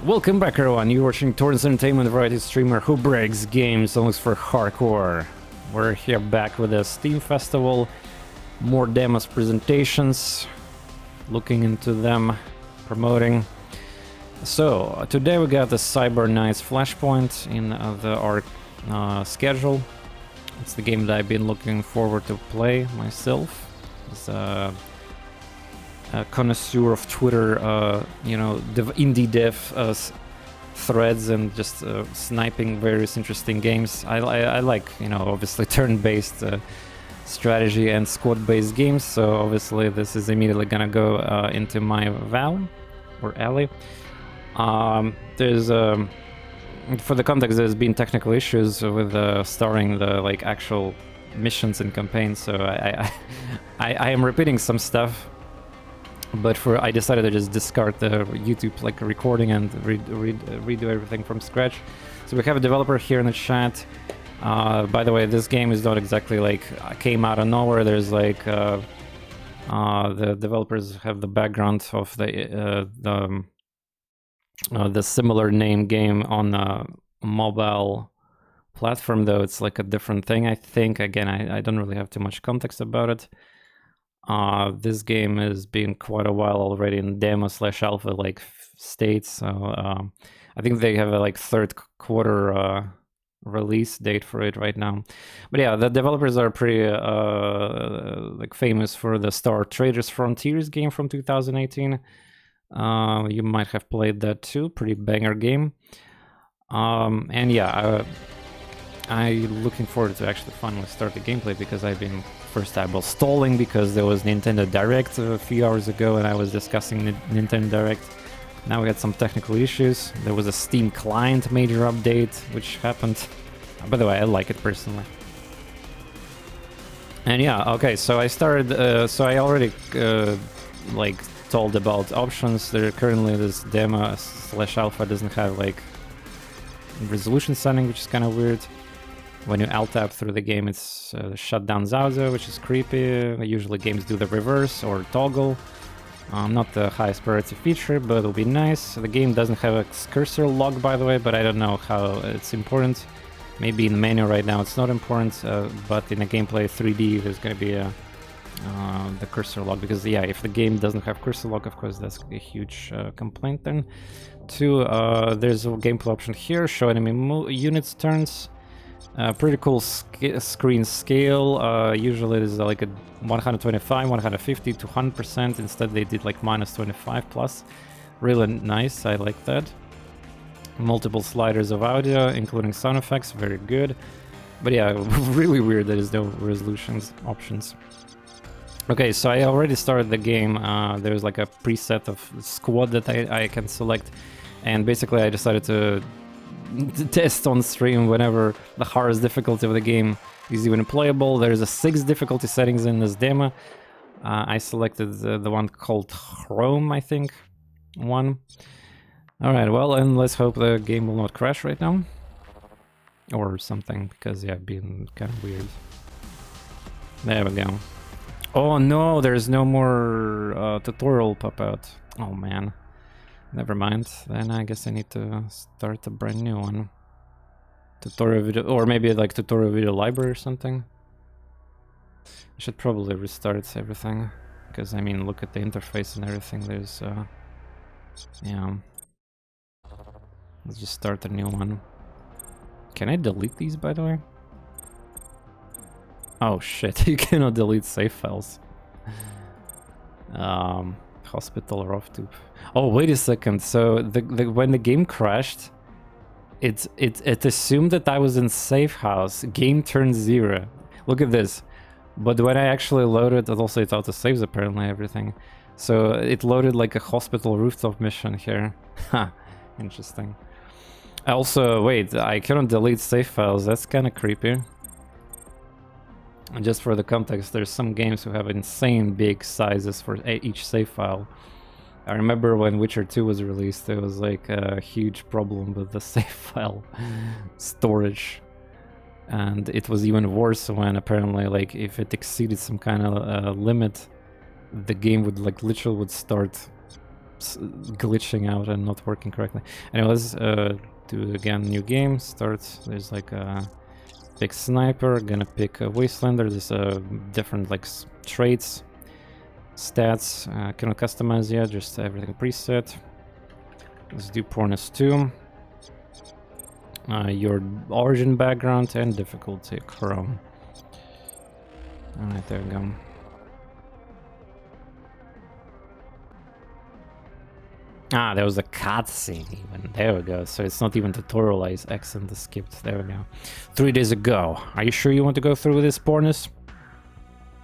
Welcome back everyone, you're watching TorNis Entertainment, variety streamer who breaks games and looks for hardcore. We're here back with a Steam Festival, more demos, presentations, looking into them, promoting. So, today we got the Cyber Knights Flashpoint in our schedule. It's the game that I've been looking forward to play myself. It's a connoisseur of Twitter, indie dev threads and just sniping various interesting games. I like, obviously turn-based strategy and squad-based games, so obviously this is immediately gonna go into my alley. There's for the context, there's been technical issues with starting the actual missions and campaigns, so I am repeating some stuff. But I decided to just discard the YouTube recording and redo everything from scratch. So we have a developer here in the chat. By the way, this game is not exactly came out of nowhere. There's the developers have the background of the similar name game on a mobile platform, though it's like a different thing. I think again, I don't really have too much context about it. This game has been quite a while already in demo/alpha state, so I think they have a third quarter release date for it right now. But yeah, the developers are pretty famous for the Star Traders Frontiers game from 2018. You might have played that too, pretty banger game. And yeah, I'm looking forward to actually finally start the gameplay, because I've been I was stalling because there was Nintendo Direct a few hours ago and I was discussing Nintendo Direct. Now we had some technical issues. There was a Steam client major update which happened. By the way, I like it personally. And yeah, okay, so I started, so I already told about options. There currently this demo/alpha doesn't have resolution setting, which is kind of weird. When you alt-tab through the game, it's shut down Zauza, which is creepy. Usually games do the reverse or toggle. Not the highest priority feature, but it'll be nice. The game doesn't have a cursor lock, by the way, but I don't know how it's important. Maybe in the menu right now it's not important, but in a gameplay 3D there's going to be the cursor lock, because yeah, if the game doesn't have cursor lock, of course that's a huge complaint then. Two, there's a gameplay option here, show enemy units turns. Pretty cool screen scale. Usually it is a 125, 150, 200%. Instead they did minus 25 plus. Really nice, I like that. Multiple sliders of audio, including sound effects, very good. But yeah, really weird there is no resolutions options. Okay, so I already started the game. There's a preset of squad that I can select. And basically I decided to test on stream whenever the hardest difficulty of the game is even playable. There's a 6 difficulty settings in this demo. I selected the one called Chrome, I think. One. Alright, well, and let's hope the game will not crash right now. Or something, because yeah, being kind of weird. There we go. Oh no, there's no more tutorial pop out. Oh man. Never mind, then I guess I need to start a brand new one. Tutorial video, or maybe tutorial video library or something. I should probably restart everything, because I mean, look at the interface and everything, there's yeah. Let's just start a new one. Can I delete these, by the way? Oh shit, you cannot delete save files. Hospital or off tube. Oh, wait a second. So when the game crashed, it assumed that I was in safe house. Game turned 0. Look at this. But when I actually loaded, it also it auto saves apparently everything. So it loaded a hospital rooftop mission here. Ha, interesting. Also, wait, I cannot delete save files. That's kind of creepy. And just for the context, there's some games who have insane big sizes for each save file. I remember when Witcher 2 was released, there was a huge problem with the save file storage. And it was even worse when apparently if it exceeded some kind of limit, the game would literally would start glitching out and not working correctly. Anyway, let's do it again. New game, start. There's like a big sniper, gonna pick a Wastelander. There's different like traits, stats, cannot customize yet, just everything preset. Let's do TorNis 2. Your origin background and difficulty, Chrome. Alright, there we go. Ah, there was a cutscene even. There we go. So it's not even tutorialized. Excellent, skipped. There we go. 3 days ago. Are you sure you want to go through with this, TorNis?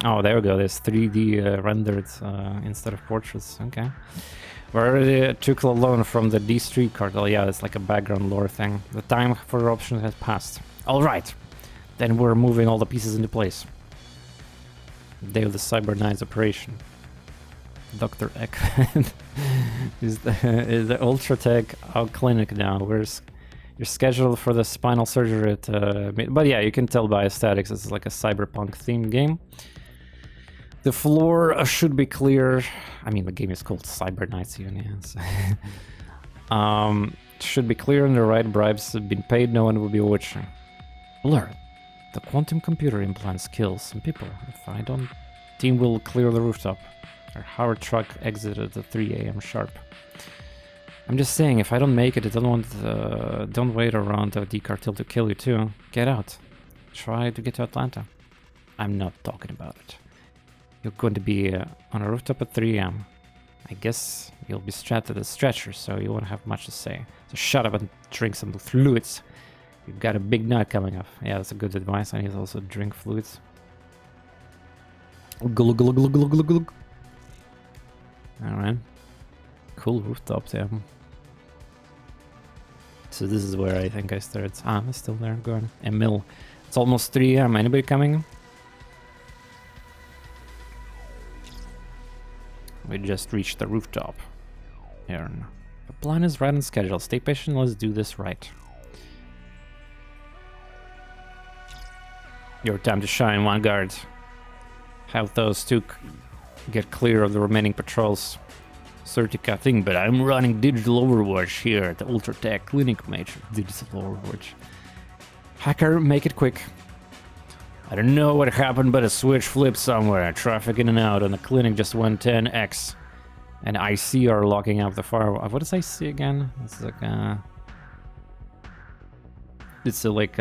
Oh, there we go. There's 3D rendered instead of portraits. Okay. We already took a loan from the D Street cartel. Yeah, it's like a background lore thing. The time for options has passed. Alright. Then we're moving all the pieces into place. Day of the Cyber Knights operation. Dr. Eckman is the Ultratech out clinic now. You're scheduled for the spinal surgery at but yeah, you can tell by aesthetics it's like a cyberpunk themed game. The floor should be clear. I mean, the game is called Cyber Knights even, yeah. Should be clear and the right bribes have been paid, no one will be watching. Alert. The quantum computer implants kill some people. If I don't, team will clear the rooftop. Our Howard truck exited at 3 AM sharp. I'm just saying, if I don't make it, I don't wait around the D cartel to kill you too. Get out. Try to get to Atlanta. I'm not talking about it. You're going to be on a rooftop at 3 AM. I guess you'll be strapped to the stretcher, so you won't have much to say. So shut up and drink some fluids. You've got a big night coming up. Yeah, that's a good advice. I need to also drink fluids. Glug glug glug glug glug glug. Alright. Cool rooftop there. So this is where I think I started. Ah, it's still there. Go on. Emil. It's almost 3 AM. Anybody coming? We just reached the rooftop. Aaron. The plan is right on schedule. Stay patient. Let's do this right. Your time to shine, Vanguard. Have those two get clear of the remaining patrols. 30k thing, but I'm running digital overwatch here at the Ultratech Clinic, mate. Digital overwatch. Hacker, make it quick. I don't know what happened, but a switch flipped somewhere. Traffic in and out, and the clinic just went 10x. And IC are locking up the firewall. What does IC again? It's like it's a like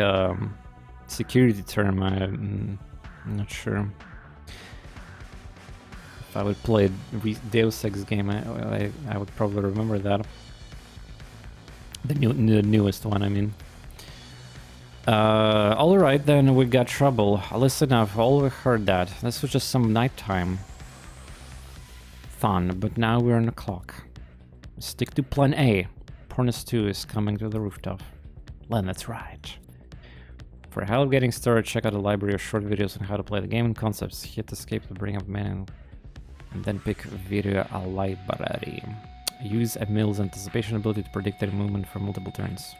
security term. I'm not sure. If I would play a Deus Ex game, I would probably remember that. The newest one, I mean. Alright, then we got trouble. Listen up, all we heard that. This was just some nighttime fun, but now we're on the clock. Stick to plan A. TorNis 2 is coming to the rooftop. Len, that's right. For help getting started, check out a library of short videos on how to play the game and concepts. Hit escape to bring up menu, and then pick video a library. Use Emil's anticipation ability to predict their movement for multiple turns.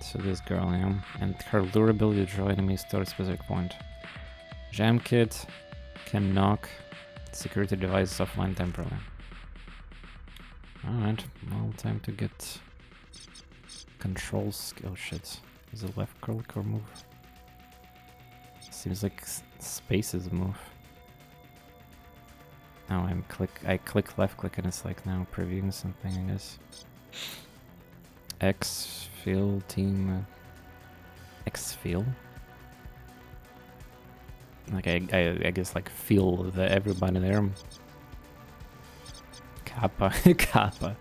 So this girl, yeah, and her lure ability to draw enemies to a specific point. Jam kit can knock security devices offline temporarily. Alright, well, time to get control skill. Oh shit, is it left click or move? Seems like space is a move. Now I click left click and it's like now previewing something, I guess. X fill team X fill. Like I guess like feel the everybody there. Kappa Kappa.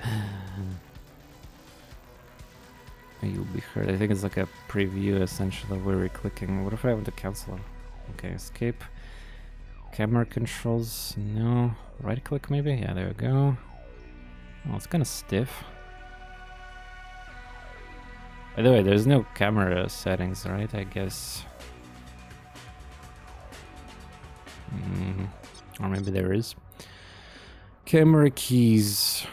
You'll be heard. I think it's like a preview essentially where we're clicking. What if I want to cancel? Okay, escape. Camera controls, no. Right click maybe? Yeah, there we go. Well, it's kind of stiff. By the way, there's no camera settings, right? I guess. Or maybe there is. Camera keys.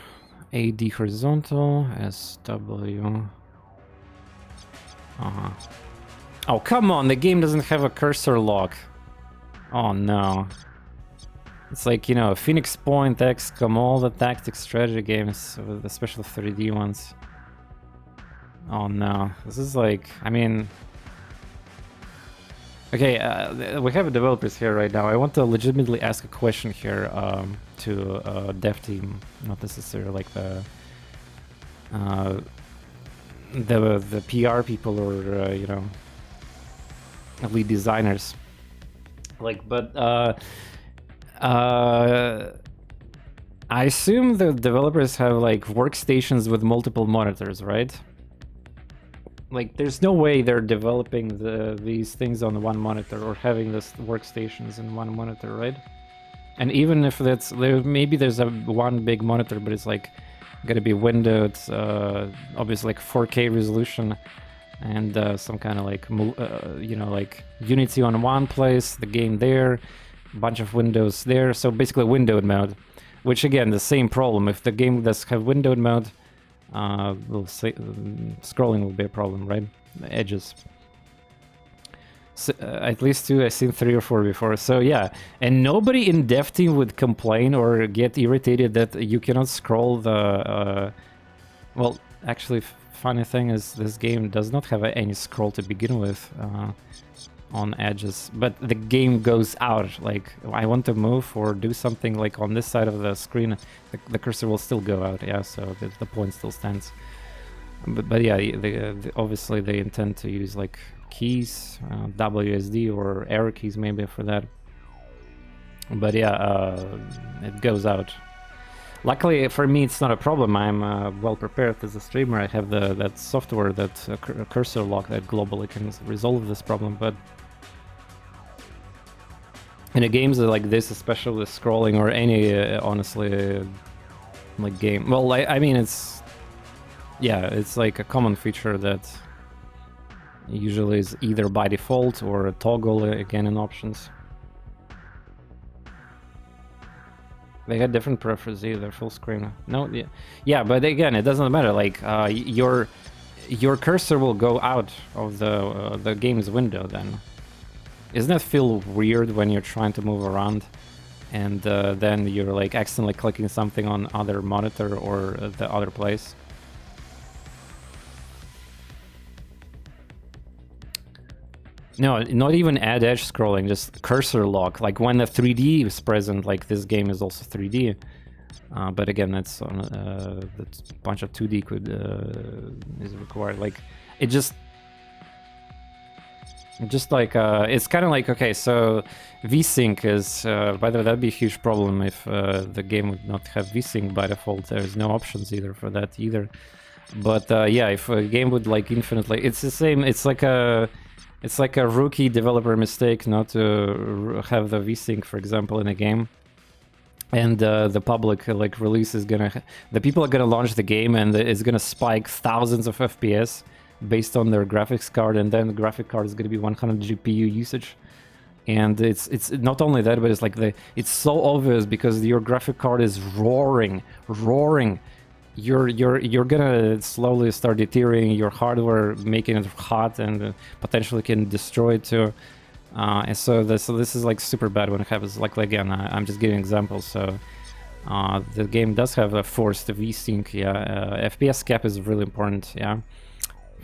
AD horizontal, SW. Oh, come on, the game doesn't have a cursor lock. Oh no. It's like, you know, Phoenix Point, XCOM, all the tactics strategy games, especially 3D ones. Oh no, this is like, I mean... Okay, we have developers here right now. I want to legitimately ask a question here to dev team, not necessarily like the PR people or you know, lead designers. Like, but I assume the developers have like workstations with multiple monitors, right? Like, there's no way they're developing these things on one monitor or having this workstations in one monitor, right? And even if that's maybe there's one big monitor, but it's like gonna be windowed, obviously like 4K resolution, and some kind of like you know, like Unity on one place, the game there, a bunch of windows there. So basically windowed mode, which again the same problem. If the game does have windowed mode, we'll say scrolling will be a problem, right? The edges. So, at least 2, I've seen 3 or 4 before. So yeah, and nobody in dev team would complain or get irritated that you cannot scroll the. Well, actually, funny thing is this game does not have any scroll to begin with on edges, but the game goes out. Like, I want to move or do something like on this side of the screen, the cursor will still go out. Yeah, so the point still stands. But yeah, obviously they intend to use like keys, WSD or arrow keys maybe for that. But yeah, it goes out. Luckily for me, it's not a problem. I'm well prepared as a streamer. I have that software, that cursor lock that globally can resolve this problem. But in a games like this, especially with scrolling or any honestly like game, well, I mean it's like a common feature that usually is either by default or a toggle again in options. They had different preferences either, full screen. No, yeah, but again, it doesn't matter. Like your cursor will go out of the game's window. Then, doesn't that feel weird when you're trying to move around, and then you're like accidentally clicking something on other monitor or the other place? No, not even add edge scrolling, just cursor lock. Like when the 3D is present, like this game is also 3D. But again, that's on a bunch of 2D could is required. Like it just like it's kind of like, okay, so VSync is by the way, that'd be a huge problem if the game would not have VSync by default. There's no options either for that either. But yeah, if a game would like infinitely, it's the same. It's like a rookie developer mistake not to have the VSync, for example, in a game. And the public like release is gonna, the people are gonna launch the game and it's gonna spike thousands of FPS based on their graphics card, and then the graphic card is gonna be 100 GPU usage. And it's not only that, but it's like it's so obvious because your graphic card is roaring. You're gonna slowly start deteriorating your hardware, making it hot, and potentially can destroy it too. And so this is like super bad when it happens. Like again, I'm just giving examples. So the game does have a forced VSync. Yeah, FPS cap is really important. Yeah,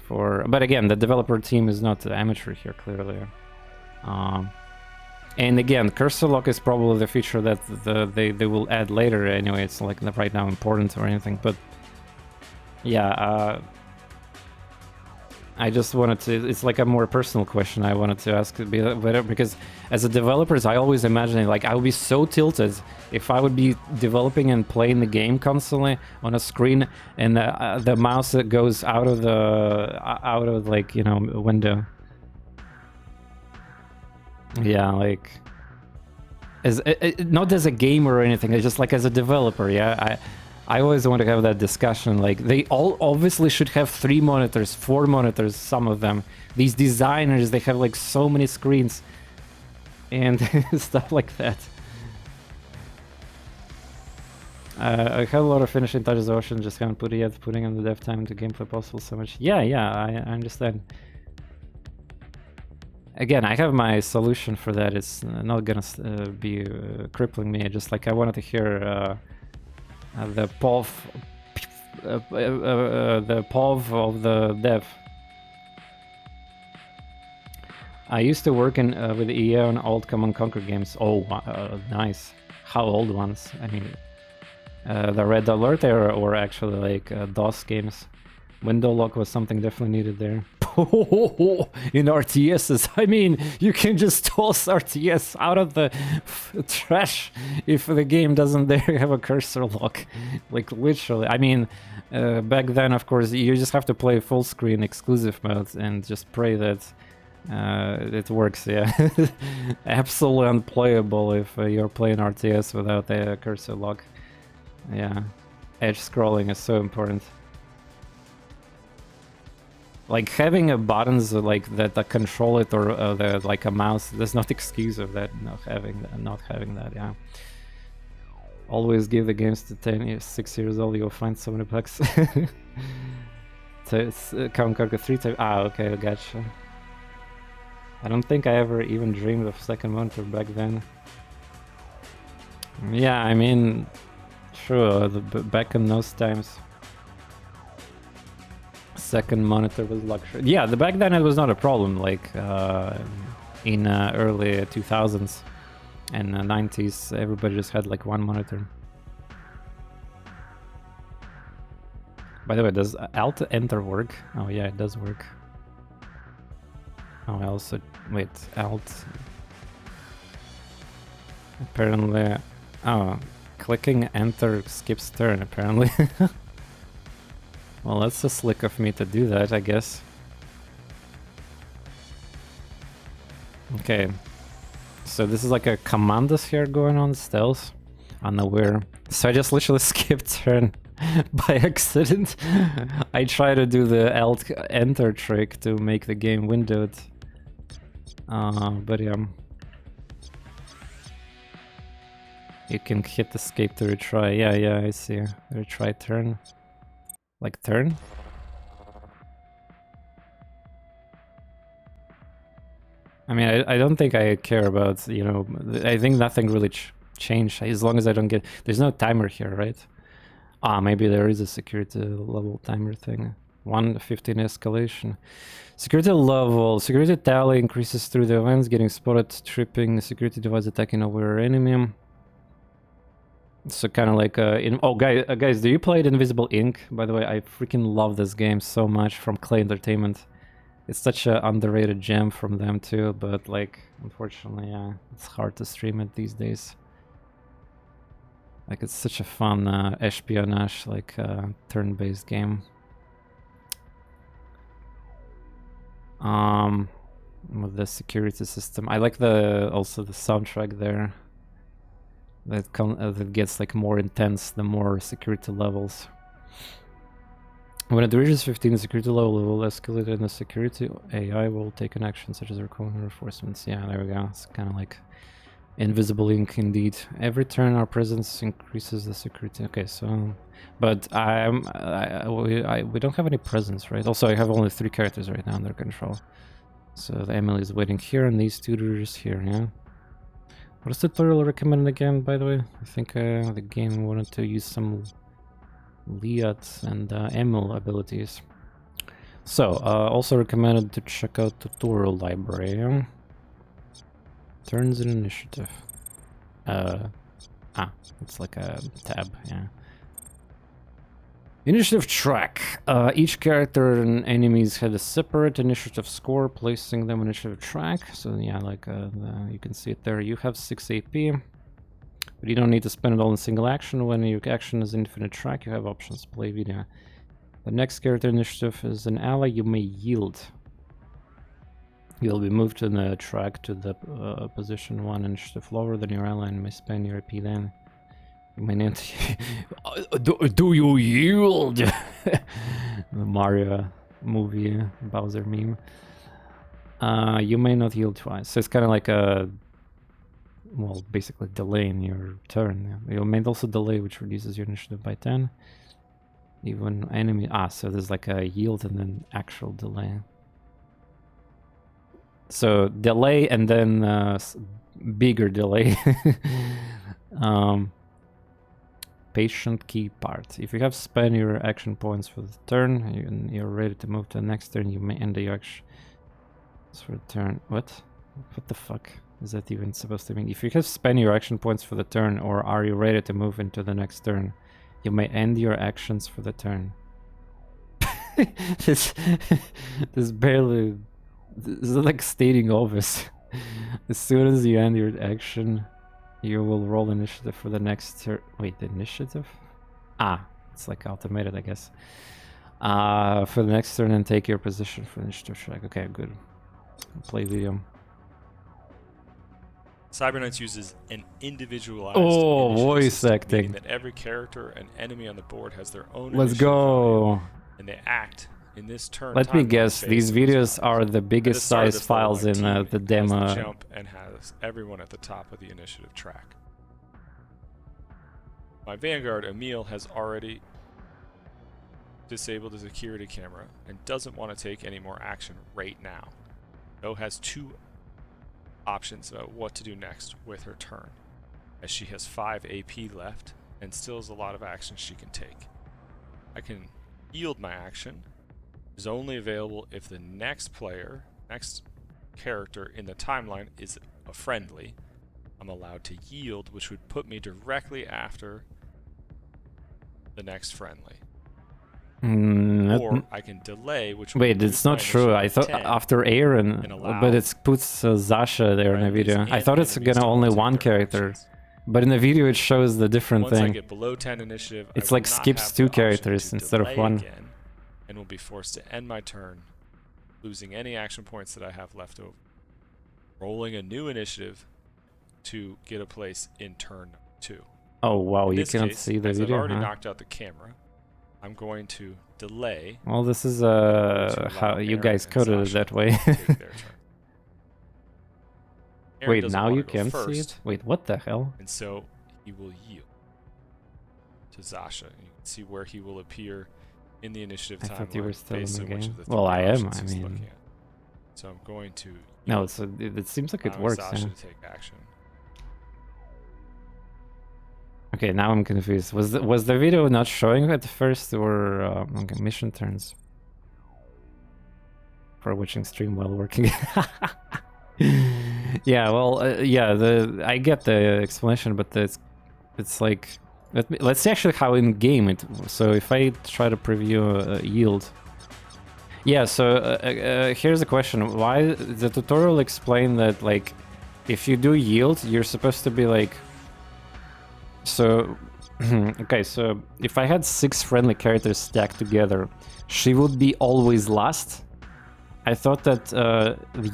but again, the developer team is not amateur here, clearly. And again, cursor lock is probably the feature that they will add later anyway. It's like right now important or anything, but yeah, I just wanted to, it's like a more personal question I wanted to ask, because as a developer, I always imagine like I would be so tilted if I would be developing and playing the game constantly on a screen and the mouse goes out of like, you know, window. Yeah, like not as a gamer or anything, it's just like as a developer. Yeah, I always want to have that discussion. Like they all obviously should have 3 monitors, 4 monitors, some of them. These designers, they have like so many screens and stuff like that. I have a lot of finishing touches ocean, just haven't put it yet. Putting on the dev time to gameplay possible so much. Yeah, I understand. Again, I have my solution for that. It's not gonna be crippling me. Just like I wanted to hear the the POV of the dev. I used to work in with EA on old Command & Conquer games. Oh, nice. How old ones? I mean, the Red Alert era, or actually like DOS games. Window lock was something definitely needed there. In RTSs, I mean, you can just toss RTS out of the trash if the game doesn't have a cursor lock. Like literally. I mean, back then, of course, you just have to play full screen exclusive mode and just pray that it works. Yeah, absolutely unplayable if you're playing RTS without a cursor lock. Yeah, edge scrolling is so important. Like having a buttons like that control it, or like a mouse, there's not excuse of that not having that. Yeah. Always give the games to 6 years old. You'll find so many bugs. So it's Conquer 3 type. Ah, okay, gotcha. I don't think I ever even dreamed of second monitor back then. Yeah, I mean, sure, back in those times. Second monitor was luxury. Yeah, back then it was not a problem. Like in early 2000s and 90s, everybody just had like one monitor. By the way, does Alt Enter work? Oh yeah, it does work. Oh, I also wait, Alt. Apparently, oh, clicking Enter skips turn. Apparently. Well, that's so slick of me to do that, I guess. Okay. So this is like a commandos here going on, stealth. Unaware. So I just literally skipped turn by accident. I try to do the Alt Enter trick to make the game windowed. But yeah. You can hit escape to retry. Yeah, I see. Retry turn. Like turn? I mean, I don't think I care about, you know, I think nothing really changed as long as I don't get... There's no timer here, right? Ah, maybe there is a security level timer thing. 115 escalation. Security level. Security tally increases through the events, getting spotted, tripping, security device attacking aware enemy. So kind of like oh guys, do you play Invisible Ink? By the way, I freaking love this game so much, from Clay Entertainment. It's such an underrated gem from them too, but like unfortunately, yeah, it's hard to stream it these days. Like it's such a fun espionage, like turn-based game. With the security system, I like also the soundtrack there. That gets like more intense the more security levels. When it reaches 15, the security level will escalate and the security AI will take an action such as recalling reinforcements. Yeah, there we go. It's kind of like Invisible Ink indeed. Every turn our presence increases the security. Okay, so... But we don't have any presence, right? Also, I have only 3 characters right now under control. So the Emily is waiting here and these tutors here, yeah? What is the tutorial recommended again, by the way? I think the game wanted to use some Liat and Emil abilities. So, also recommended to check out tutorial library. Turns in initiative. It's like a tab, yeah. Initiative track. Each character and enemies had a separate initiative score, placing them on initiative track. So yeah, like you can see it there. You have 6 AP, but you don't need to spend it all in single action. When your action is infinite track, you have options. Play video. The next character initiative is an ally. You may yield. You'll be moved in the track to the position 1 initiative lower than your ally and may spend your AP then. You may not... do you yield? The Mario movie Bowser meme. You may not yield twice. So it's kind of like a... Well, basically delaying your turn. You may also delay, which reduces your initiative by 10. Even enemy... so there's like a yield and then actual delay. So delay and then bigger delay. Patient key part. If you have spent your action points for the turn and you're ready to move to the next turn, you may end the action for the turn. What? What the fuck is that even supposed to mean? If you have spent your action points for the turn or are you ready to move into the next turn, you may end your actions for the turn. this barely... This is like stating obvious. As soon as you end your action, you will roll initiative for the next turn. Wait, initiative? Ah, it's like automated, I guess. For the next turn and take your position for initiative track. Okay, good. Play video. Cyberknights uses an individualized voice system, acting. meaning that every character and enemy on the board has their own Let's initiative go. value, and they act in this turn. Let me guess, these videos are the biggest size files in the demo. Jump and has everyone at the top of the initiative track. My Vanguard, Emil, has already disabled the security camera and doesn't want to take any more action right now. Though has 2 options about what to do next with her turn, as she has 5 AP left and still has a lot of actions she can take. I can yield my action. Is only available if the next character in the timeline is a friendly. I'm allowed to yield, which would put me directly after the next friendly. Or I can delay, which would... Wait, it's not true. I thought after Aaron, but it puts Zasha there in the video. I thought it's gonna only one character, but in the video it shows the different Once thing. I get below 10 initiative, it's like skips 2 characters instead of 1. Again, and will be forced to end my turn, losing any action points that I have left over. Rolling a new initiative to get a place in turn 2. Oh wow, you cannot see the video. I've already knocked out the camera. I'm going to delay. Well, this is how you guys coded it that way. Wait, now you can see it? Wait, what the hell? And so he will yield to Zasha. You can see where he will appear in the initiative timeline. I thought you were still in the game. Well, I am, I mean... So I'm going to... No, it seems like it works, Zasha to take action. Okay, now I'm confused. Was the video not showing at first, or okay, mission turns? For watching stream while working. Yeah, well, yeah, I get the explanation, but it's like... Let's see actually how in game it. So if I try to preview yield, yeah. So here's the question: why the tutorial explained that like if you do yield, you're supposed to be like. So okay, so if I had 6 friendly characters stacked together, she would be always last. I thought that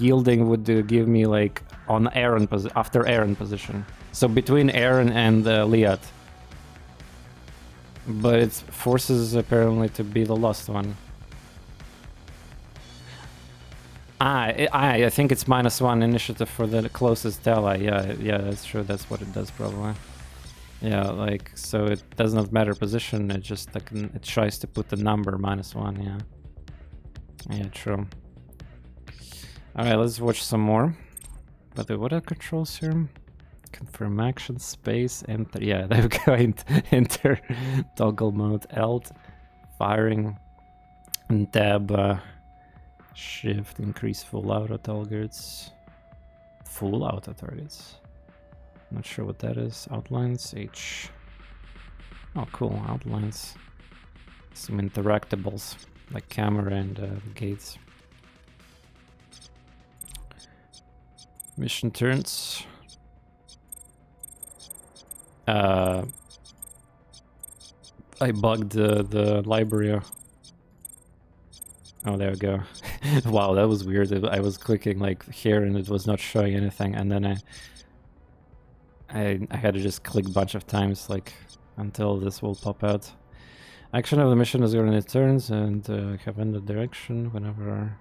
yielding would give me like on Aaron after Aaron position. So between Aaron and Liat. But it forces apparently to be the last one. I think it's -1 initiative for the closest ally. Yeah, that's true. That's what it does probably. Yeah, like so it does not matter position. It just like it tries to put the number -1. Yeah. Yeah, true. All right, let's watch some more. But what are controls here? Confirm action, space, enter. Yeah, there we go. Enter, toggle mode, alt, firing, and tab, shift, increase full auto targets. Full auto targets. Not sure what that is. Outlines, H. Oh, cool. Outlines. Some interactables like camera and gates. Mission turns. I bugged the library. Oh, there we go. Wow, that was weird. I was clicking like here and it was not showing anything, and then I had to just click a bunch of times like until this will pop out. Action of the mission is during its turns and have ended direction whenever.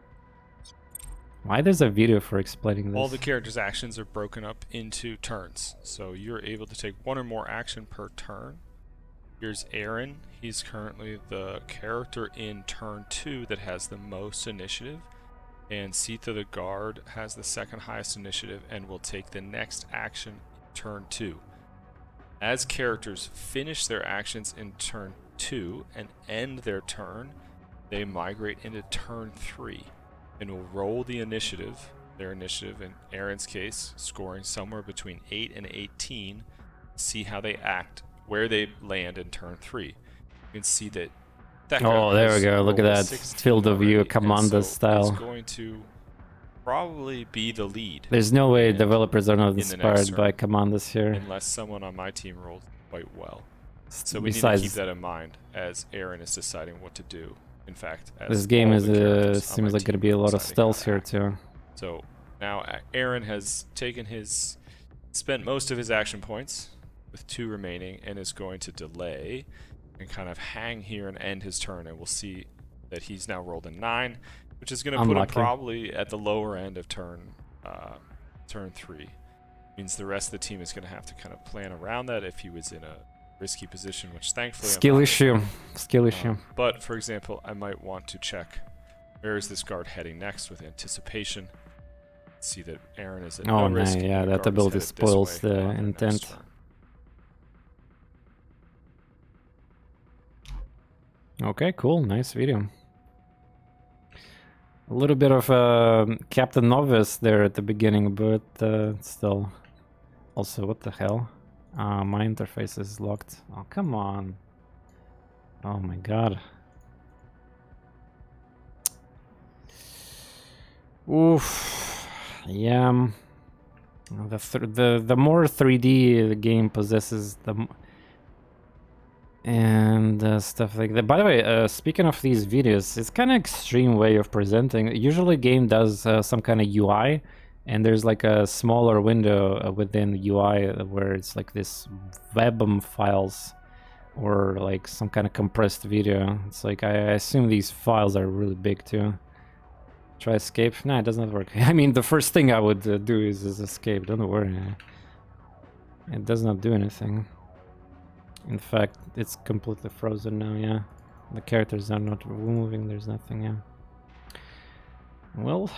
Why there's a video for explaining this? All the characters' actions are broken up into turns, so you're able to take 1 or more action per turn. Here's Aaron. He's currently the character in turn 2 that has the most initiative. And Sita the guard has the second highest initiative and will take the next action turn 2. As characters finish their actions in turn 2 and end their turn, they migrate into turn 3 and will roll the initiative, their initiative in Aaron's case, scoring somewhere between 8 and 18, see how they act, where they land in turn 3. You can see that Theka Oh, there we has go. Look at rolled a that 16 field of view, already, and Commander so style. is going to probably be the lead. There's no way and developers are not in the next inspired by turn, Commanders here. unless someone on my team rolled quite well. So we need to Besides, keep that in mind as Aaron is deciding what to do. In fact, as this game all is the characters on seems my like going to team be a are lot of deciding how to stealth here act. too. So now Aaron has spent most of his action points with 2 remaining and is going to delay and kind of hang here and end his turn, and we'll see that he's now rolled a 9, which is going to put him Unlucky. probably at the lower end of turn 3. Means the rest of the team is going to have to kind of plan around that if he was in a risky position, which thankfully Skill I'm not. issue. Skill issue. But for example, I might want to check where is this guard heading next with anticipation. See that Aaron is at no Oh, risk. no, and yeah, the that guard is ability headed this spoils way the on their next intent. turn. Okay, cool. Nice video. A little bit of Captain Novice there at the beginning, but still. Also, what the hell? My interface is locked. Oh, come on. Oh my god. Oof. Yeah. The more 3D the game possesses, and stuff like that. By the way, speaking of these videos, it's kind of extreme way of presenting. Usually game does some kind of UI, and there's like a smaller window within the UI where it's like this webm files or like some kind of compressed video. It's like I assume these files are really big too. Try escape. Nah, it does not work. I mean, the first thing I would do is escape. Don't worry. It does not do anything. In fact, it's completely frozen now, yeah. The characters are not moving, there's nothing, yeah. Well...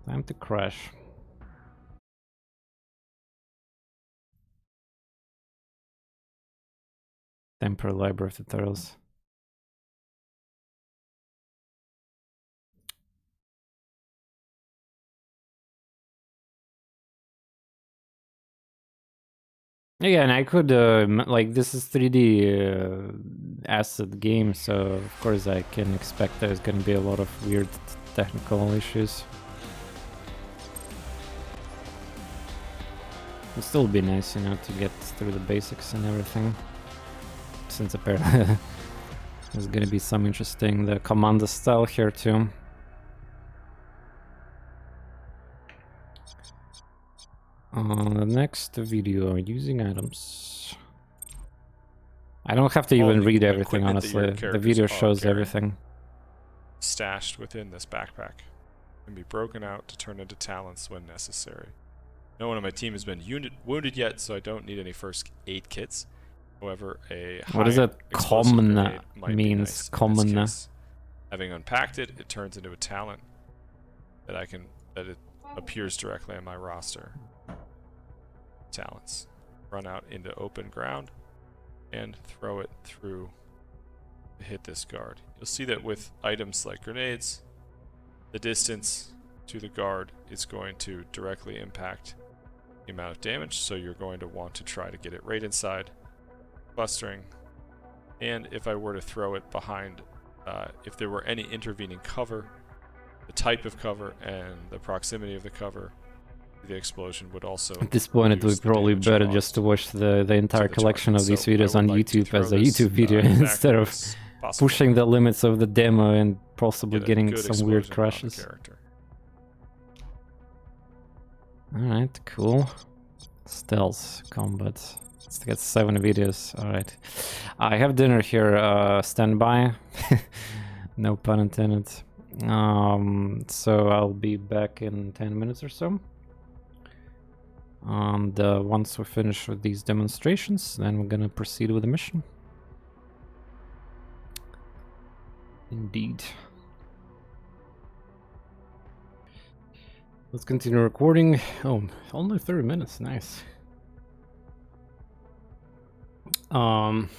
time to crash. Temporary library of tutorials. Again, I could, like, this is 3D asset game, so of course I can expect there's gonna be a lot of weird technical issues. It'll still be nice, you know, to get through the basics and everything. Since apparently there's gonna be some interesting the commander style here too. The next video, using items. I don't have to All even the read everything, equipment that your honestly. The characters video are shows carrying, everything. stashed within this backpack, can be broken out to turn into talents when necessary. No one on my team has been wounded yet, so I don't need any first aid kits. However, a What does high that explosive common grenade might be means? nice in this Common. case. Having unpacked it, it turns into a talent that it appears directly on my roster. Talents. Run out into open ground and throw it through to hit this guard. You'll see that with items like grenades, the distance to the guard is going to directly impact the amount of damage, so you're going to want to try to get it right inside, clustering. And if I were to throw it behind, if there were any intervening cover, the type of cover and the proximity of the cover, the explosion would also. At this point, it would probably be better just to watch the entire collection of these videos on YouTube as a YouTube video instead of pushing the limits of the demo and possibly getting some weird crashes. Alright, cool. Stealth combat. Let's get 7 videos. Alright. I have dinner here, stand by. No pun intended. So I'll be back in 10 minutes or so. And once we finish with these demonstrations, then we're gonna proceed with the mission. Indeed. Let's continue recording. Oh, only 30 minutes. Nice. 3-hour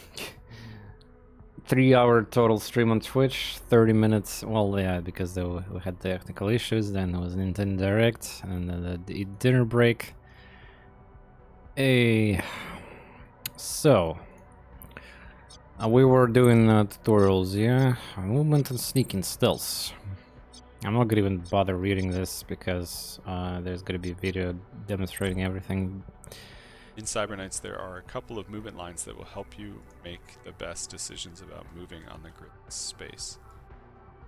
total stream on Twitch, 30 minutes. Well, yeah, because we had technical issues. Then it was Nintendo Direct, and then the dinner break. So we were doing tutorials, yeah. Movement and sneaking stealth. I'm not gonna even bother reading this because there's gonna be a video demonstrating everything. In Cyberknights, there are a couple of movement lines that will help you make the best decisions about moving on the grid space.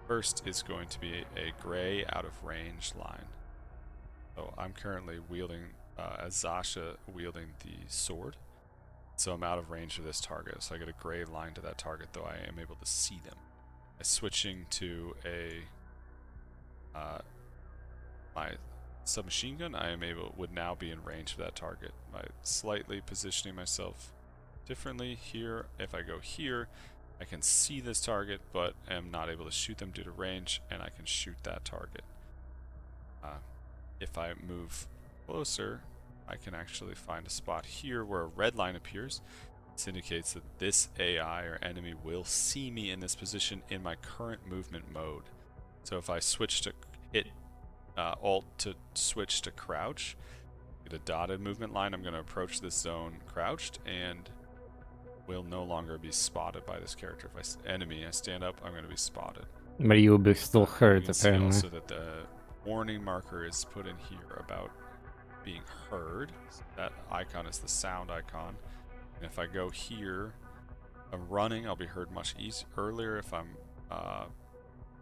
First is going to be a gray out of range line. So I'm currently wielding, as Zasha, wielding the sword. So I'm out of range of this target. So I get a gray line to that target, though I am able to see them. By switching to a my submachine gun, would now be in range of that target. By slightly positioning myself differently here, if I go here, I can see this target, but am not able to shoot them due to range, and I can shoot that target. If I move closer, I can actually find a spot here where a red line appears. This indicates that this AI or enemy will see me in this position in my current movement mode. So if I switch to hit Alt to switch to crouch, get a dotted movement line, I'm going to approach this zone crouched and will no longer be spotted by this character. If I stand up, I'm going to be spotted. But you will be still hurt, you can see apparently. also that the warning marker is put in here about being heard. So that icon is the sound icon. And if I go here, I'm running, I'll be heard much earlier. If I'm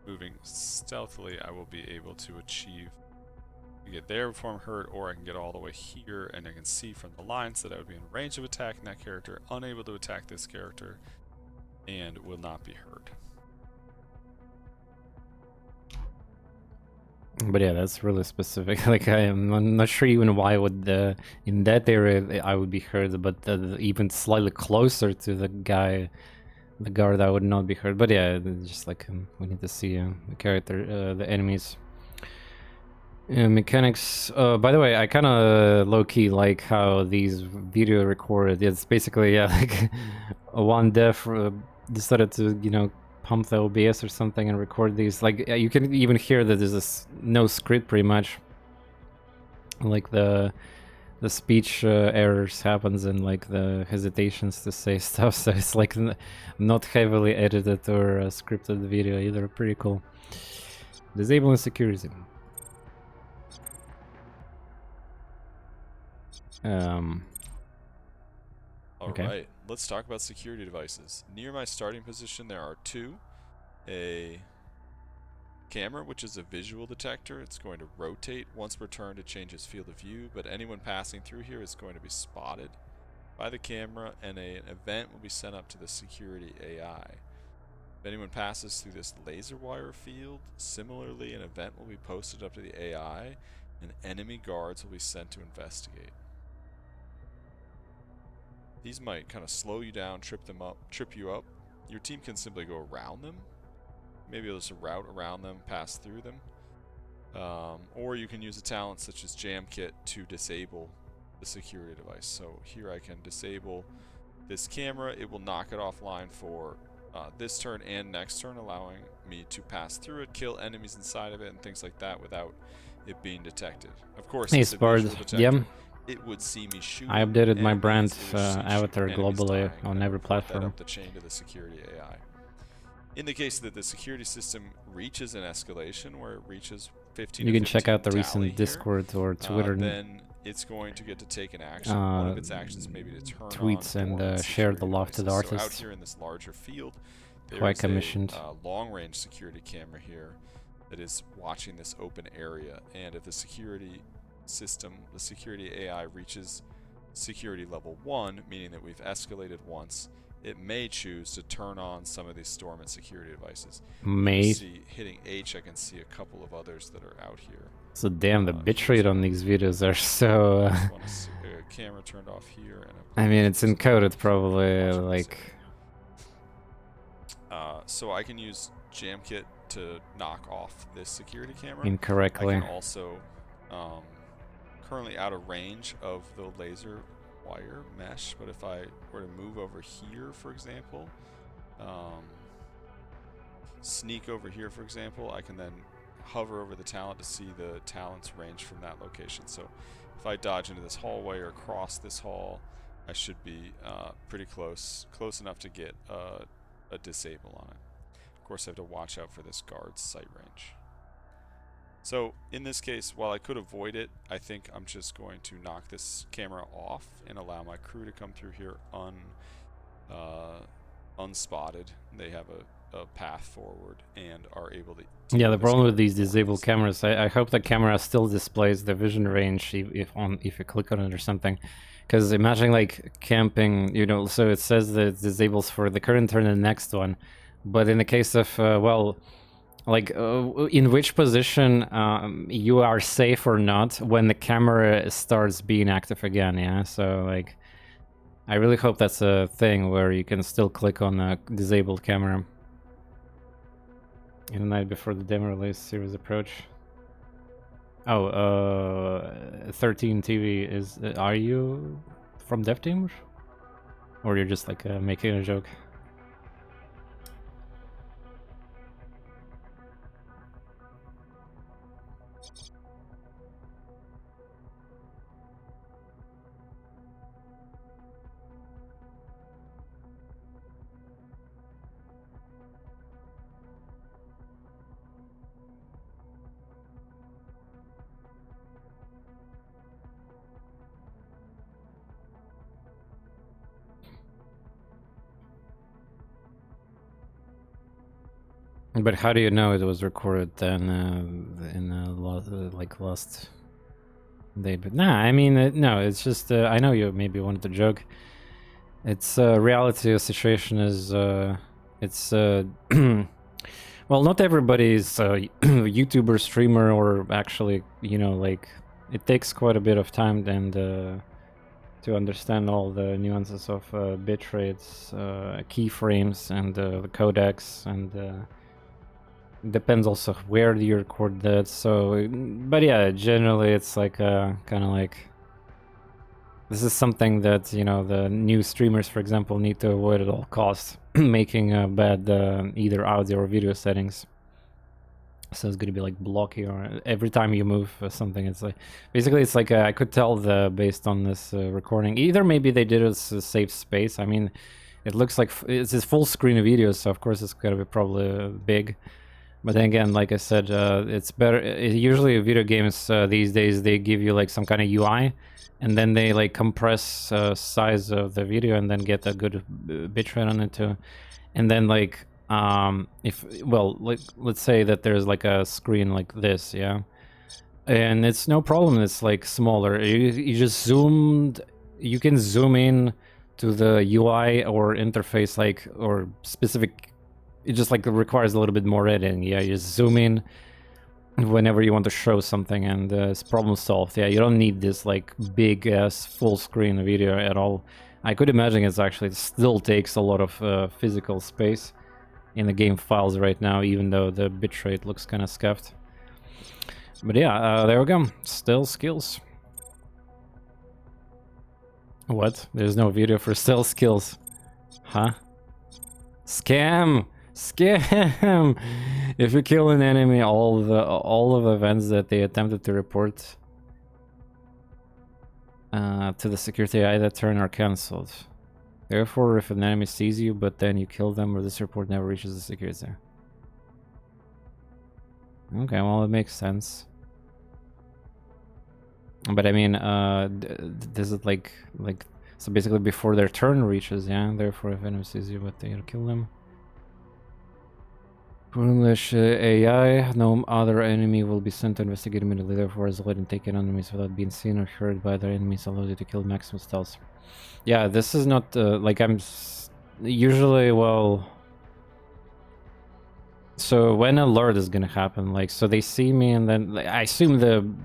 moving stealthily, I will be able to get there before I'm heard, or I can get all the way here and I can see from the lines that I would be in range of attacking that character, unable to attack this character, and will not be heard. But yeah, that's really specific. Like, I'm not sure even why would in that area I would be heard, but even slightly closer to the guard, I would not be heard. But yeah, just like we need to see the character, the enemies. Mechanics. By the way, I kind of low-key like how these video recorded. It's basically like one dev decided to pump the OBS or something and record these. Like you can even hear that there's no script pretty much. Like the speech errors happens and like the hesitations to say stuff. So it's like not heavily edited or scripted video either. Pretty cool. Disabling security. Alright, let's talk about security devices. Near my starting position there are two. A camera, which is a visual detector. It's going to rotate once per turn to change its field of view, but anyone passing through here is going to be spotted by the camera, and an event will be sent up to the security AI. If anyone passes through this laser wire field, similarly an event will be posted up to the AI, and enemy guards will be sent to investigate. These might kind of slow you down, trip you up. Your team can simply go around them. Maybe there's a route around them, pass through them. Or you can use a talent such as Jam Kit to disable the security device. So here I can disable this camera. It will knock it offline for this turn and next turn, allowing me to pass through it, kill enemies inside of it, and things like that without it being detected. Of course, it's a visual detector. It would see me shooting. I updated my brand avatar globally on every platform. Up the chain to the security AI. In the case that the security system reaches an escalation where it reaches 15, you can check out the recent Discord or Twitter. Then it's going to get to take an action. One of its actions may be to turn tweets on and share the love to the artists. So out here in this larger field, quite commissioned. A long-range security camera here that is watching this open area, and if the security system, the security AI reaches security level 1, meaning that we've escalated once, it may choose to turn on some of these Storm security devices. May. Hitting H, I can see a couple of others that are out here. So damn, the bitrate on these videos are so... I want to see a camera turned off here. And I mean, it's encoded probably, like... So I can use JamKit to knock off this security camera. Incorrectly. I can also currently out of range of the laser wire mesh, but if I were to move over here, for example, sneak over here, for example, I can then hover over the talent to see the talent's range from that location. So if I dodge into this hallway or cross this hall, I should be pretty close enough to get a disable on it. Of course, I have to watch out for this guard's sight range. So in this case, while I could avoid it, I think I'm just going to knock this camera off and allow my crew to come through here unspotted. They have a path forward and are able to yeah, the problem with these disabled cameras, I hope the camera still displays the vision range if you click on it or something. Because imagine like camping, you know, so it says that it disables for the current turn and the next one. But in the case of, well, like in which position you are safe or not when the camera starts being active again, yeah? So like, I really hope that's a thing where you can still click on a disabled camera. In the night before the demo release, series approach. Oh, 13 TV is. Are you from Dev Team, or you're just like making a joke? But how do you know it was recorded then in last day? But nah, I mean, no, it's just I know you maybe wanted to joke. It's reality of situation is it's well, not everybody's YouTuber, streamer, or actually, you know, like it takes quite a bit of time and to understand all the nuances of bit rates, keyframes, and the codecs, and depends also where you record that. So, but yeah, generally it's like kind of like this is something that, you know, the new streamers, for example, need to avoid at all costs, making bad either audio or video settings. So it's gonna be like blocky, or every time you move something, it's like basically it's like I could tell based on this recording, either maybe they did it as a safe space. I mean, it looks like it's a full screen of videos, so of course it's gotta be probably big. But then again, like I said, it's better. Usually video games these days, they give you like some kind of UI, and then they like compress size of the video and then get a good bitrate on it too. And then like, let's say that there's like a screen like this, yeah? And it's no problem, it's like smaller. You just you can zoom in to the UI or interface, like, or specific. It just like requires a little bit more editing. Yeah, you just zoom in whenever you want to show something, and it's problem solved. Yeah, you don't need this like big ass full screen video at all. I could imagine it still takes a lot of physical space in the game files right now, even though the bitrate looks kind of scuffed. But yeah, there we go. Still skills. What? There's no video for still skills, huh? Scam! Scam! If you kill an enemy, all of events that they attempted to report to the security AI that turn are cancelled. Therefore, if an enemy sees you, but then you kill them, or this report never reaches the security. Okay, well, it makes sense. But I mean, does it like so basically before their turn reaches, yeah? Therefore, if enemy sees you, but they kill them. For English AI, no other enemy will be sent to investigate immediately. Therefore, isolating taken enemies without being seen or heard by other enemies allows you to kill maximum stealth. Yeah, this is not like I'm usually, well. So when alert is gonna happen, like, so they see me, and then like, I assume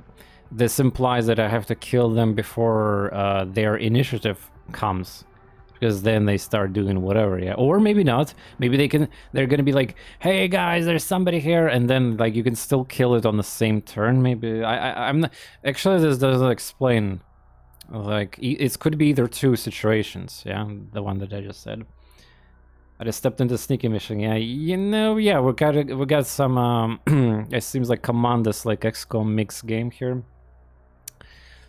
this implies that I have to kill them before their initiative comes, because then they start doing whatever, yeah. Or maybe not. Maybe they're gonna be like, hey guys, there's somebody here, and then like you can still kill it on the same turn. Maybe I'm not actually, this doesn't explain. Like it could be either two situations, yeah. The one that I just said. I just stepped into sneaky mission, yeah. You know, yeah, we got some. It seems like Commandos, like XCOM mix game here.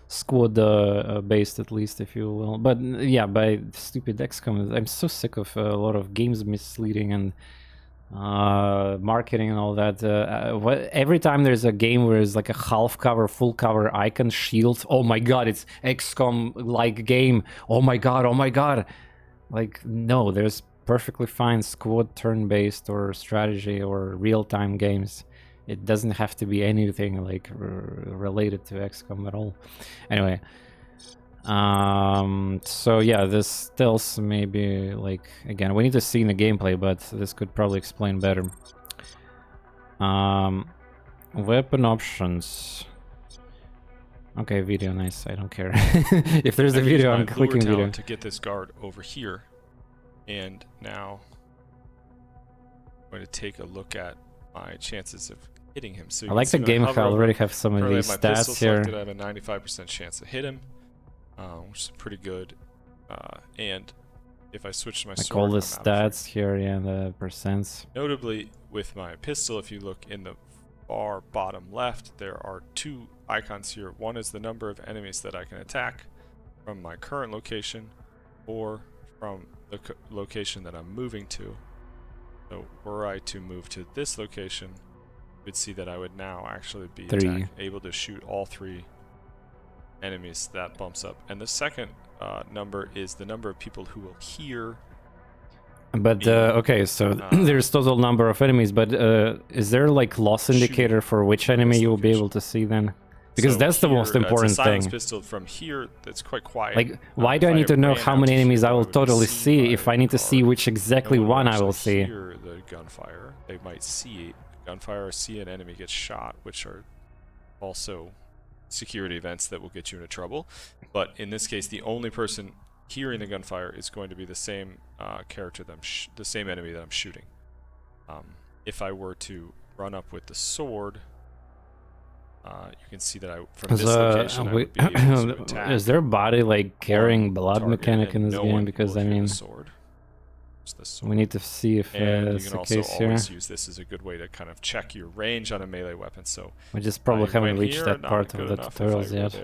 Squad based, at least, if you will. But yeah, by stupid XCOM, I'm so sick of a lot of games misleading and marketing and all that. Every time there's a game where it's like a half cover, full cover icon, shield, oh my god, it's XCOM like game. Oh my god, oh my god. Like, no, there's perfectly fine squad turn-based or strategy or real-time games. It doesn't have to be anything like related to XCOM at all. Anyway, so yeah, this tells maybe, like, again, we need to see in the gameplay, but this could probably explain better. Weapon options. Okay, video, nice. I don't care. If there's a video, I'm clicking video. To get this guard over here, and now I'm going to take a look at my chances of hitting him. So I like the game how I already have some of these stats here. I have a 95% chance to hit him, which is pretty good. And if I switch to my sword, all the stats here, yeah, the percents. Notably, with my pistol, if you look in the far bottom left, there are two icons here. One is the number of enemies that I can attack from my current location or from the location that I'm moving to. So were I to move to this location, you would see that I would now actually be able to shoot all three enemies. That bumps up. And the second number is the number of people who will hear. But okay, so there's total number of enemies, but is there like loss indicator for which enemy you will be able to see then? Because so that's the most important thing. Pistol from here, that's quite quiet. Like, why do I need to know how many enemies I will totally see if I need to see which exactly one I will see? Hear the gunfire. They might see gunfire or see an enemy get shot, which are also security events that will get you into trouble. But in this case, the only person hearing the gunfire is going to be the same character, the same enemy that I'm shooting. If I were to run up with the sword, you can see that from this location I would be able to attack. Is their body like carrying blood mechanic in this game? Because I mean, we need to see if that's the case here. You can also always use this as a good way to kind of check your range on a melee weapon. So we just probably haven't reached that part of the tutorials yet.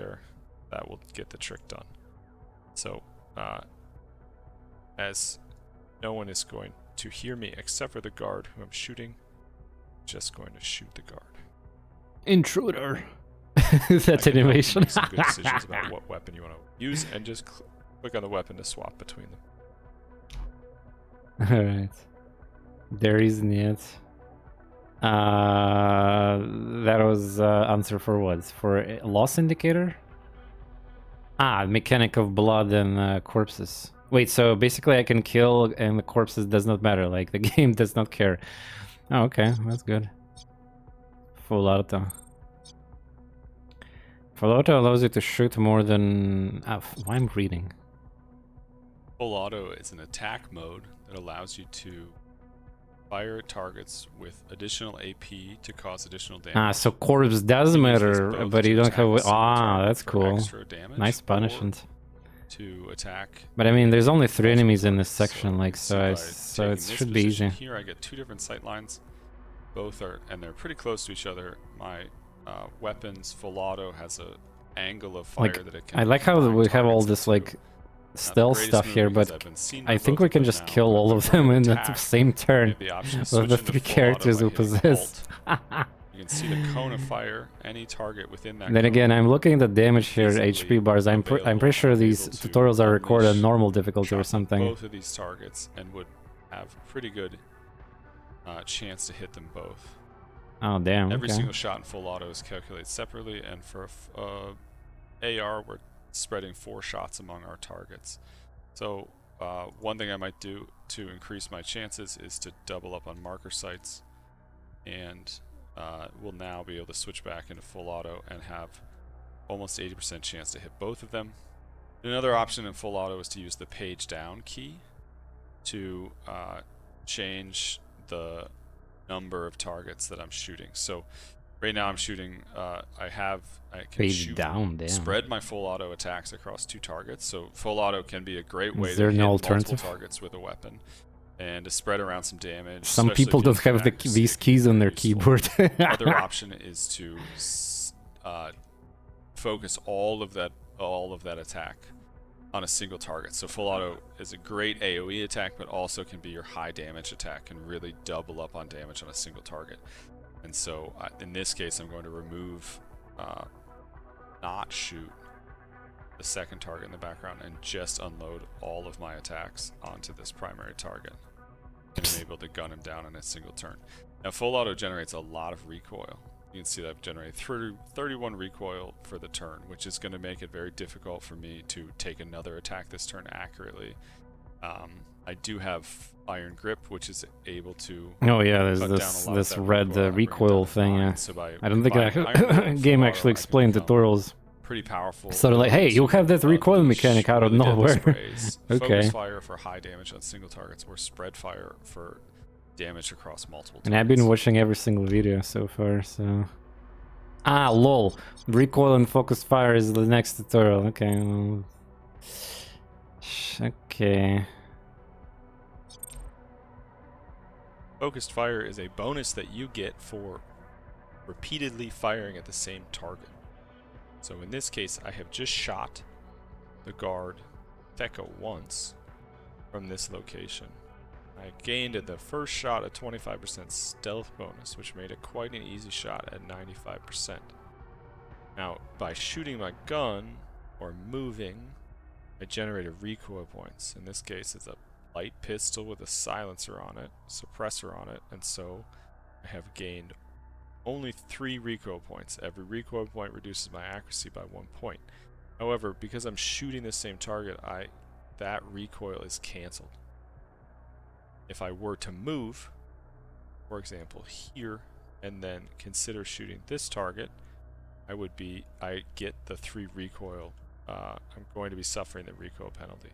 That will get the trick done. So as no one is going to hear me except for the guard who I'm shooting, I'm just going to shoot the guard. Intruder. That's animation. Make some good decisions about what weapon you want to use, and just click on the weapon to swap between them. Alright. There isn't yet. That was answer for what? For a loss indicator? Mechanic of blood and corpses. Wait, so basically I can kill and the corpses does not matter. Like, the game does not care. Oh, okay. That's good. Full auto. Full auto allows you to shoot more than... why I'm reading? Full auto is an attack mode that allows you to fire at targets with additional AP to cause additional damage. So corpse does matter, but you don't have... that's cool. Nice punishment. To attack. But I mean, there's only 3 enemies in this section, like, so it should be easy. Here I get 2 different sight lines. Both are, and they're pretty close to each other. My weapons, full auto, has a angle of fire that it can. I like how we have all this like stealth stuff here, but I think we can just kill all of them in the same turn with the 3 characters we possess. You can see the cone of fire, any target within that. Then again, I'm looking at the damage here, HP bars. I'm pretty sure these tutorials are recorded on normal difficulty or something. Both of these targets and would have pretty good chance to hit them both. Oh damn! Every single shot in full auto is calculated separately, and for AR, we're spreading 4 shots among our targets. So one thing I might do to increase my chances is to double up on marker sights, and we'll now be able to switch back into full auto and have almost 80% chance to hit both of them. Another option in full auto is to use the page down key to change the number of targets that I'm shooting. So right now I'm shooting, I can Page shoot, down, damn. spread my full auto attacks across 2 targets. So full auto can be a great way Is to there hit no multiple alternative? targets with a weapon and to spread around some damage. Some especially people if you don't have accuracy, these it can be keys on very their useful. keyboard. Other option is to focus all of that attack on a single target. So full auto is a great AoE attack, but also can be your high damage attack and really double up on damage on a single target. And so in this case, I'm going to remove, not shoot the second target in the background and just unload all of my attacks onto this primary target. And I'm able to gun him down in a single turn. Now full auto generates a lot of recoil. You can see that I've generated 31 recoil for the turn, which is going to make it very difficult for me to take another attack this turn accurately. I do have Iron Grip, which is able to Oh yeah, there's cut this down a lot of that red recoil, recoil thing. Yeah. So by I don't think combining Iron Grip and game full actually auto, I can explained become tutorials. pretty powerful. So they're like, hey, you have that recoil mechanic out of really deadly nowhere. sprays, Okay. Focus fire for high damage on single targets, or spread fire for damage across multiple targets. And I've been watching every single video so far, so... Ah, lol. Recoil and focused fire is the next tutorial. Okay. Well... Okay. Focused fire is a bonus that you get for repeatedly firing at the same target. So in this case, I have just shot the guard Theka once from this location. I gained at the first shot a 25% stealth bonus, which made it quite an easy shot at 95%. Now, by shooting my gun or moving, I generated recoil points. In this case, it's a light pistol with a silencer on it, suppressor on it, and so I have gained only 3 recoil points. Every recoil point reduces my accuracy by 1 point. However, because I'm shooting the same target, that recoil is cancelled. If I were to move, for example, here, and then consider shooting this target, I get the 3 recoil. I'm going to be suffering the recoil penalty.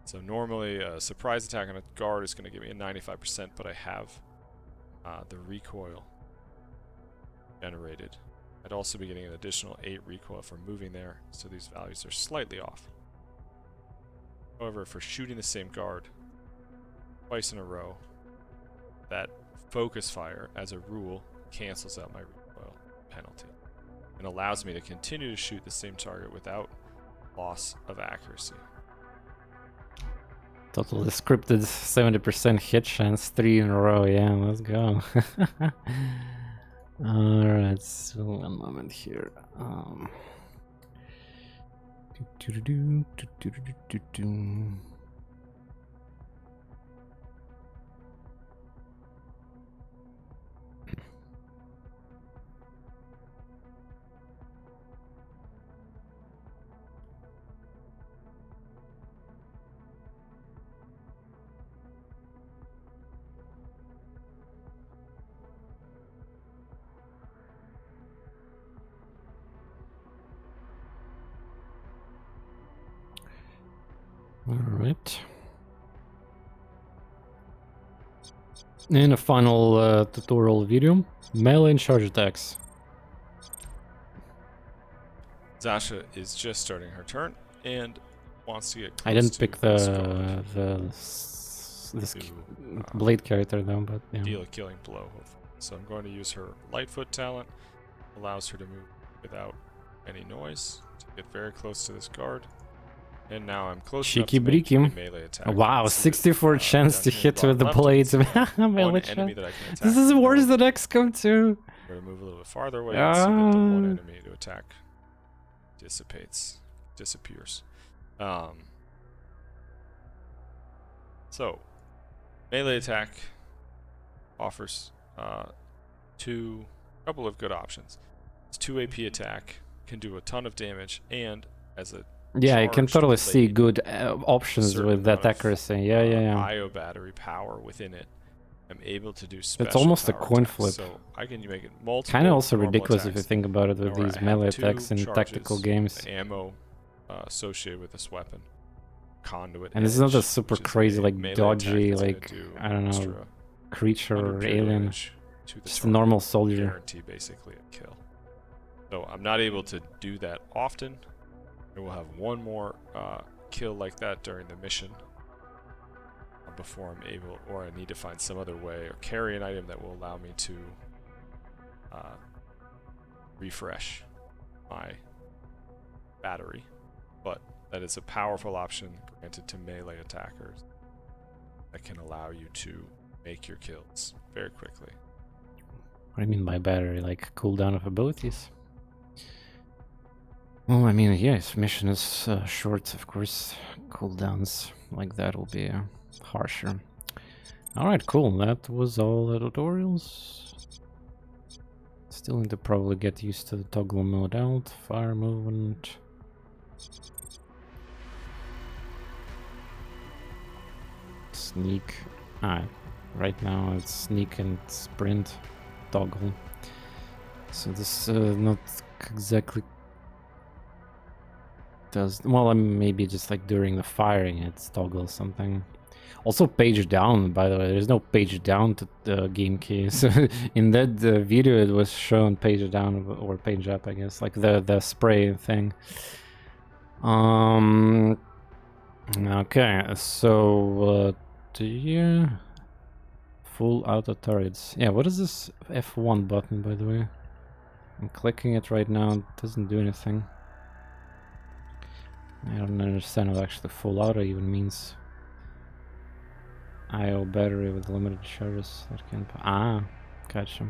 So normally a surprise attack on a guard is going to give me a 95%, but I have the recoil generated. I'd also be getting an additional 8 recoil for moving there, so these values are slightly off. However, for shooting the same guard twice in a row, that focus fire, as a rule, cancels out my recoil penalty and allows me to continue to shoot the same target without loss of accuracy. Totally scripted 70% hit chance, 3 in a row. Yeah, let's go. Alright, so 1 moment here. Alright. In a final tutorial video, melee and charge attacks. Zasha is just starting her turn and wants to get close I didn't to pick this blade character though, but yeah. deal a killing blow, hopefully. So I'm going to use her Lightfoot talent, allows her to move without any noise to get very close to this guard. And now I'm close enough to make a melee attack. Wow, 64 chance to hit with the blades. One enemy that I can attack. This is worse than XCOM 2. We're gonna move a little bit farther away and see that the one enemy to attack disappears. So, melee attack offers couple of good options. It's 2 AP attack, can do a ton of damage, and as a yeah, I can totally see good options with that accuracy. Yeah. IO battery power within it. I'm able to do special. It's almost a power coin attacks, flip. so I can make it multiple. Kind of also normal ridiculous attacks. if you think about it with these melee attacks in tactical games. Ammo associated with this weapon. Conduit. And this is not a edge, super which is crazy, a like melee dodgy, attack that's like gonna do I don't know, extra creature or 100 alien. damage to the Just a target. normal soldier. Guarantee basically a kill. So I'm not able to do that often. I will have one more kill like that during the mission before I'm able, or I need to find some other way or carry an item that will allow me to refresh my battery. But that is a powerful option granted to melee attackers that can allow you to make your kills very quickly. What do you mean by battery? Like cooldown of abilities? Well, I mean, yeah, if mission is short, of course, cooldowns like that will be harsher. Alright, cool. That was all the tutorials. Still need to probably get used to the toggle mode out, fire movement. Sneak. Right now it's sneak and sprint toggle. So this not exactly does well. Maybe just like during the firing it's toggle something. Also page down, by the way. There's no page down to the game key. So in that video it was shown page down or page up, I guess, like the spray thing. Okay, so yeah, full auto turrets. Yeah, what is this F1 button, by the way? I'm clicking it right now. It doesn't do anything. I don't understand what actually full auto even means. IO battery with limited charges that can. Gotcha.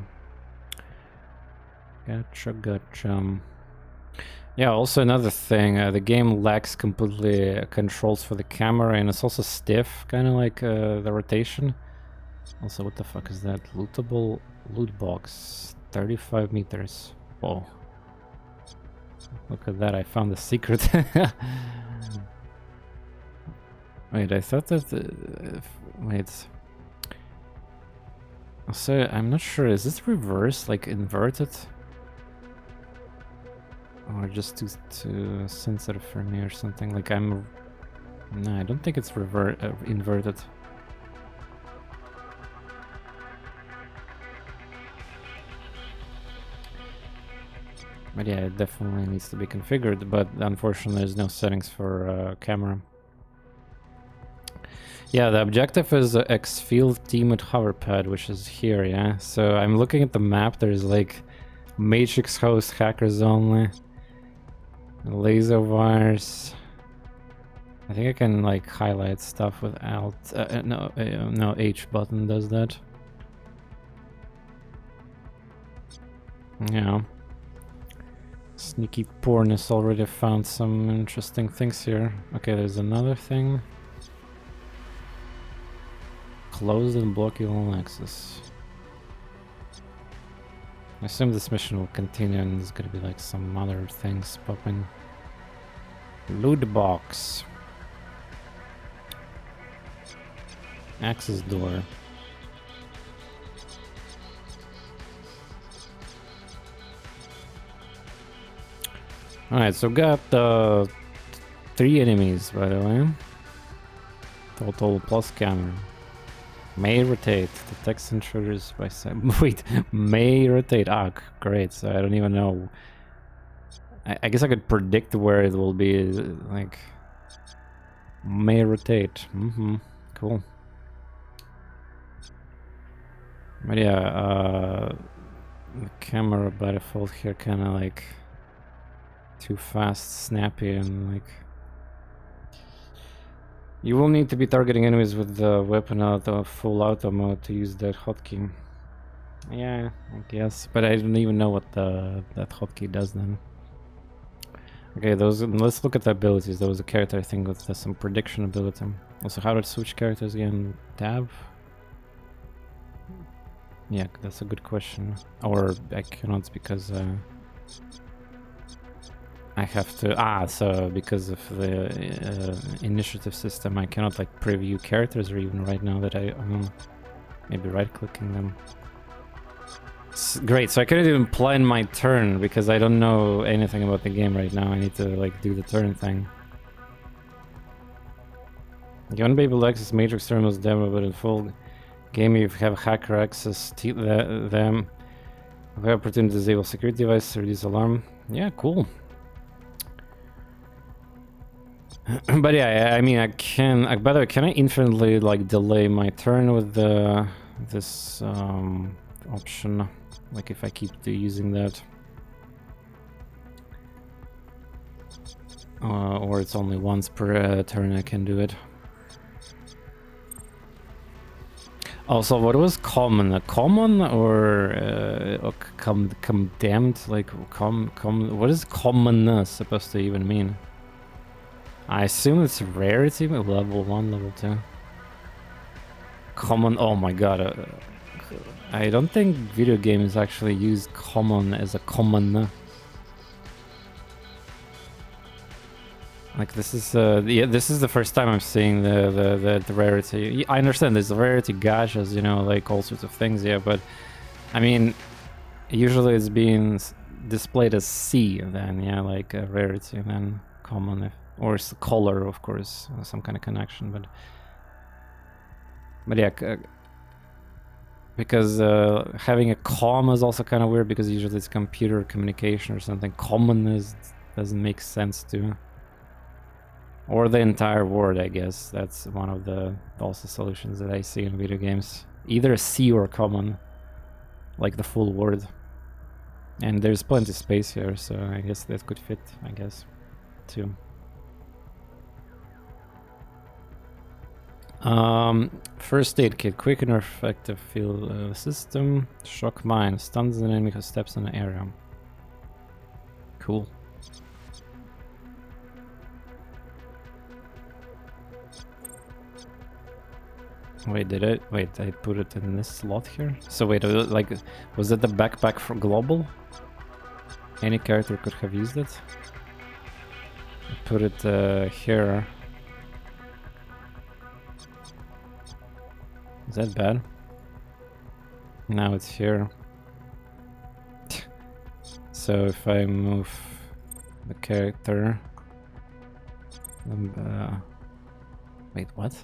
Gotcha. Yeah, also another thing, the game lacks completely controls for the camera, and it's also stiff, kind of like the rotation. Also, what the fuck is that? Lootable loot box, 35 meters. Whoa. Look at that, I found the secret. Wait, I thought that... wait. So, I'm not sure, is this reverse, like inverted? Or just too sensitive for me or something? Like no, I don't think it's inverted. But yeah, it definitely needs to be configured, but unfortunately there's no settings for camera. Yeah, the objective is X field team at hoverpad, which is here, yeah? So I'm looking at the map, there's like matrix host hackers only. Laser wires. I think I can like highlight stuff with Alt. No, H button does that. Yeah. Sneaky TorNis already found some interesting things here. Okay, there's another thing. Closed and blockable access. I assume this mission will continue and there's gonna be like some other things popping. Loot box. Access door. Alright, so got 3 enemies, by the way. Total plus camera. May rotate. Detects intruders by side. Wait, may rotate. Great. So I don't even know. I guess I could predict where it will be. Like, may rotate. Cool. But yeah, the camera by default here kind of like too fast, snappy, and like you will need to be targeting enemies with the weapon auto, full auto mode to use that hotkey. Yeah, I guess, but I don't even know what that hotkey does then. Okay, let's look at the abilities. There was a character I think with some prediction ability. Also, how to switch characters again? Tab? Yeah, that's a good question. Or I cannot because I have to... so because of the initiative system, I cannot like preview characters or even right now that I maybe right-clicking them. Great, so I couldn't even plan my turn because I don't know anything about the game right now. I need to like do the turn thing. You won't be able to access Matrix Terminals demo, but in full game you have hacker access to them. We have opportunity to disable security device to reduce alarm. Yeah, cool. But yeah, I mean, I can. By the way, can I infinitely like delay my turn with the this option? Like if I keep using that, or it's only once per turn I can do it. Also, what was common? A common or condemned? Like what is commonness supposed to even mean? I assume it's rarity, level 1, level 2. Common, oh my god. I don't think video games actually use common as a common. Like this is yeah, this is the first time I'm seeing the rarity. I understand there's a rarity gachas, you know, like all sorts of things, yeah, but I mean, usually it's being displayed as C then, yeah, like a rarity, and then common, or it's color, of course, some kind of connection, but yeah, because having a com is also kind of weird because usually it's computer communication or something. Common doesn't make sense to. Or the entire word, I guess. That's one of the also solutions that I see in video games. Either C or common, like the full word. And there's plenty of space here, so I guess that could fit, I guess, too. First aid kit, quick and effective field system, shock mine, stuns an enemy who steps in the area. Cool. Wait, I put it in this slot here? So wait, like, was it the backpack for global? Any character could have used it? I put it here. Is that bad? Now it's here. So if I move the character... wait, what?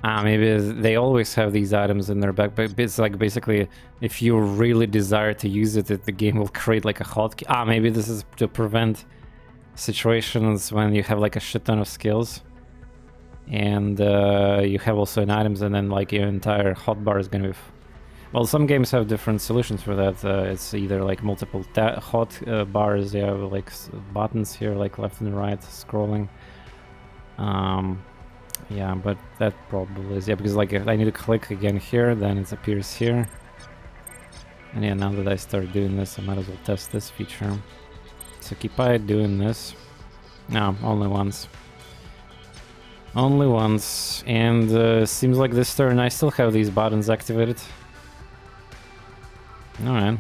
Ah, maybe they always have these items in their backpack. It's like basically, if you really desire to use it, the game will create like a hotkey. Ah, maybe this is to prevent situations when you have like a shit ton of skills. And you have also in items, and then like your entire hotbar is gonna be... Well, some games have different solutions for that. It's either like multiple hot bars, yeah, like buttons here, like left and right, scrolling. Yeah, but that probably is, yeah, because like if I need to click again here, then it appears here. And yeah, now that I start doing this, I might as well test this feature. So keep doing this. No, only once. Only once, and seems like this turn I still have these buttons activated. Alright.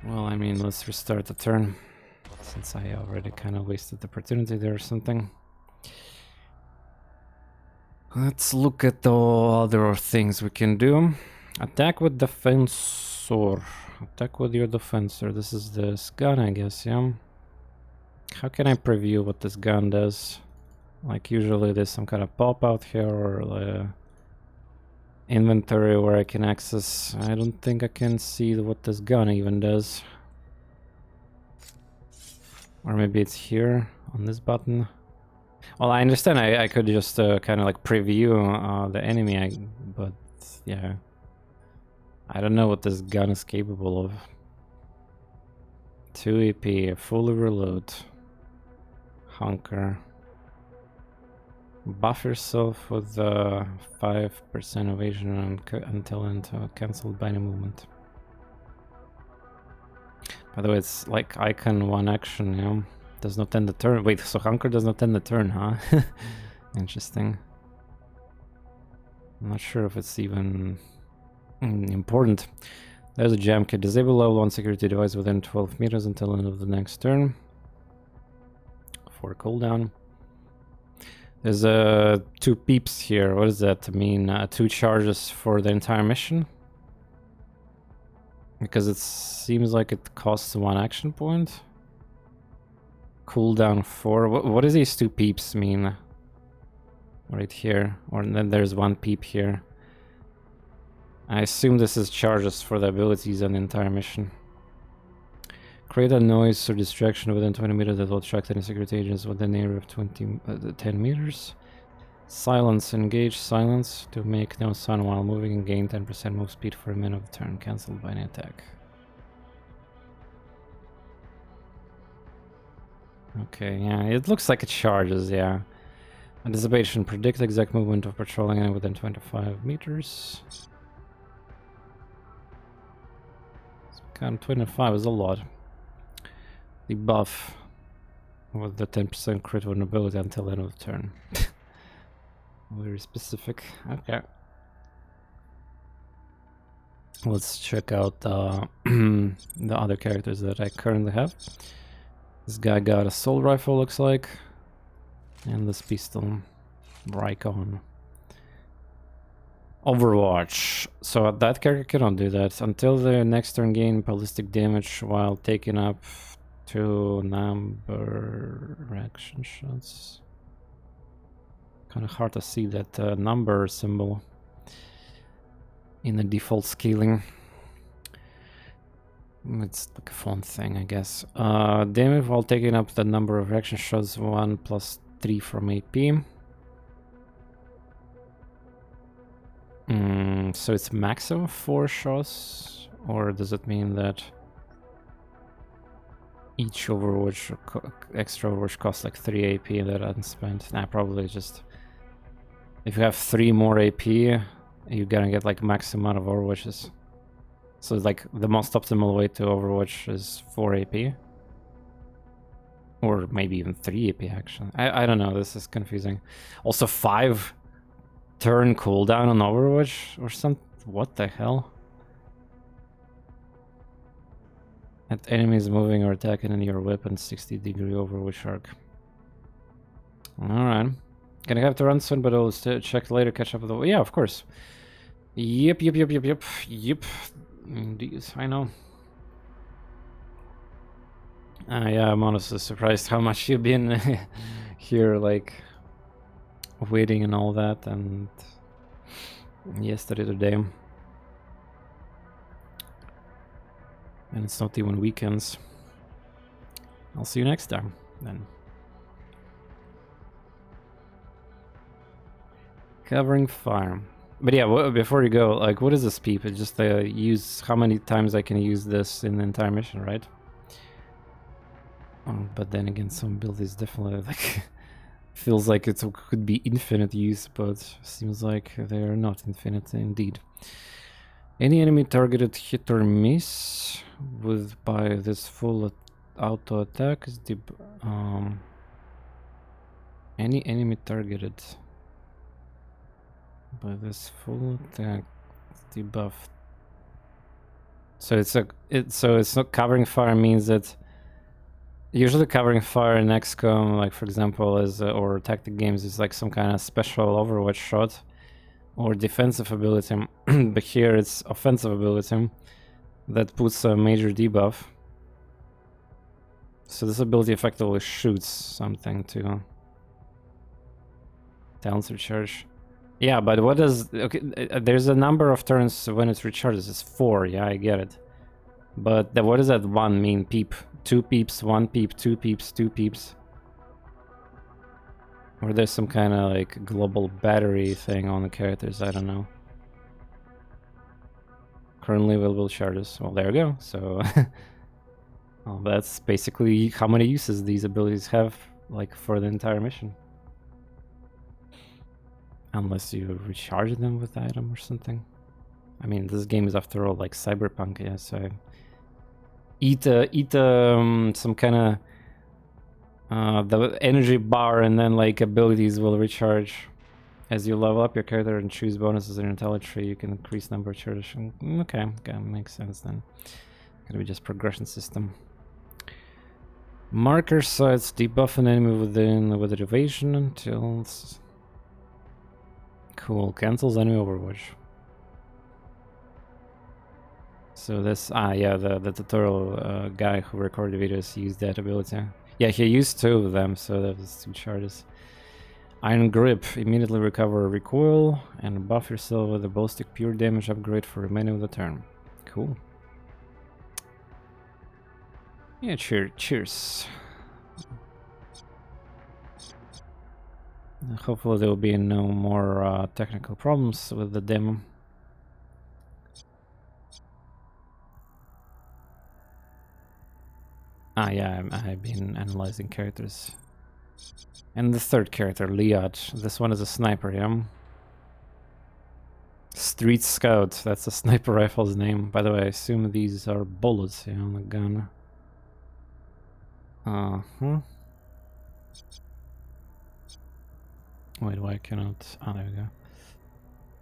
Well, I mean, let's restart the turn, since I already kind of wasted the opportunity there or something. Let's look at the other things we can do. Attack with defensor. Attack with your defensor. This is this gun, I guess, yeah? How can I preview what this gun does? Like usually there's some kind of pop out here or inventory where I can access. I don't think I can see what this gun even does. Or maybe it's here on this button. Well, I understand I could just kind of like preview the enemy, but yeah. I don't know what this gun is capable of. 2 EP, fully reload. Hunker. Buff yourself with 5% evasion until cancelled by any movement. By the way, it's like icon 1 action, yeah? Does not end the turn. Wait, so Hunker does not end the turn, huh? Interesting. I'm not sure if it's even important. There's a jam kit. Disable level 1 security device within 12 meters until end of the next turn. For cooldown. There's 2 peeps here. What does that mean? 2 charges for the entire mission? Because it seems like it costs 1 action point. Cooldown 4. What does these 2 peeps mean? Right here. Or then there's 1 peep here. I assume this is charges for the abilities on the entire mission. Create a noise or distraction within 20 meters that will attract any secret agents within an area of 10 meters. Silence. Engage silence to make no sound while moving and gain 10% move speed for a minute of the turn. Cancelled by an attack. Okay, yeah, it looks like it charges, yeah. Anticipation. Predict the exact movement of patrolling enemy within 25 meters. Kind of 25 is a lot. The buff with the 10% crit vulnerability until the end of the turn. Very specific. Okay. Let's check out the other characters that I currently have. This guy got a assault rifle, looks like, and this pistol, Rykon. Overwatch. So that character cannot do that until the next turn. Gain ballistic damage while taking up 2 number action shots. Kind of hard to see that number symbol in the default scaling. It's like a font thing, I guess. Damage while taking up the number of action shots, 1 plus 3 from AP. So it's maximum 4 shots, or does it mean that each Overwatch extra Overwatch costs like 3 AP that unspent? Nah, probably just if you have 3 more AP, you're gonna get like max amount of Overwatches. So like the most optimal way to Overwatch is 4 AP, or maybe even 3 AP actually. I don't know. This is confusing. Also 5 turn cooldown on Overwatch or something. What the hell? At enemies moving or attacking in your weapon, 60-degree Overwatch arc. Alright. Gonna have to run soon, but I'll check later, catch up with the... Yeah, of course. Yep. Indeed, I know. Yeah, I'm honestly surprised how much you've been here, like... waiting and all that, and yesterday, today, and it's not even weekends. I'll see you next time then. Covering fire. But yeah, before you go, like, what is this peep? It's just use how many times I can use this in the entire mission, right? But then again, some abilities definitely like feels like it could be infinite use, but seems like they are not infinite indeed. Any enemy targeted hit or miss by this full auto attack is any enemy targeted by this full attack is debuffed. So it's not covering fire means that usually covering fire in XCOM, like for example, is or tactic games, is like some kind of special Overwatch shot or defensive ability. But here it's offensive ability that puts a major debuff. So this ability effectively shoots something to talents recharge. Yeah, but what does... Okay, there's a number of turns when it recharges. It's 4, yeah, I get it. But what does that 1 mean? Peep. 2 peeps, 1 peep, 2 peeps, 2 peeps. Or there's some kind of like global battery thing on the characters, I don't know. Currently available charges. Well, there we go. So well, that's basically how many uses these abilities have, like, for the entire mission. Unless you recharge them with item or something. I mean, this game is after all like Cyberpunk, yeah, so eat some kind of the energy bar, and then like abilities will recharge as you level up your character and choose bonuses in your talent tree. You can increase number of charges. Okay, makes sense then. Gonna be just progression system. Marker sites debuff an enemy within with evasion until... Cool, cancels enemy overwatch. So this, yeah, the tutorial guy who recorded videos used that ability. Yeah, he used 2 of them, so that was 2 charges. Iron Grip, immediately recover recoil and buff yourself with a ballistic pure damage upgrade for remaining of the turn. Cool. Yeah, cheers. Hopefully there will be no more technical problems with the demo. Yeah, I've been analyzing characters. And the 3rd character, Liat. This one is a sniper, yeah? Street Scout, that's a sniper rifle's name. By the way, I assume these are bullets, yeah, on the gun. Wait, why I cannot... Oh, there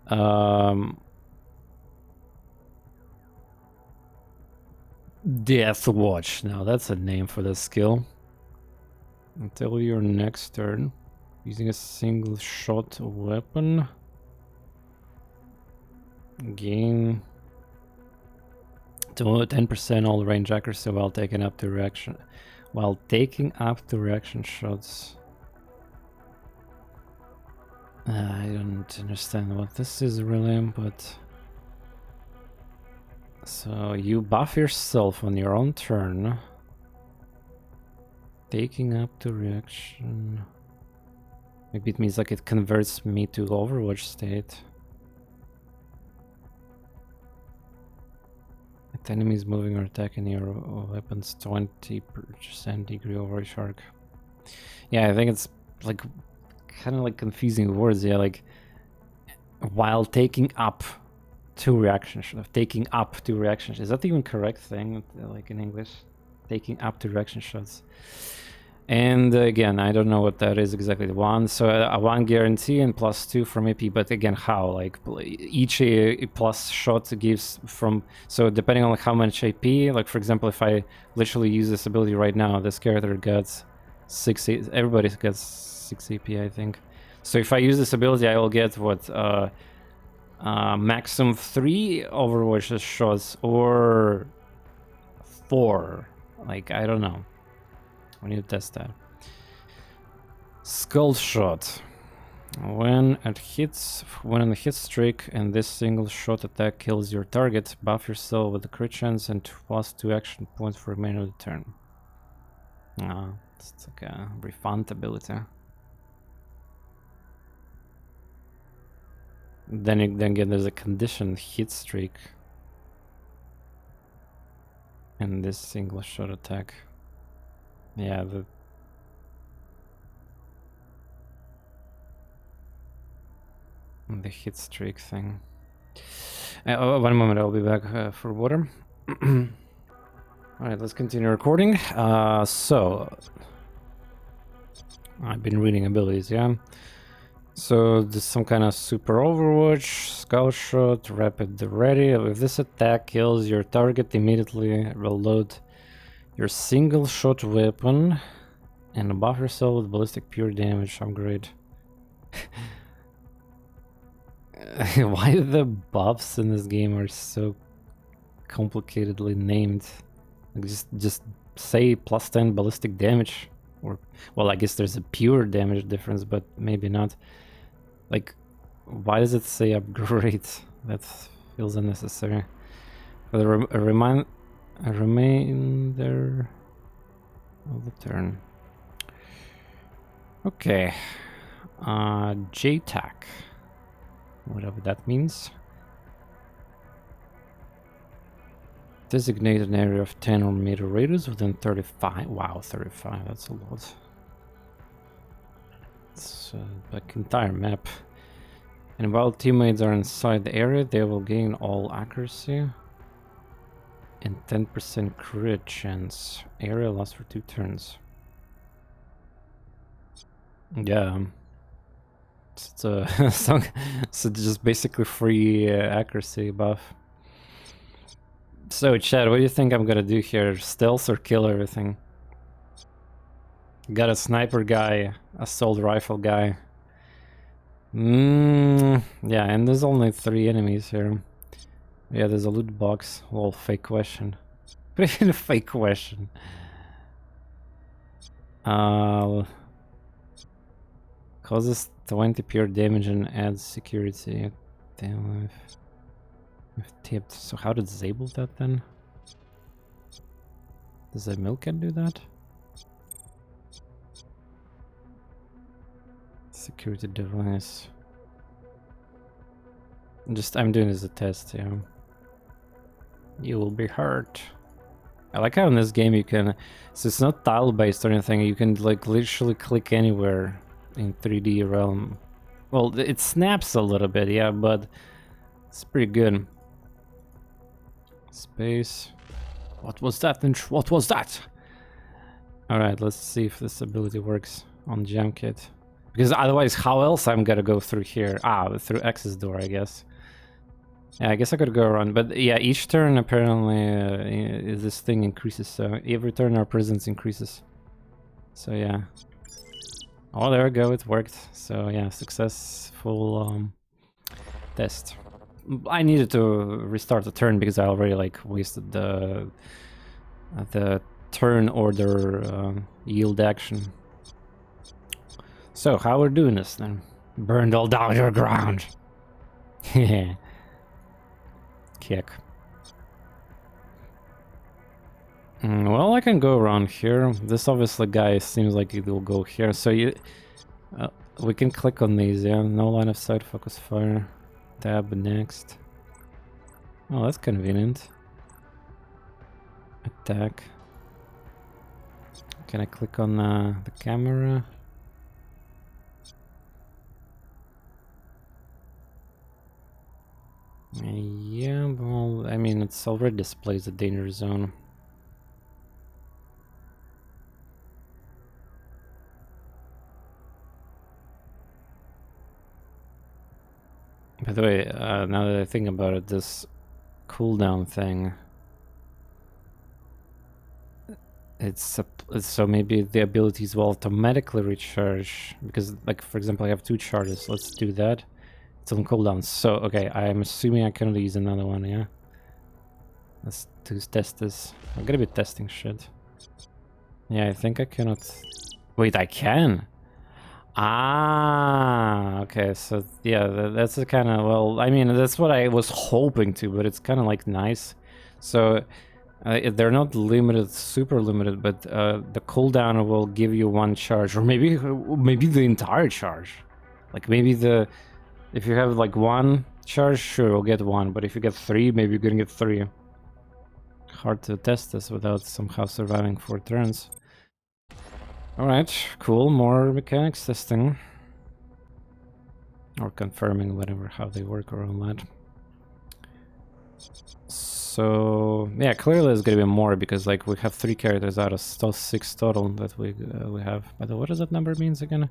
we go. Death Watch. Now that's a name for the skill. Until your next turn, using a single shot weapon, gain 10% all range accuracy while taking up to reaction. While taking up to reaction shots. I don't understand what this is really, but... So you buff yourself on your own turn. Taking up to reaction. Maybe it means like it converts me to Overwatch state. If enemies moving or attacking your weapons 20% degree Overwatch arc. Yeah, I think it's like kind of like confusing words. Yeah, like while taking up 2 reactions. Taking up 2 reactions. Is that even correct thing? Like in English, taking up 2 reaction shots. And again, I don't know what that is exactly. 1, so a 1 guarantee and +2 from AP. But again, how? Like each plus shot gives from. So depending on like how much AP. Like for example, if I literally use this ability right now, this character gets 6. Everybody gets 6 AP, I think. So if I use this ability, I will get what? Maximum 3 Overwatch shots or 4. Like I don't know. We need to test that. Skull shot. When in a hit streak and this single shot attack kills your target, buff yourself with a crit chance and +2 action points for the remainder of the turn. It's like a refund ability. Then again, there's a conditioned hit streak. And this single shot attack. Yeah, the hit streak thing. 1 moment, I'll be back for water. Alright, let's continue recording. So I've been reading abilities, yeah. So there's some kind of super Overwatch, skull shot, rapid ready. If this attack kills your target, immediately reload your single shot weapon and buff yourself with ballistic pure damage upgrade. Why the buffs in this game are so complicatedly named? Like just say +10 ballistic damage, or well, I guess there's a pure damage difference, but maybe not. Like, why does it say upgrade? That feels unnecessary. For the remainder of the turn. Okay. JTAC. Whatever that means. Designate an area of 10 or meter radius within 35. Wow, 35, that's a lot. It's like entire map. And while teammates are inside the area, they will gain all accuracy and 10% crit chance. Area lasts for 2 turns. Yeah. So it's just basically free accuracy buff. So Chad, what do you think I'm gonna do here? Stealth or kill everything? Got a sniper guy, assault rifle guy. Yeah, and there's only 3 enemies here. Yeah, there's a loot box. Well, fake question. Fake question. Causes 20 pure damage and adds security. Damn, I've tipped. So how to disable that then? Does a milk can do that? Security device. I'm doing this as a test, yeah. You will be hurt. I like how in this game you can, so it's not tile based or anything, you can like literally click anywhere in 3D realm. Well, it snaps a little bit, yeah, but it's pretty good. Space. What was that? What was that? Alright, let's see if this ability works on Jam Kit. Because otherwise, how else I'm gonna go through here? Ah, through X's door, I guess. Yeah, I guess I could go around, but yeah, each turn apparently this thing increases, so every turn our presence increases. So yeah. Oh, there we go, it worked. So yeah, successful test. I needed to restart the turn because I already like wasted the turn order yield action. So how we're doing this then? Burned all down your ground. Yeah. Kick. Well, I can go around here. This obviously guy seems like it will go here. So we can click on these, yeah. No line of sight, focus fire. Tab next. Oh, that's convenient. Attack. Can I click on the camera? Yeah, well, I mean, it's already displays the danger zone. By the way, now that I think about it, this cooldown thing, so maybe the abilities will automatically recharge, because, like, for example, I have 2 charges. Let's do that. It's on cooldown. So, okay, I'm assuming I can use another one, yeah? Let's test this. I'm gonna be testing shit. Yeah, I think I cannot... Wait, I can! Ah, okay, so yeah, that's a kind of, well, I mean, that's what I was hoping to, but it's kind of like nice. So they're not limited, super limited, but the cooldown will give you 1 charge, or maybe the entire charge. Like maybe if you have like 1 charge, sure, you'll get 1, but if you get 3, maybe you're gonna get 3. Hard to test this without somehow surviving 4 turns. Alright, cool, more mechanics testing. Or confirming whatever, how they work around that. So, yeah, clearly there's gonna be more because like we have 3 characters out of 6 total that we have. By the way, what does that number means again?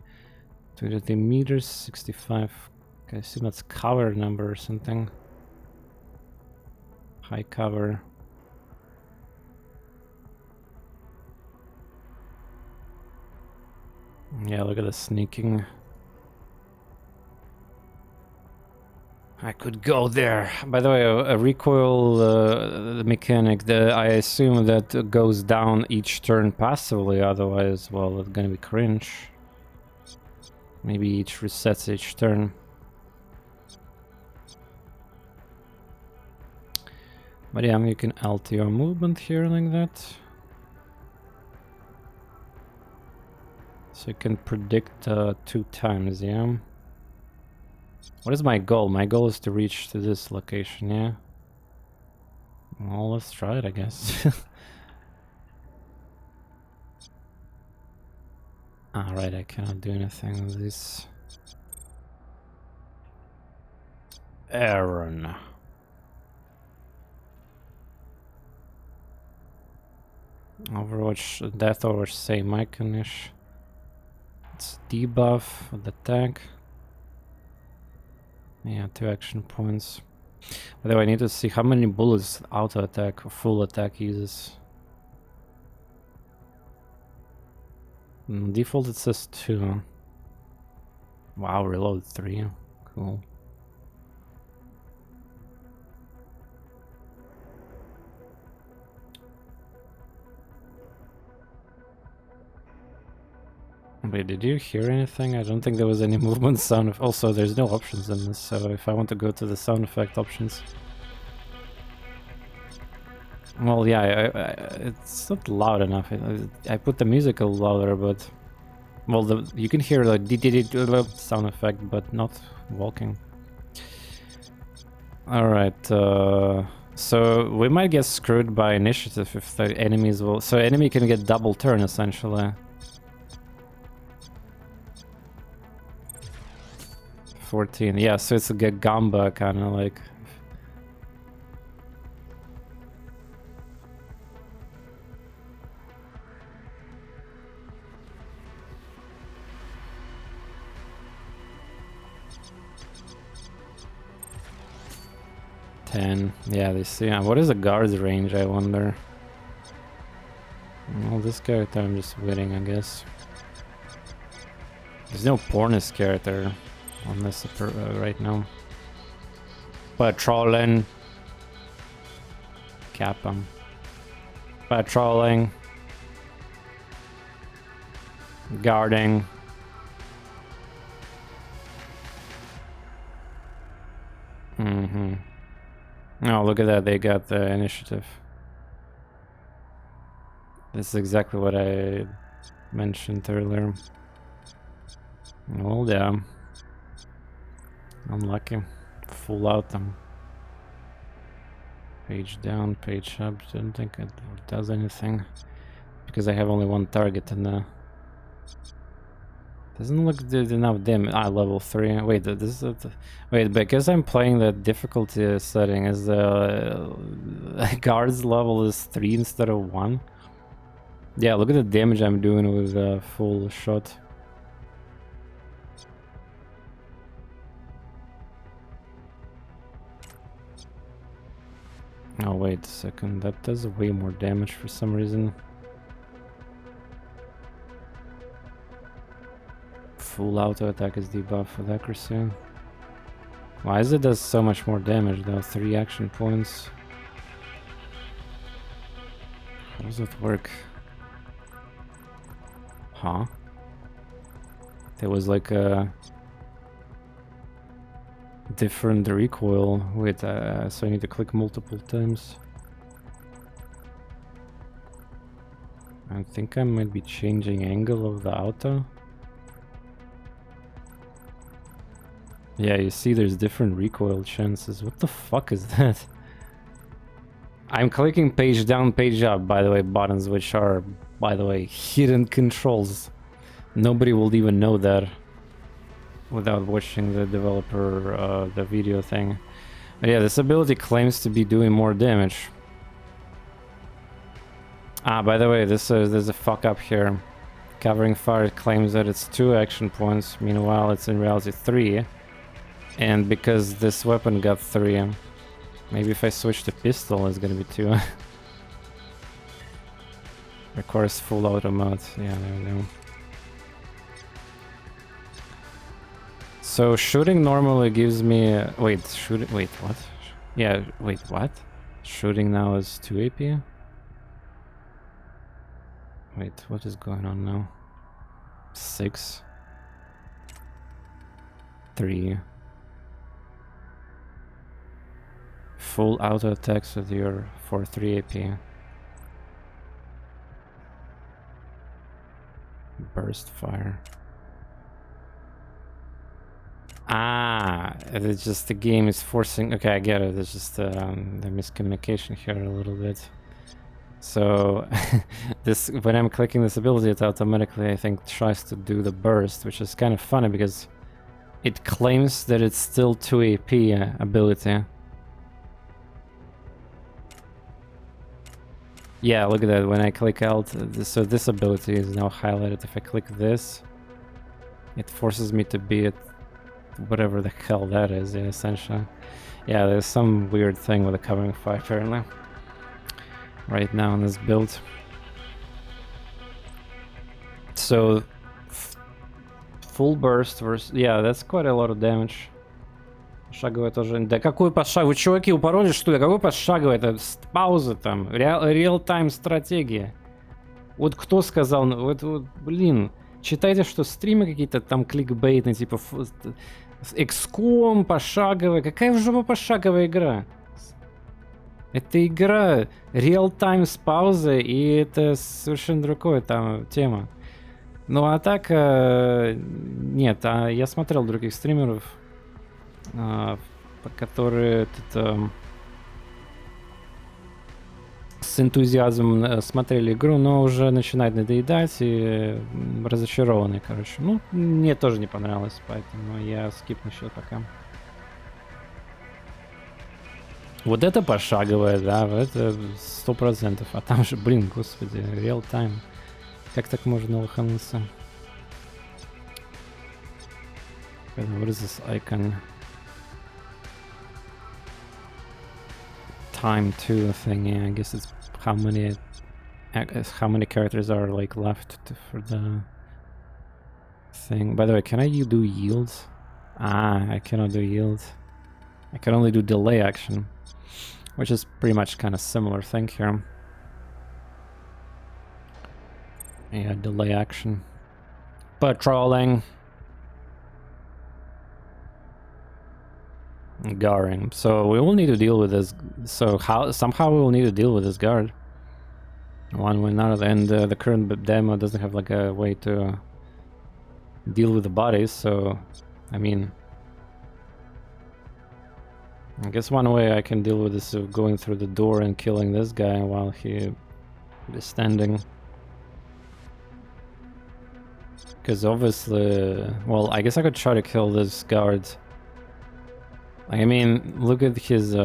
20 meters, 65. Okay, I assume that's cover number or something. High cover. Yeah, look at the sneaking. I could go there. By the way, a recoil mechanic, I assume that goes down each turn passively, otherwise, well, it's gonna be cringe. Maybe each resets each turn. But yeah, you can alt your movement here like that. So you can predict 2 times, yeah? What is my goal? My goal is to reach to this location, yeah? Well, let's try it, I guess. Alright, I cannot do anything with this. Aaron. Overwatch, Death Overwatch, same iconish. It's debuff with attack. Yeah, 2 action points. By the way, I need to see how many bullets auto attack or full attack uses. Default it says 2. Wow, reload 3. Cool. Wait, did you hear anything? I don't think there was any movement sound. Also, there's no options in this, so if I want to go to the sound effect options... Well, yeah, it's not loud enough. I put the music a little louder, but... Well, you can hear the sound effect, but not walking. Alright, so we might get screwed by initiative if the enemies will... So enemy can get double turn, essentially. 14, yeah, so it's a gamba kind of like. Yeah, they see. What is the guard's range, I wonder? Well, this character I'm just waiting, I guess. There's no TorNis character on this right now. Patrolling. Cap him. Patrolling. Guarding. Oh, look at that, they got the initiative. This is exactly what I mentioned earlier. Well, yeah. Unlucky. Full out them. Page down, page up. Don't think it does anything. Because I have only one target and doesn't look enough damage. Level 3. Wait, this is wait, because I'm playing the difficulty setting, is the guard's level is 3 instead of 1? Yeah, look at the damage I'm doing with a full shot. Oh, wait a second. That does way more damage for some reason. Full auto attack is debuff with accuracy. Why is it does so much more damage though? 3 action points. How does it work? Huh? There was like a different recoil. Wait, so I need to click multiple times. I think I might be changing angle of the auto. Yeah, you see there's different recoil chances. What the fuck is that? I'm clicking page down, page up, by the way, buttons, which are, by the way, hidden controls. Nobody will even know that without watching the developer, the video thing. But yeah, this ability claims to be doing more damage. By the way, there's a fuck up here. Covering fire claims that it's 2 action points, meanwhile it's in reality 3. And because this weapon got 3, maybe if I switch to pistol it's gonna be 2. Requires full auto mode. Yeah, there we go. So shooting normally gives me... wait, shooting... wait, what? Yeah, wait, what? Shooting now is 2 AP? Wait, what is going on now? 6. 3. Full auto attacks with your for 3 AP. Burst fire. It's just the game is forcing... okay, I get it. It's just the miscommunication here a little bit. So this, when I'm clicking this ability, it automatically, I think, tries to do the burst, which is kind of funny because it claims that it's still 2 AP ability. Yeah, look at that. When I click out, so this ability is now highlighted. If I click this, it forces me to be at whatever the hell that is, essentially. Yeah, there's some weird thing with the covering fire, apparently. Right now in this build. So full burst versus... Yeah, that's quite a lot of damage. Пошаговая тоже... Да какой пошаговый? Вы чуваки упоролись, что ли? Какой пошаговый? Это пауза там. Реал-тайм стратегия. Вот кто сказал... Вот, блин. Читайте, что стримы какие-то там кликбейтные, типа... XCOM, пошаговая. Какая в жопу пошаговая игра? Это игра реал-тайм с паузой, и это совершенно другая там тема. Ну а так... нет, я смотрел других стримеров, которые с энтузиазмом смотрели игру, но уже начинают надоедать и разочарованы, короче. Ну, мне тоже не понравилось, поэтому я скипну еще пока. Вот это пошаговое, да, это 100%. А там же, блин, господи, реал-тайм. Как так можно лохануться? What is this icon? Time 2 thing, yeah, I guess it's how many characters are like left for the thing. By the way, can I do yield? I cannot do yield. I can only do delay action, which is pretty much kind of similar thing here. Yeah, delay action. Patrolling. Guarding. So we will need to deal with this. So somehow we will need to deal with this guard. One way or another. And the current demo doesn't have like a way to deal with the bodies. So, I mean, I guess one way I can deal with this is going through the door and killing this guy while he is standing. Because obviously, well, I guess I could try to kill this guard. I mean, look at his, if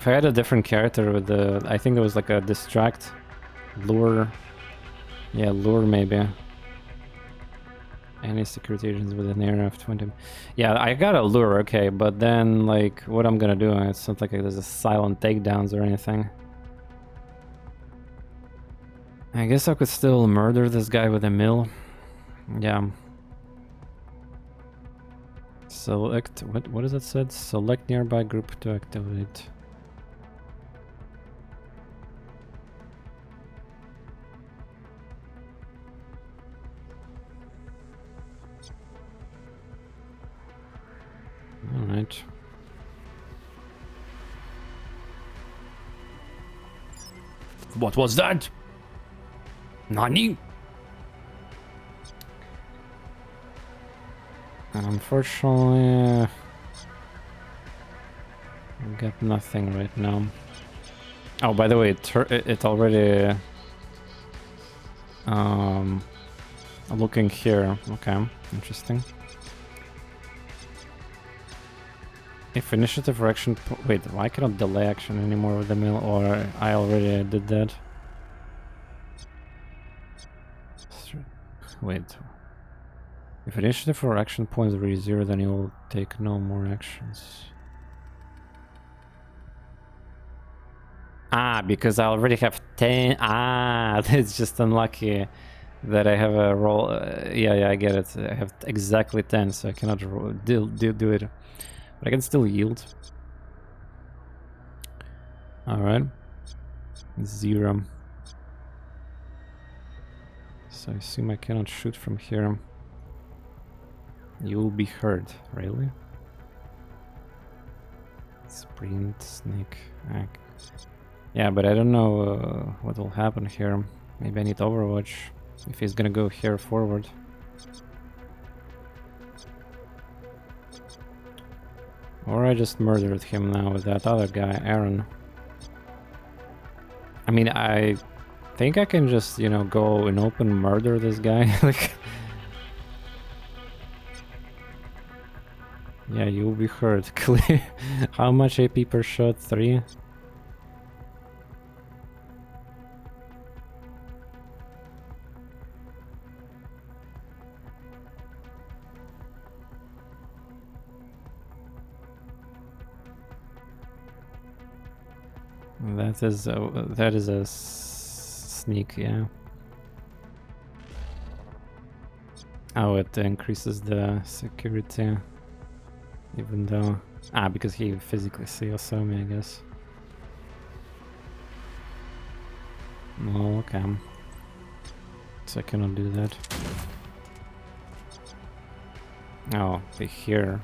I had a different character with the, I think there was like a distract, lure, yeah, lure maybe. Any security agents with an area of 20. Yeah, I got a lure, okay, but then, like, what I'm gonna do, it's not like there's a silent takedowns or anything. I guess I could still murder this guy with a mill. Yeah. Select, what is it said? Select nearby group to activate. Alright. What was that? Nani? Unfortunately, I got nothing right now. Oh, by the way, it already looking here. Okay, interesting. If initiative or action, wait, why cannot delay action anymore with the mill? Or I already did that. Wait. If initiative or action points reach 0, then you will take no more actions. Because I already have 10. That's just unlucky that I have a roll. Yeah, I get it. I have exactly 10, so I cannot do it. But I can still yield. Alright. 0. So I assume I cannot shoot from here. You will be hurt, really? Sprint, sneak, act. Yeah, but I don't know what will happen here. Maybe I need Overwatch if he's gonna go here forward. Or I just murdered him now with that other guy, Aaron. I mean, I think I can just, you know, go and open murder this guy. Like, yeah, you will be hurt. Clear. How much AP per shot? 3? That is a sneak, yeah. Oh, it increases the security, even though... Ah, because he physically saw me, I guess. Oh, okay. So I cannot do that. Oh, they hear.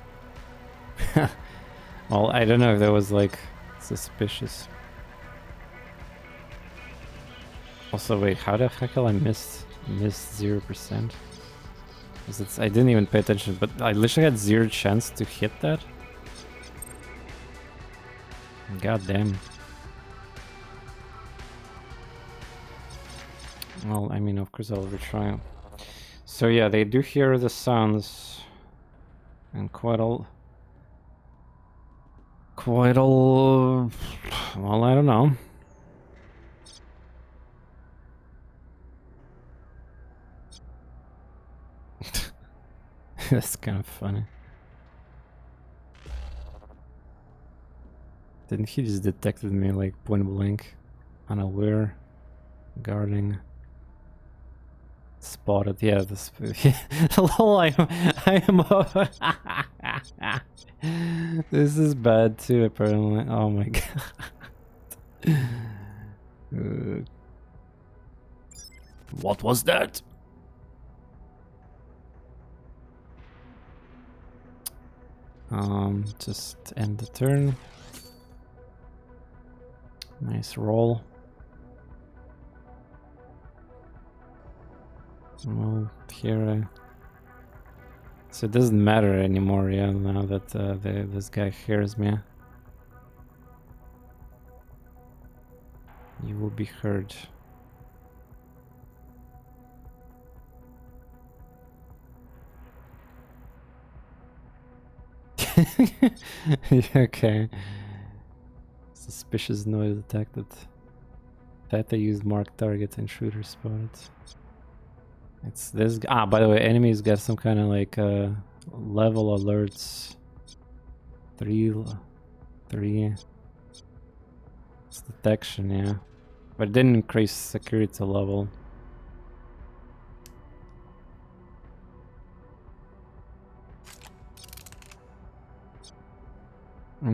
Well, I don't know if that was like suspicious. Also, wait, how the heck I missed 0%? I didn't even pay attention, but I literally had 0 chance to hit that. God damn. Well, I mean, of course I'll retry. So yeah, they do hear the sounds, and quite all. Well, I don't know. That's kind of funny. Didn't he just detected me like point blank, unaware, guarding, spotted? Yeah, this. Lol, I am. This is bad too, apparently. Oh my god. What was that? Just end the turn. Nice roll. Well, here so it doesn't matter anymore, yeah, now that this guy hears me. You will be heard. Okay. Suspicious noise detected. Theta used marked target and shooter spotted. It's this guy. Ah, by the way, enemies got some kind of like level alerts. 3. It's detection, yeah. But it didn't increase security level.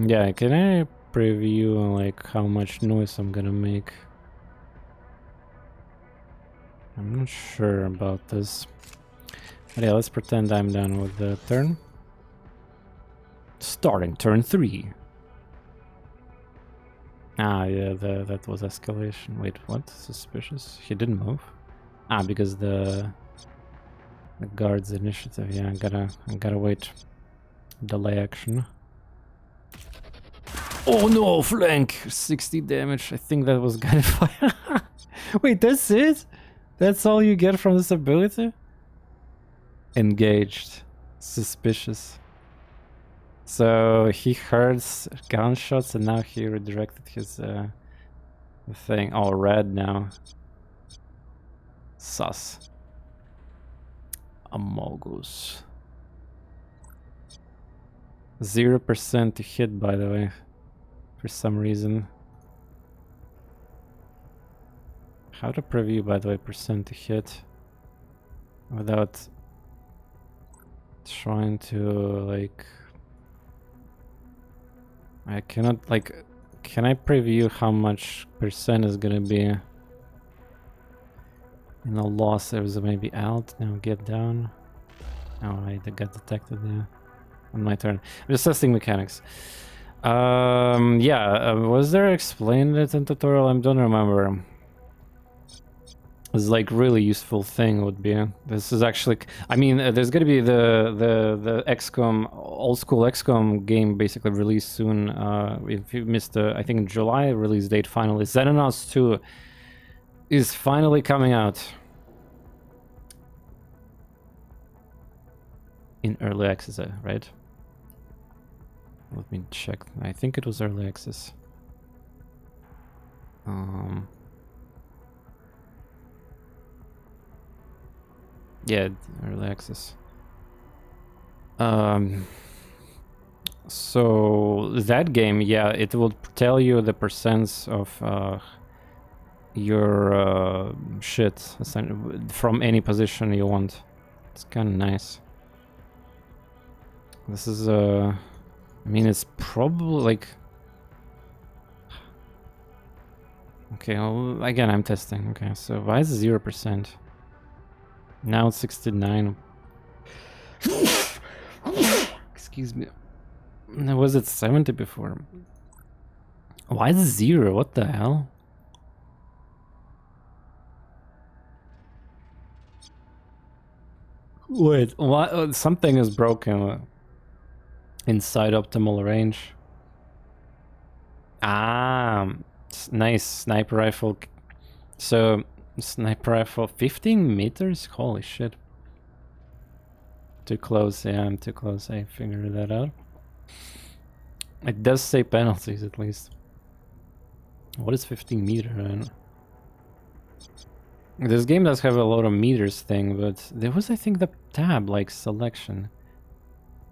Yeah, can I preview like how much noise I'm gonna make? I'm not sure about this. But yeah, let's pretend I'm done with the turn. Starting turn 3. Ah, yeah, that was escalation. Wait, what? Suspicious? He didn't move? Ah, because the guard's initiative. Yeah, I gotta wait. Delay action. Oh no, flank! 60 damage. I think that was gunfire. Wait, that's it? That's all you get from this ability? Engaged. Suspicious. So he heard gunshots and now he redirected his thing. Oh, red now. Sus. Amogus. 0% to hit, by the way, for some reason. How to preview, by the way, percent to hit without trying to like... I cannot like... Can I preview how much percent is gonna be in a loss? There was maybe alt, now get down. Oh, I got detected there. On my turn. I'm just testing mechanics. Yeah, was there explained it in tutorial? I don't remember. It's like really useful thing would be. This is actually, I mean, there's gonna be the XCOM, old school XCOM game basically released soon. If you missed the, I think July release date finally. Xenonauts 2 is finally coming out. In early access, right? Let me check. I think it was early access. Yeah, early access. So that game, yeah, it will tell you the percents of your shit from any position you want. It's kind of nice. This is I mean, it's probably like. Okay, well, again, I'm testing. Okay, so why is it 0%? Now it's 69. Excuse me. Was it 70 before? Why is it 0? What the hell? Wait, what? Something is broken inside optimal range. Ah, nice sniper rifle. So sniper rifle 15 meters? Holy shit. Too close. Yeah, I'm too close. I figured that out. It does say penalties at least. What is 15 meter? This game does have a lot of meters thing, but there was, I think, the tab like selection.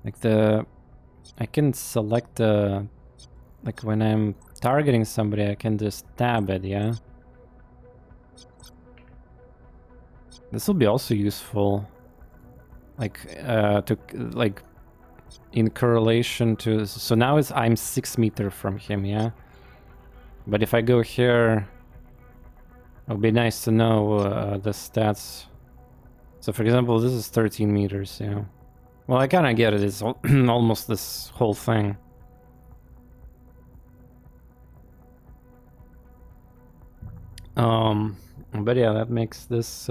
Like I can select the, like when I'm targeting somebody, I can just tab it, yeah? This will be also useful. Like, like, in correlation to, so now I'm 6 meters from him, yeah? But if I go here, it would be nice to know the stats. So for example, this is 13 meters, yeah. Well, I kind of get it, it's almost this whole thing. But yeah, that makes this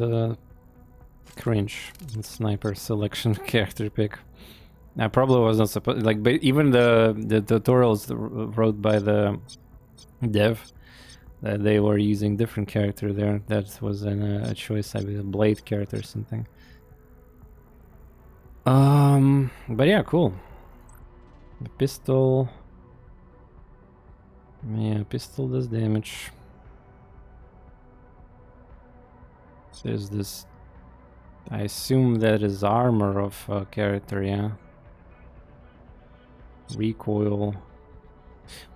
cringe. Sniper selection character pick. I probably was not supposed, like, but even the tutorials wrote by the dev, they were using different character there. That was a choice, I believe, a blade character or something. But yeah, cool. The pistol. Yeah, pistol does damage. There's this. I assume that is armor of a character, yeah. Recoil.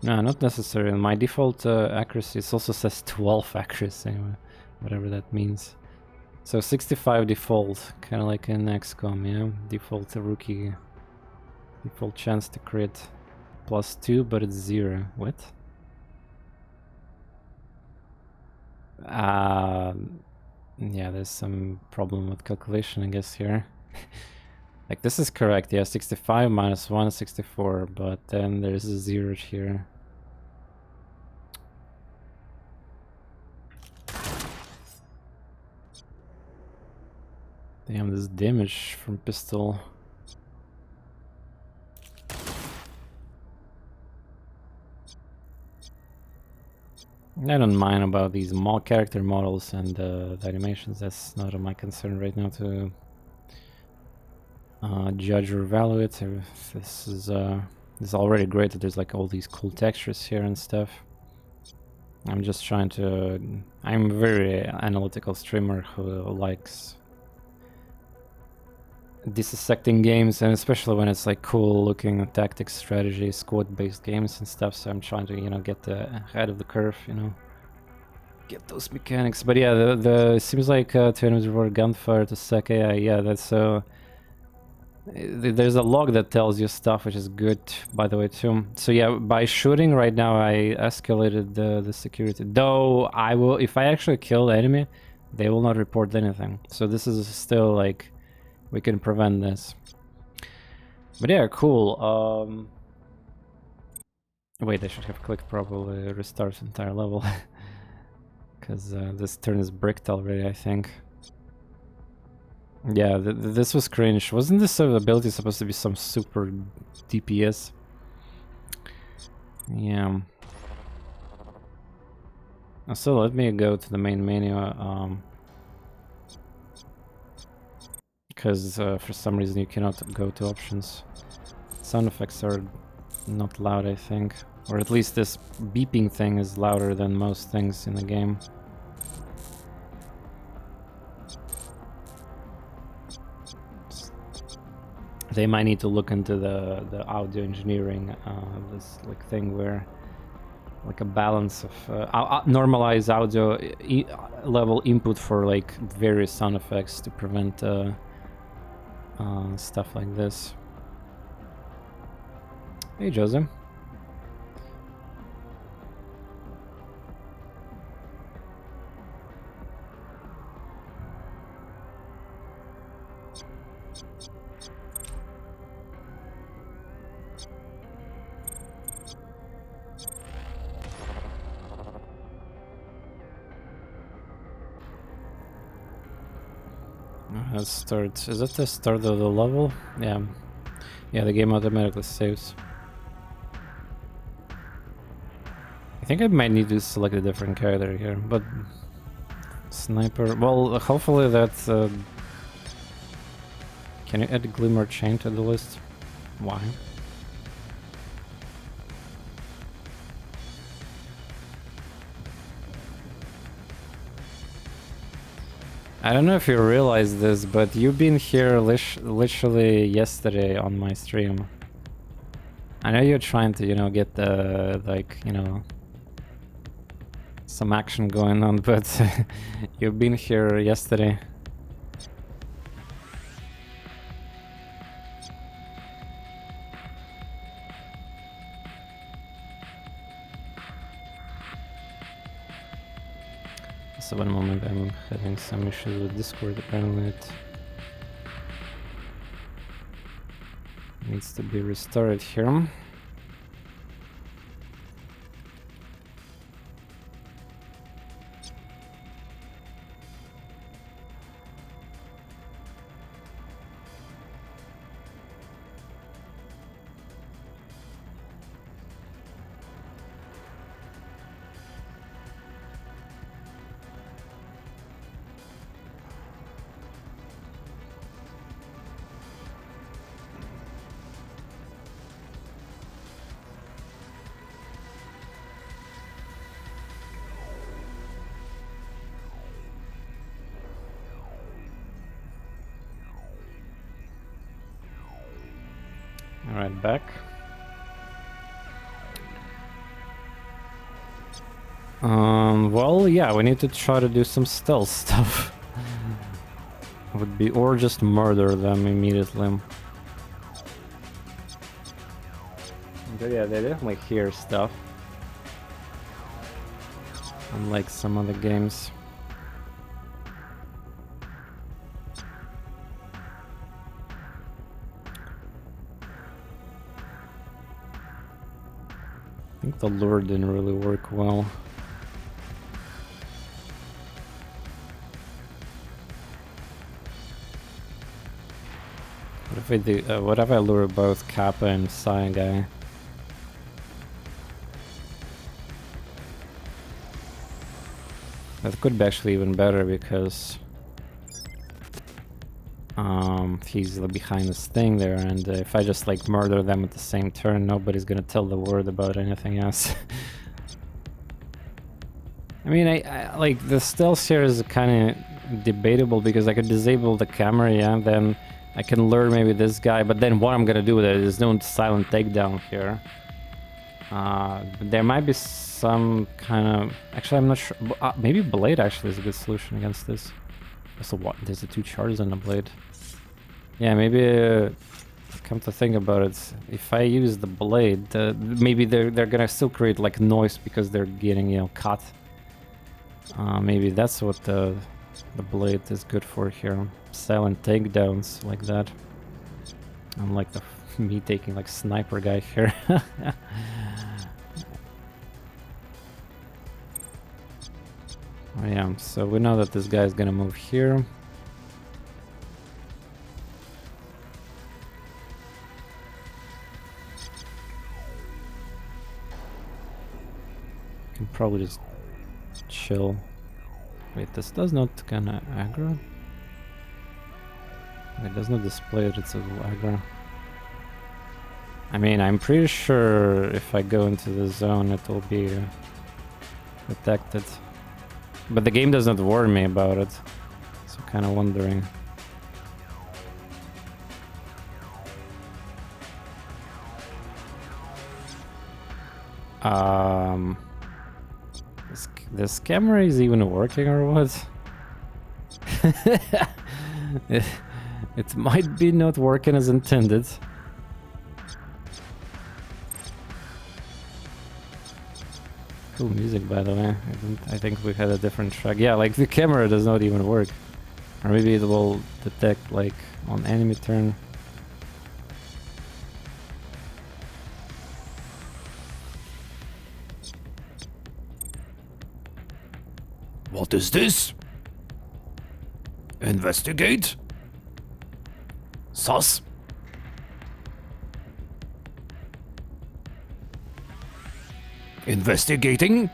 No, not necessarily. My default accuracy, it also says 12 accuracy, whatever that means. So 65 default, kind of like in XCOM, yeah? Default rookie. Default chance to crit. +2, but it's 0. What? Yeah, there's some problem with calculation, I guess, here. Like, this is correct, yeah, 65 minus 1 is 64, but then there's a 0 here. Damn, this damage from pistol. I don't mind about these character models and the animations. That's not my concern right now to judge or evaluate. This is already great that there's like all these cool textures here and stuff. I'm just trying to. I'm a very analytical streamer who likes dissecting games, and especially when it's like cool looking tactics, strategy, squad based games and stuff. So I'm trying to, you know, get ahead of the curve, you know, get those mechanics. But yeah, it seems like to enemies reward gunfire to sec AI. Yeah, that's so. There's a log that tells you stuff, which is good, by the way, too. So yeah, by shooting right now, I escalated the security. Though I will, if I actually kill the enemy, they will not report anything. So this is still like, we can prevent this. But yeah, cool. Wait, I should have clicked probably restart entire level. Because this turn is bricked already, I think. Yeah, this was cringe. Wasn't this ability supposed to be some super DPS? Yeah. So let me go to the main menu. Because for some reason you cannot go to options. Sound effects are not loud, I think. Or at least this beeping thing is louder than most things in the game. They might need to look into the audio engineering, this like thing where like a balance of normalized audio level input for like various sound effects to prevent stuff like this. Hey, Joseph. Let's start. Is that the start of the level? Yeah. Yeah, the game automatically saves. I think I might need to select a different character here, but sniper. Well, hopefully that's. Can you add Glimmer Chain to the list? Why? I don't know if you realize this, but you've been here literally yesterday on my stream. I know you're trying to, you know, get the, like, you know, some action going on, but you've been here yesterday. So one moment, I'm having some issues with Discord, apparently it needs to be restarted here. Alright, back. Well, yeah, we need to try to do some stealth stuff. Would be, or just murder them immediately. But yeah, they definitely hear stuff. Unlike some other games. I think the lure didn't really work well. What if I do? What if I lure both Kappa and Psy guy? That could be actually even better because he's behind this thing there, and if I just like murder them at the same turn, nobody's gonna tell the word about anything else. I mean, I like the stealth here is kind of debatable because I could disable the camera, yeah, then I can lure maybe this guy, but then what I'm gonna do with it is no silent takedown here. There might be some kind of... Actually, I'm not sure. Maybe Blade actually is a good solution against this. So what? There's the 2 charges on the Blade. Yeah, maybe... come to think about it, if I use the Blade, maybe they're gonna still create like noise because they're getting, you know, caught. Maybe that's what the Blade is good for here. Silent takedowns like that. Unlike me taking like sniper guy here. Oh yeah, so we know that this guy is gonna move here. Can probably just chill. Wait, this does not kinda aggro? It does not display it, it's a little aggro. I mean, I'm pretty sure if I go into the zone it will be detected. But the game does not warn me about it, so kind of wondering. This camera is even working or what? It might be not working as intended. Cool music, by the way. I think we had a different track. Yeah, like the camera does not even work. Or maybe it will detect like on enemy turn. What is this? Investigate? Sus? Investigating?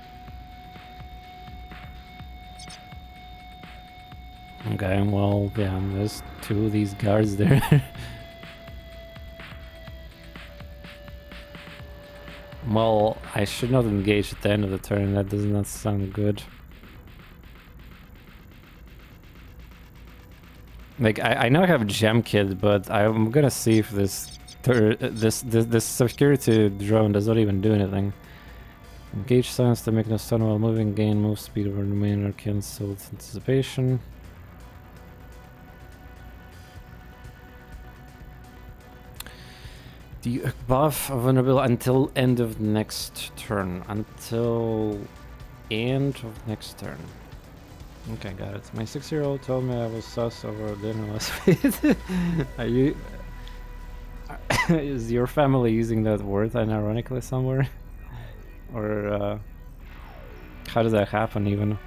Okay, well, yeah, there's two of these guards there. Well, I should not engage at the end of the turn, that does not sound good. Like, I know I have Gem Kit, but I'm gonna see if this security drone does not even do anything. Engage silence to make no stun while moving, gain move speed over remain or cancelled anticipation. The buff vulnerable until end of next turn. Until end of next turn. Okay, got it. My 6-year-old told me I was sus over dinner last week. Are you... Is your family using that word unironically somewhere? Or how does that happen even?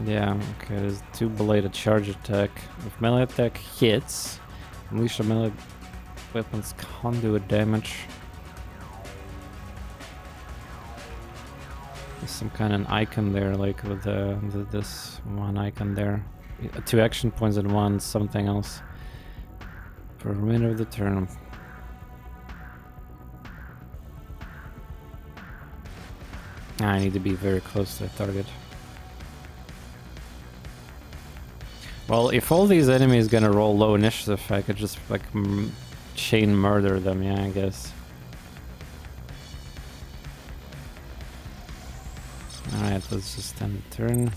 Yeah, okay, there's 2 belated charge attack. If melee attack hits, unleash a melee weapon's conduit damage. There's some kind of icon there, like with this one icon there. 2 action points and 1 something else. For the remainder of the turn. I need to be very close to the target. Well, if all these enemies gonna roll low initiative, I could just like chain murder them, yeah, I guess. Alright, let's just end the turn.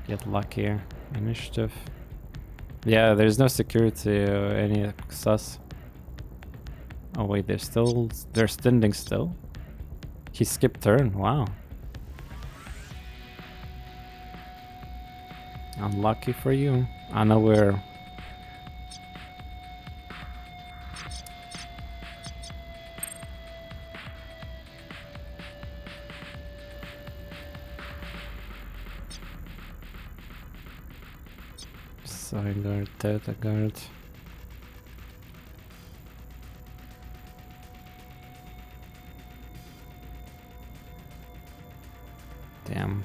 Get luckier. Initiative. Yeah, there's no security or any sus. Oh wait, they're standing still? He skipped turn, wow. Unlucky for you. Unaware. Side guard, theta guard. Damn.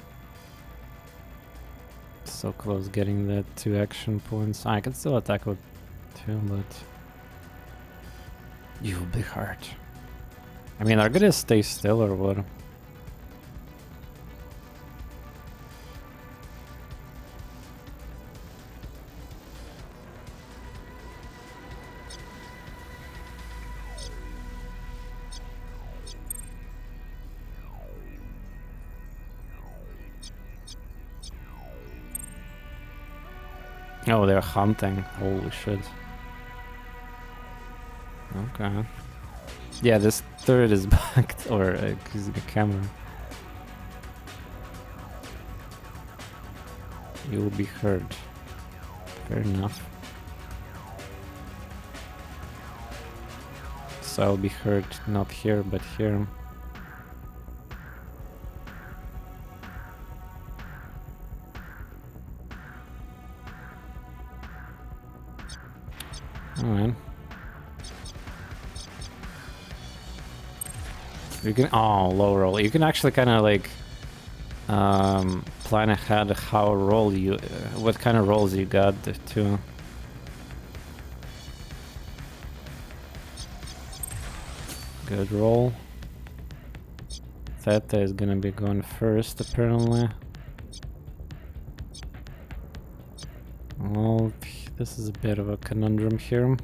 So close getting the 2 action points. I can still attack with 2, but you'll be hurt. I mean, are gonna stay still or what? Oh, they're hunting. Holy shit. Okay. Yeah, this turret is backed, or using a camera. You will be hurt. Fair enough. So I'll be hurt not here, but here. Alright. You can low roll. You can actually kind of like plan ahead how roll you, what kind of rolls you got to. Good roll. Theta is gonna be going first apparently. Well, this is a bit of a conundrum here.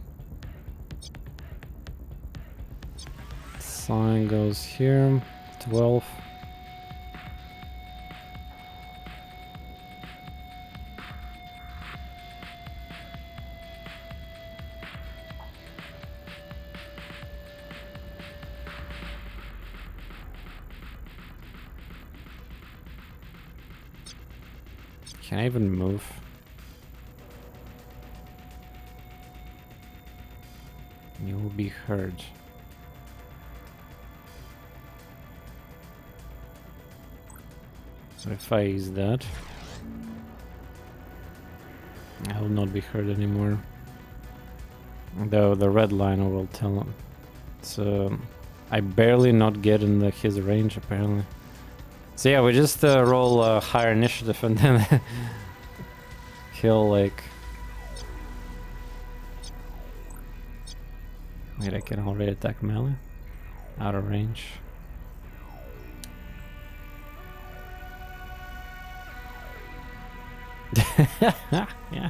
Sign goes here. 12. Can I even move? You will be heard. So if I use that, I will not be heard anymore. Though the red line will tell him. So I barely not get in his range apparently. So yeah, we just roll higher initiative and then he'll like... Wait, I can already attack melee? Out of range. Yeah.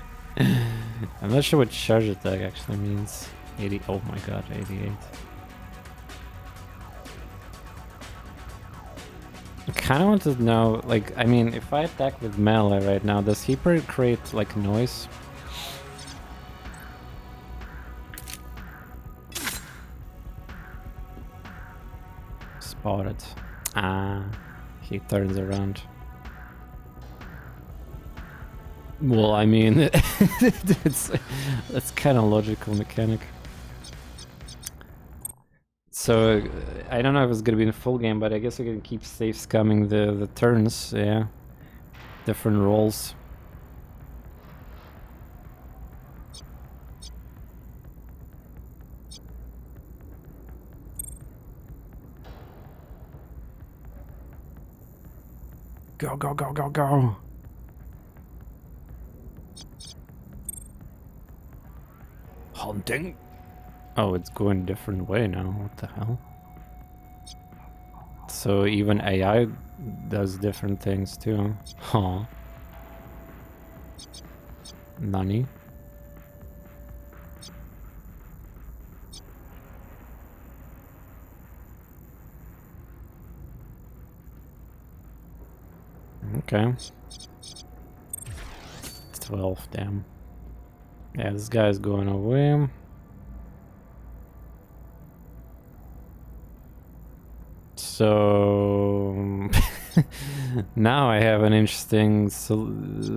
I'm not sure what charge attack actually means. 80. Oh my god, 88. I kind of want to know, like, I mean, if I attack with melee right now, does he create like noise? Spotted. Ah, he turns around. Well, I mean, that's kind of logical mechanic. So, I don't know if it's gonna be in a full game, but I guess we can keep safe scumming the turns, yeah. Different rolls. Go, go, go, go, go! Hunting? Oh, it's going a different way now, what the hell? So even AI does different things too. Huh. Nani? Okay. 12, damn. Yeah, this guy's going away. So now I have an interesting,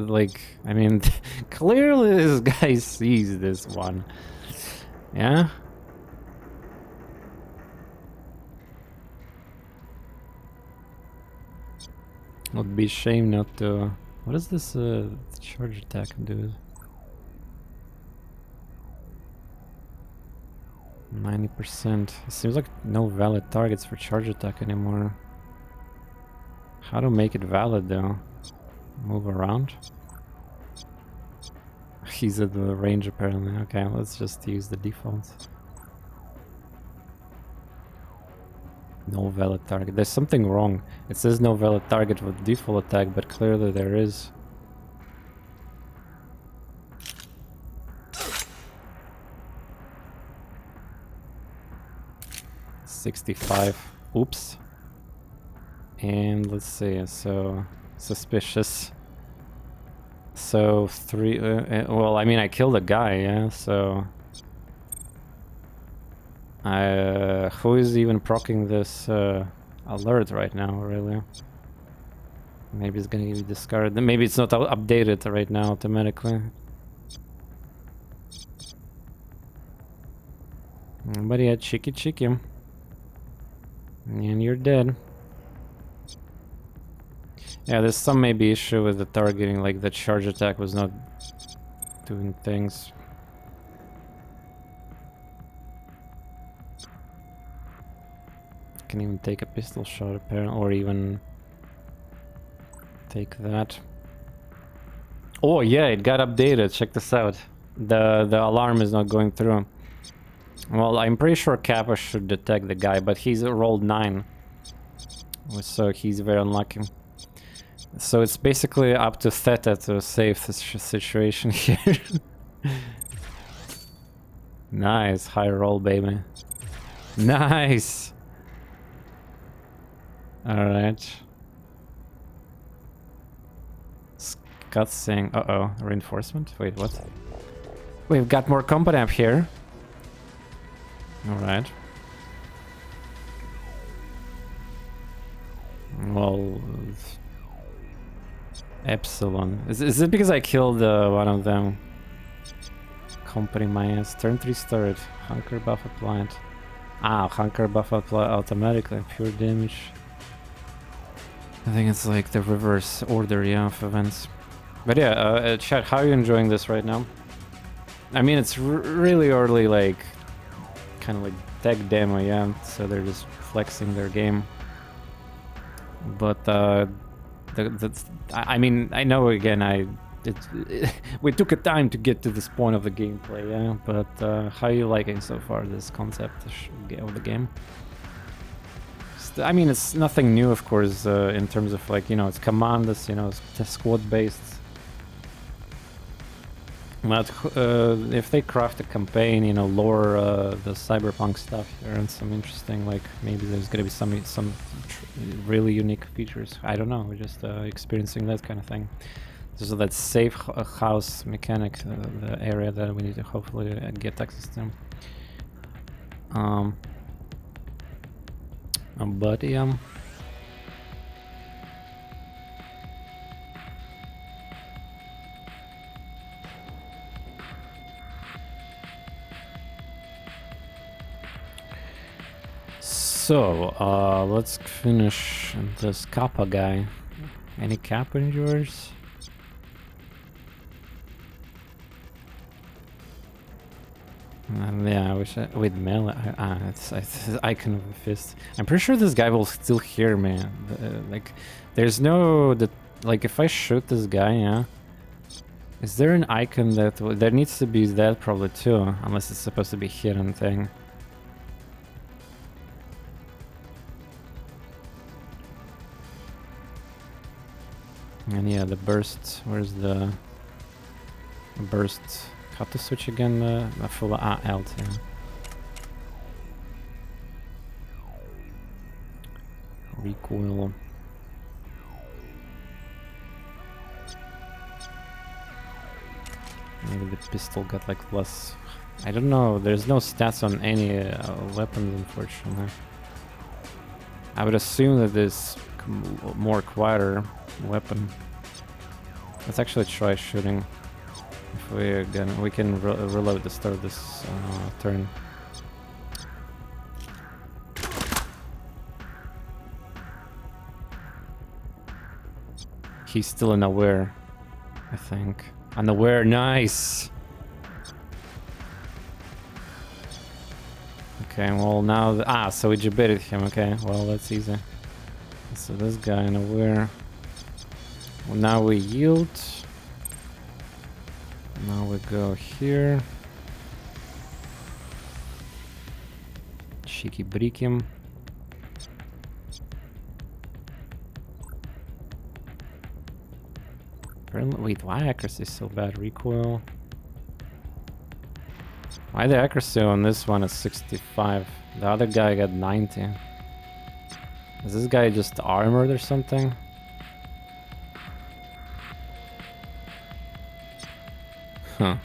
like, I mean, clearly this guy sees this one. Yeah? Would be a shame not to... What does this charge attack do? 90%. It seems like no valid targets for charge attack anymore. How to make it valid though? Move around? He's at the range apparently. Okay, let's just use the default. No valid target. There's something wrong. It says no valid target with default attack, but clearly there is. $65. Oops. And let's see, so suspicious. So well, I mean, I killed a guy, yeah, so who is even proccing this alert right now, really? Maybe it's gonna be discarded. Maybe it's not updated right now automatically. But yeah, cheeky. And you're dead. Yeah, there's some maybe issue with the targeting, like the charge attack was not doing things. Can even take a pistol shot apparently, or even take that. Oh yeah, it got updated. Check this out. The alarm is not going through. Well, I'm pretty sure Kappa should detect the guy, but he's rolled 9. So he's very unlucky. So it's basically up to Theta to save this situation here. Nice, high roll, baby. Nice! Alright. Scott saying, uh-oh, reinforcement? Wait, what? We've got more company up here. Alright. Well... Epsilon. Is it because I killed one of them? Company my ass. Turn 3 started. Hunker buff applied. Ah, hunker buff applied automatically. Pure damage. I think it's like the reverse order, yeah, of events. But yeah, chat, how are you enjoying this right now? I mean, it's really early, like, kind of like tech demo, yeah, so they're just flexing their game. But, I mean, I know, again, we took a time to get to this point of the gameplay, yeah, but how are you liking so far this concept of the game? I mean, it's nothing new, of course, in terms of, like, you know, it's commandos, you know, it's squad-based. But if they craft a campaign, you know, lore the cyberpunk stuff here and some interesting, like, maybe there's gonna be some really unique features. I don't know, we're just experiencing that kind of thing. So that safe house mechanic, the area that we need to hopefully get access to. But yeah. So, let's finish this Kappa guy. Any Kappa injures? Yeah, I wish I... Wait, melee... it's icon of the fist. I'm pretty sure this guy will still hear me. Like, there's no... Like, if I shoot this guy, yeah... Is there an icon that... There needs to be that probably too, unless it's supposed to be hidden thing. And yeah, the burst... Where's the... burst... How to switch again? Full Alt, yeah. Recoil. Maybe the pistol got like less. I don't know. There's no stats on any weapons, unfortunately. I would assume that this more quieter weapon. Let's actually try shooting. If we can reload the start of this turn. He's still unaware, I think. Unaware, nice! Okay, well now... so we debated him, okay, well that's easy. So this guy unaware. Well, now we yield. Now we go here. Cheeky break him. Wait, why accuracy is so bad? Recoil. Why the accuracy on this one is 65? The other guy got 90. Is this guy just armored or something? Huh.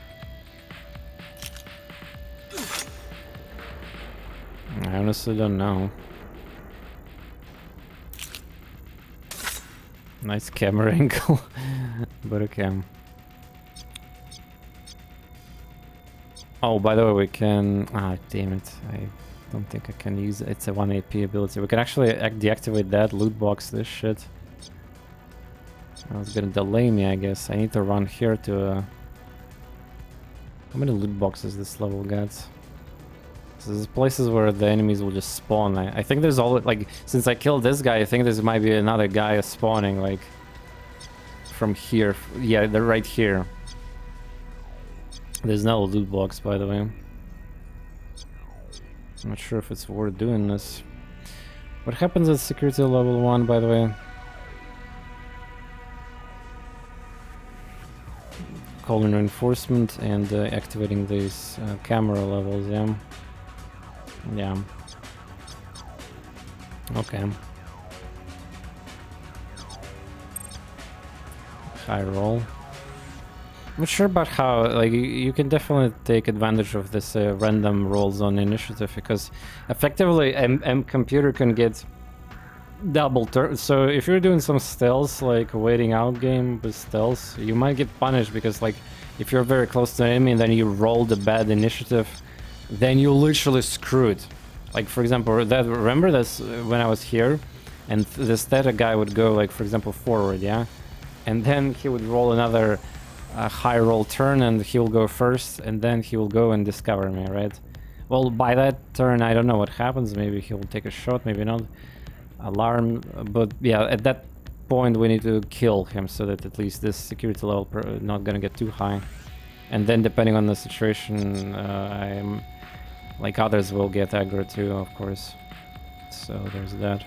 I honestly don't know. Nice camera angle, but okay. Oh, by the way, we can... damn it. I don't think I can use it. It's a 1 AP ability. We can actually deactivate that, loot box this shit. That's gonna delay me, I guess. I need to run here to... How many loot boxes this level gets? So there's places where the enemies will just spawn. I think there's all... Like, since I killed this guy, I think there might be another guy spawning, like... From here. Yeah, they're right here. There's no loot box, by the way. I'm not sure if it's worth doing this. What happens at security level 1, by the way? Calling reinforcement and activating these camera levels, yeah. Yeah. Okay. high roll. I'm not sure about how, like, you can definitely take advantage of this random rolls on initiative, because effectively computer can get double turn. So if you're doing some stealth, like waiting out game with stealth, you might get punished, because like if you're very close to the enemy and then you roll the bad initiative, then you literally screwed. Like for example, remember this when I was here, and the static guy would go, like for example, forward, yeah, and then he would roll another high roll turn, and he will go first, and then he will go and discover me, right? Well, by that turn, I don't know what happens. Maybe he will take a shot, maybe not. Alarm, but yeah, at that point we need to kill him so that at least this security level not gonna get too high. And then depending on the situation, I'm like others will get aggro too, of course. So there's that.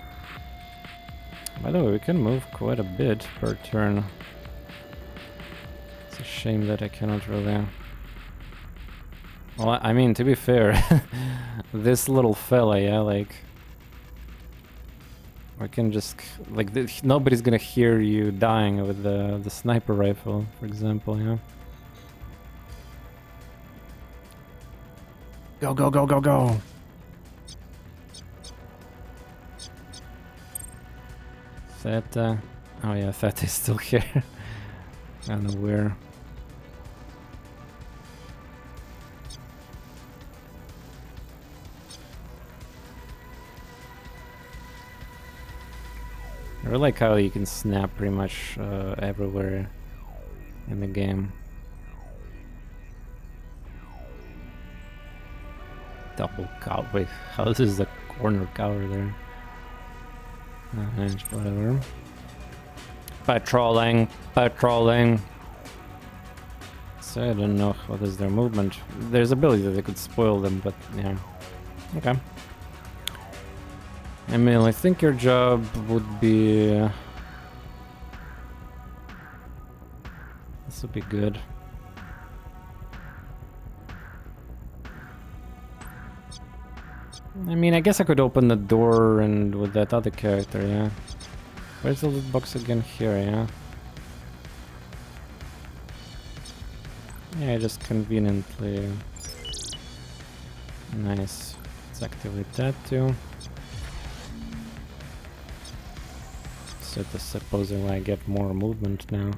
By the way, we can move quite a bit per turn. It's a shame that I cannot really... Well, I mean, to be fair, this little fella, yeah, like... We can just... Like, nobody's gonna hear you dying with the sniper rifle, for example, yeah? Go, go, go, go, go! Theta... Oh yeah, Theta is still here. I don't know where. I really like how you can snap pretty much everywhere in the game. Double cow. Wait, how is the corner cover there? Whatever. Patrolling, patrolling. So I don't know what is their movement. There's ability that they could spoil them, but yeah. Okay. Emil, I think your job would be... This would be good. I mean, I guess I could open the door and with that other character, yeah. Where's the loot box again? Here, yeah. Yeah, just conveniently... Nice. Let's activate that too. So supposedly I get more movement now.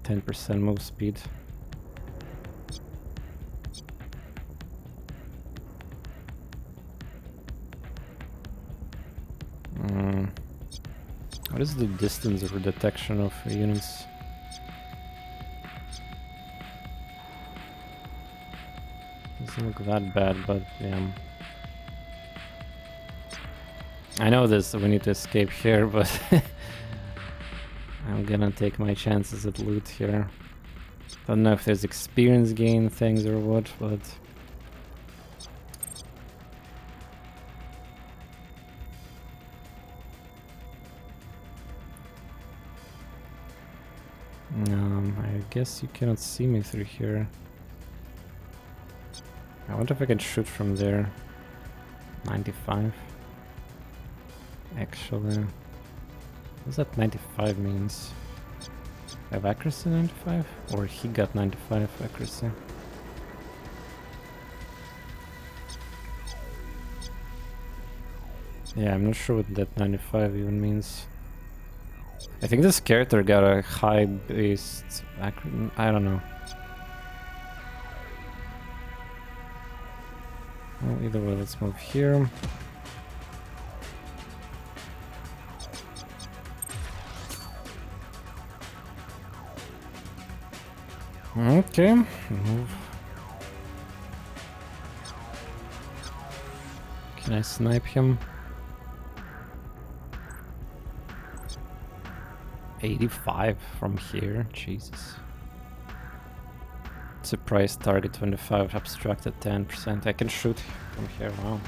10% move speed. What is the distance of detection of units? Doesn't look that bad, but yeah. I know this, we need to escape here, but I'm gonna take my chances at loot here. Don't know if there's experience gain things or what, but... I guess you cannot see me through here. I wonder if I can shoot from there. 95. Actually, what does that 95 means? I have accuracy 95? Or he got 95 accuracy? Yeah, I'm not sure what that 95 even means. I think this character got a high based accuracy. I don't know. Well, either way, let's move here. Okay, move. Can I snipe him? 85 from here, Jesus. Surprise target 25, abstracted 10%. I can shoot from here, wow.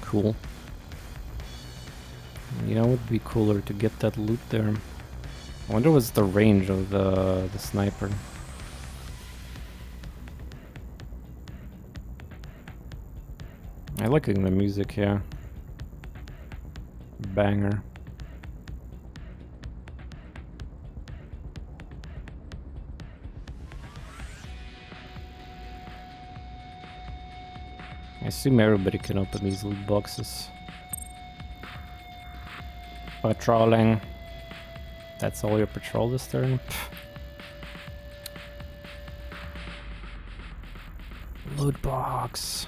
Cool. You know, it would be cooler to get that loot there. I wonder what's the range of the sniper. I like the music here. banger. I assume everybody can open these loot boxes. Patrolling. That's all your patrol this turn? Pff. Loot box.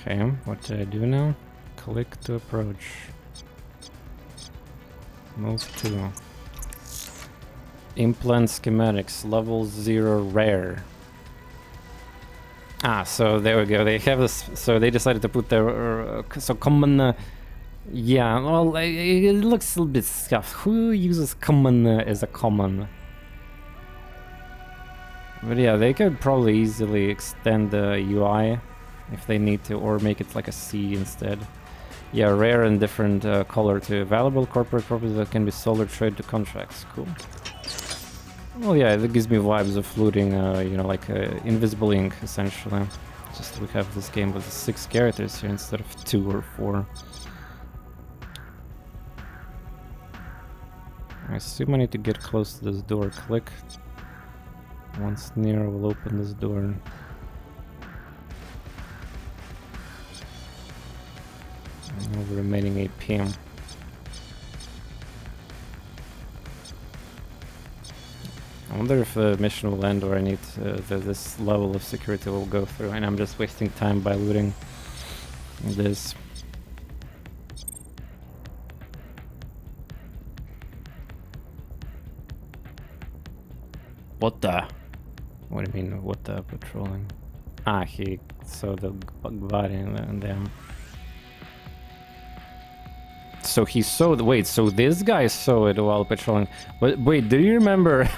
Okay, what do I do now? Click to approach. Move to. Implant schematics, level 0 rare. Ah, so there we go. They have this. So they decided to put their so common. Yeah, well, it looks a little bit scuffed. Who uses common as a common? But yeah, they could probably easily extend the UI if they need to, or make it like a C instead. Yeah, rare and different color to valuable corporate property that can be sold or traded to contracts. Cool. Well, yeah, it gives me vibes of looting, you know, like invisible ink, essentially. Just we have this game with 6 characters here instead of 2 or 4. I assume I need to get close to this door. Click. Once near, we'll open this door. The remaining 8 PM. I wonder if the mission will end or I need this level of security will go through, and I'm just wasting time by looting this. What the? What do you mean, what the patrolling? Ah, he saw the body and them. So he saw the, wait, so this guy saw it while patrolling. But wait, do you remember?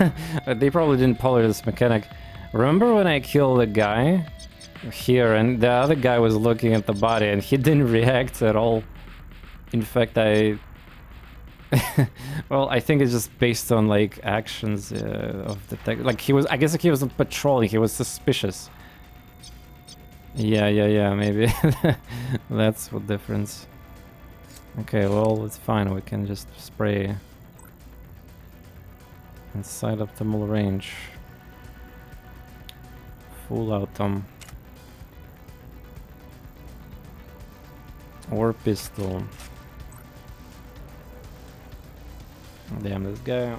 They probably didn't polish this mechanic. Remember when I killed the guy here and the other guy was looking at the body and he didn't react at all? In fact, I... well, I think it's just based on like actions of the tech. Like he was, I guess he wasn't patrolling, he was suspicious. Yeah, maybe. That's what difference. Okay, well, it's fine. We can just spray inside optimal range. Full autumn. Or pistol. Damn, this guy.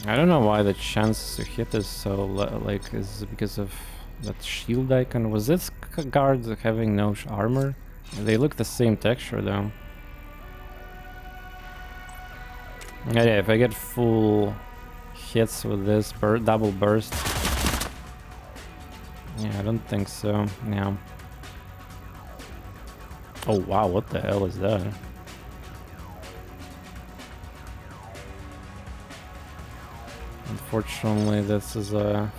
I don't know why the chance to hit is so like is because of that shield icon. Was this guard having no armor? They look the same texture though. Yeah, if I get full hits with this double burst. Yeah, I don't think so. Yeah. Oh wow, what the hell is that? Unfortunately, this is a...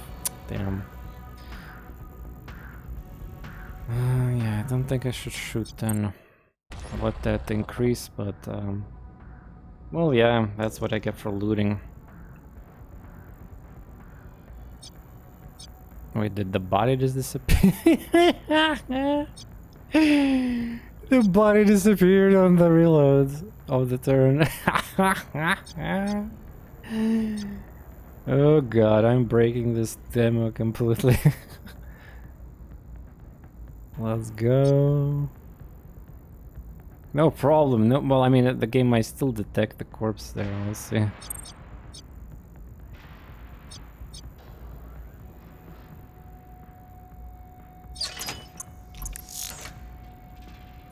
damn. Yeah, I don't think I should shoot then. I'll let that increase, but... well, yeah, that's what I get for looting. Wait, did the body just disappear? The body disappeared on the reload of the turn. Oh god, I'm breaking this demo completely. Let's go. No problem. No, well, I mean, the game might still detect the corpse there. We'll see.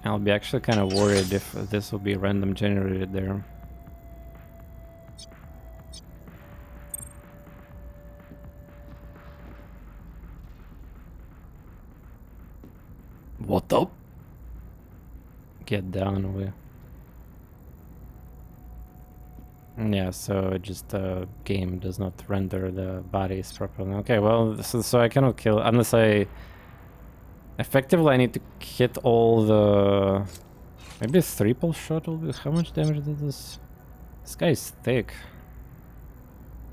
I'll be actually kind of worried if this will be random generated there. What up? Get down away. Yeah, so just game does not render the bodies properly. Okay, well, so I cannot kill unless I effectively I need to hit all the. Maybe a triple shot will be. How much damage did this? This guy is thick.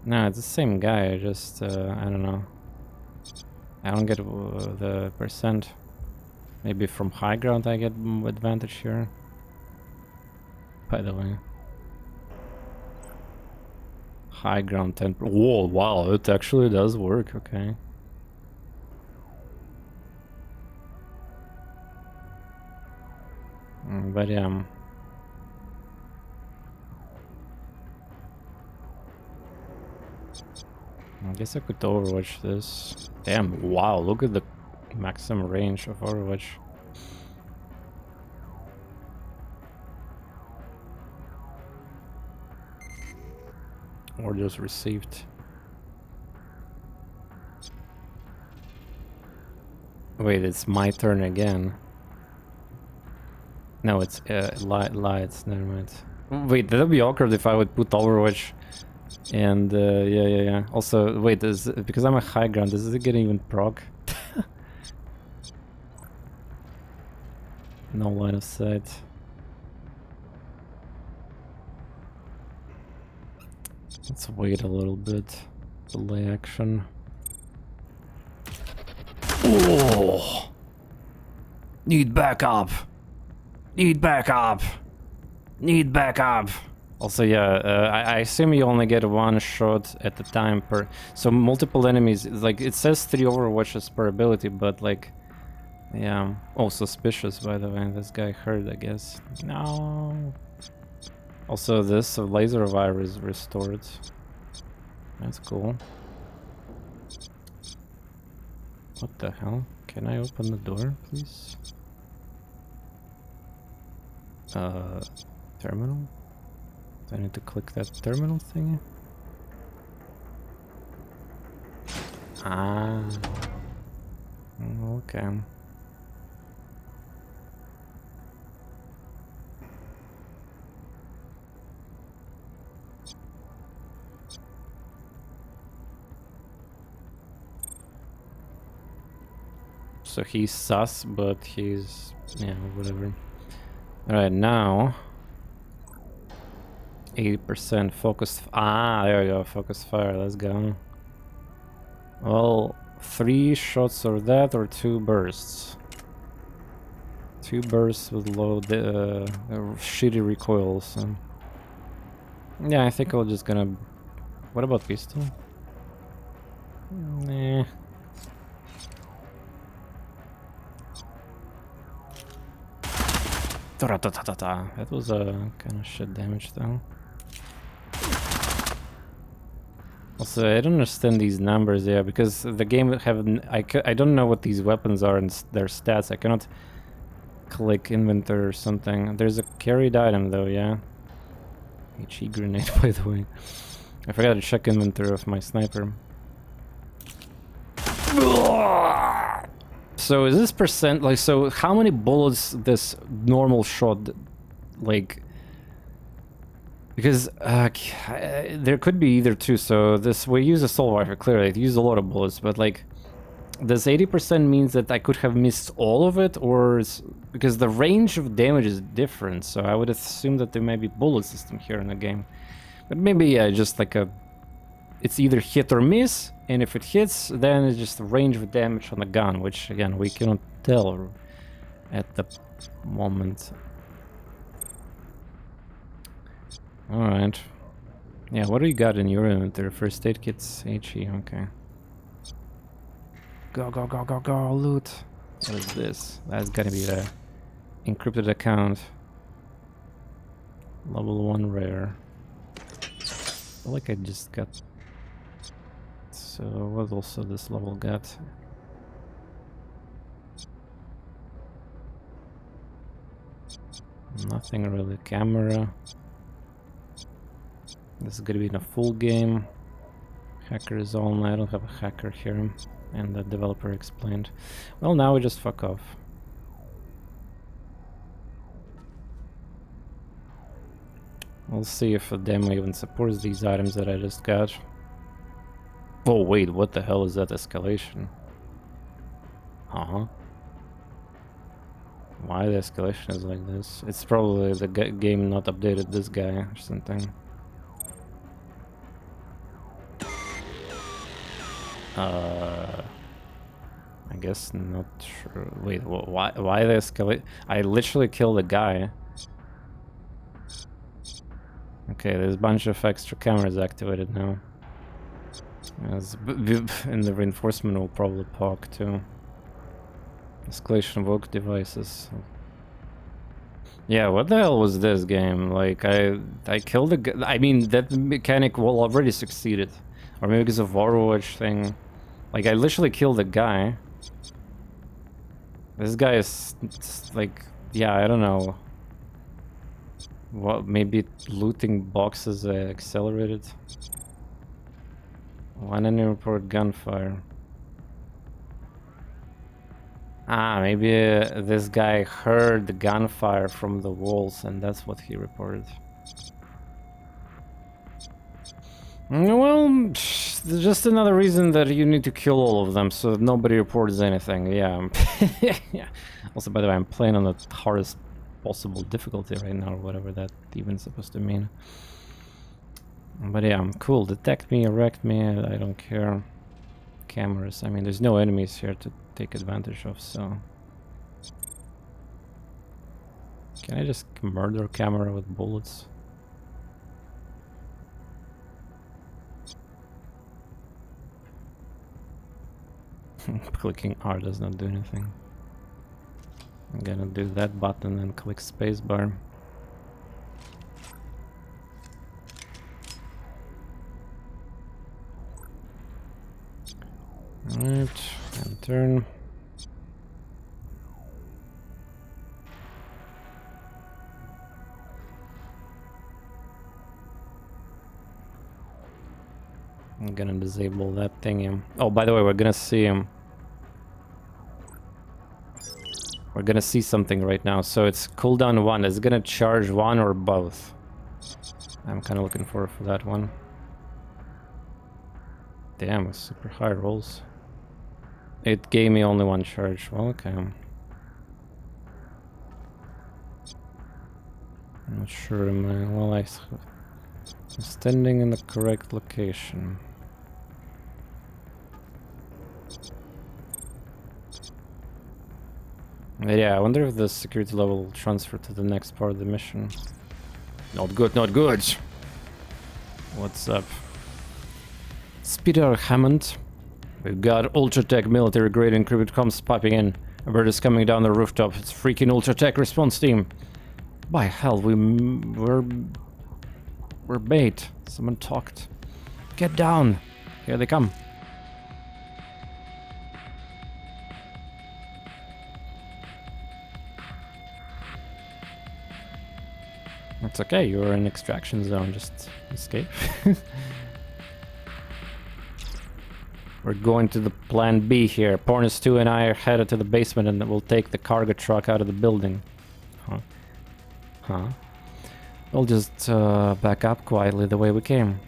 No, it's the same guy. Just I don't know. I don't get the percent. Maybe from high ground I get advantage here. By the way. High ground 10. Whoa, wow, it actually does work, okay. But yeah. I guess I could Overwatch this. Damn, wow, look at the maximum range of Overwatch. Orders received. Wait, it's my turn again. No, it's lights, never mind. Wait, that would be awkward if I would put Overwatch and yeah. Also, wait, because I'm a high ground, does it get even proc? No line of sight. Let's wait a little bit. Delay action. Oh! Need backup! Need backup! Need backup! Also, yeah, I assume you only get one shot at a time per... So multiple enemies, like, it says 3 Overwatches per ability, but like... Yeah. Oh, suspicious, by the way. This guy hurt, I guess. No. Also, this laser wire is restored. That's cool. What the hell? Can I open the door, please? Terminal? Do I need to click that terminal thingy? Ah. Okay. So he's sus, but he's... yeah, whatever. Alright, now... 80% focused... Ah, there we go, focused fire, let's go. Well, 3 shots or that, or 2 bursts. 2 bursts with low... shitty recoil, so... Yeah, I think I'm just gonna... What about pistol? Nah. That was a kind of shit damage though. Also, I don't understand these numbers, yeah, because the game I don't know what these weapons are and their stats. I cannot click inventory or something. There's a carried item though, yeah. HE grenade, by the way. I forgot to check inventory of my sniper. So is this percent, like, so how many bullets this normal shot, like, because there could be either two. So this, we use assault rifle, clearly it used a lot of bullets, but like, does 80% means that I could have missed all of it, or because the range of damage is different, so I would assume that there may be bullet system here in the game. But maybe, yeah, just like it's either hit or miss, and if it hits, then it's just the range of damage on the gun, which, again, we cannot tell at the moment. Alright. Yeah, what do you got in your inventory? First aid kits, HE, okay. Go, go, go, go, go, loot. What is this? That's gotta be the encrypted account. Level 1 rare. I feel like I just got... So, what also this level got? Nothing really. Camera. This is gonna be in a full game. Hackers only. I don't have a hacker here. And the developer explained. Well, now we just fuck off. We'll see if the demo even supports these items that I just got. Oh wait, what the hell is that escalation? Uh-huh. Why the escalation is like this? It's probably the game not updated this guy or something. I guess not sure. Wait, why the escalate? I literally killed a guy. Okay, there's a bunch of extra cameras activated now. And the reinforcement will probably poke too. Escalation of oak devices. Yeah, what the hell was this game? Like, I killed a guy. I mean, that mechanic will already succeeded. Or maybe because of Overwatch thing. Like, I literally killed a guy. This guy is, like, yeah, I don't know. What, maybe looting boxes accelerated? Why didn't you report gunfire? Ah, maybe this guy heard the gunfire from the walls and that's what he reported. Well, just another reason that you need to kill all of them so that nobody reports anything. Yeah. Yeah. Also, by the way, I'm playing on the hardest possible difficulty right now, or whatever that even is supposed to mean. But yeah, cool. Detect me, erect me, I don't care. Cameras. I mean, there's no enemies here to take advantage of, so... Can I just murder a camera with bullets? Clicking R does not do anything. I'm gonna do that button and click spacebar. Alright, and turn. I'm gonna disable that thingy. Oh, by the way, we're gonna see him. We're gonna see something right now. So it's cooldown 1. Is it gonna charge 1 or both? I'm kind of looking forward for that one. Damn, with super high rolls. It gave me only 1 charge. Well, okay. I'm not sure. Well, I'm standing in the correct location. Yeah, I wonder if the security level will transfer to the next part of the mission. Not good, not good! What's up? Speeder Hammond. We've got Ultratech military grade encrypted comms piping in. A bird is coming down the rooftop. It's freaking Ultratech response team. By hell, we're bait. Someone talked. Get down! Here they come. It's okay, you're in extraction zone, just escape. We're going to the plan B here. TorNis 2 and I are headed to the basement and we'll take the cargo truck out of the building. Huh? We'll just back up quietly the way we came.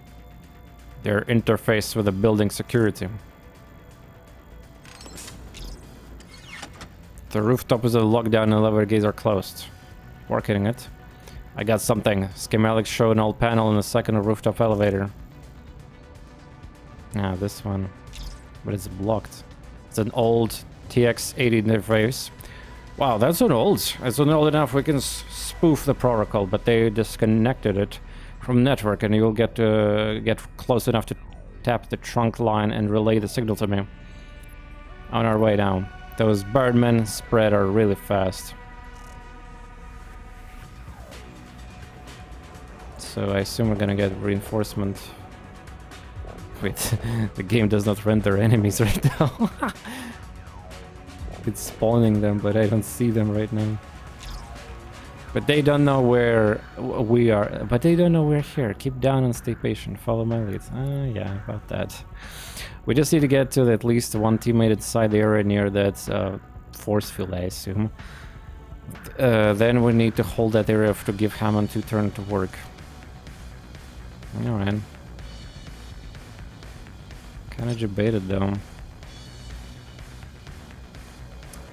They're interfaced with the building security. The rooftop is a lockdown and elevator gates are closed. Working it. I got something. Schematics show an old panel in the second rooftop elevator. Ah, this one. But it's blocked. It's an old TX80 interface. Wow, that's not old. It's not old enough we can spoof the protocol, but they disconnected it from network and you'll get close enough to tap the trunk line and relay the signal to me. On our way down. Those birdmen spread are really fast. So I assume we're gonna get reinforcement. Wait, the game does not render enemies right now. It's spawning them, but I don't see them right now. But they don't know where we are. But they don't know we're here. Keep down and stay patient. Follow my lead. Yeah, about that. We just need to get to at least one teammate inside the area near that force field, I assume. Then we need to hold that area to give Hammond to turn to work. Alright. Kinda debated though.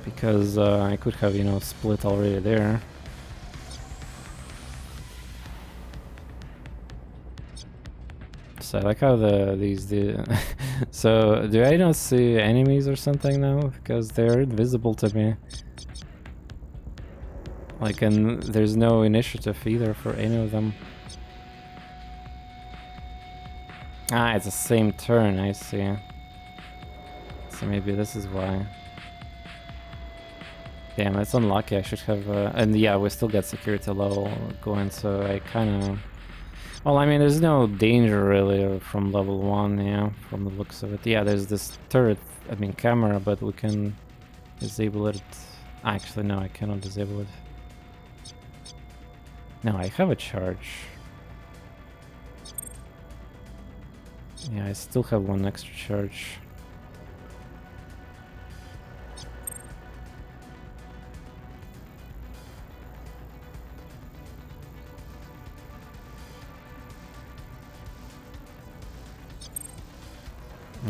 Because I could have, you know, split already there. So I like how so do I not see enemies or something now? Because they're invisible to me. Like, and there's no initiative either for any of them. Ah, it's the same turn, I see. So maybe this is why. Damn, that's unlucky. I should have... and yeah, we still got security level going, so I kind of... Well, I mean, there's no danger really from level 1, yeah, from the looks of it. Yeah, there's this turret, I mean camera, but we can disable it. Actually, no, I cannot disable it. No, I have a charge. Yeah, I still have one extra charge.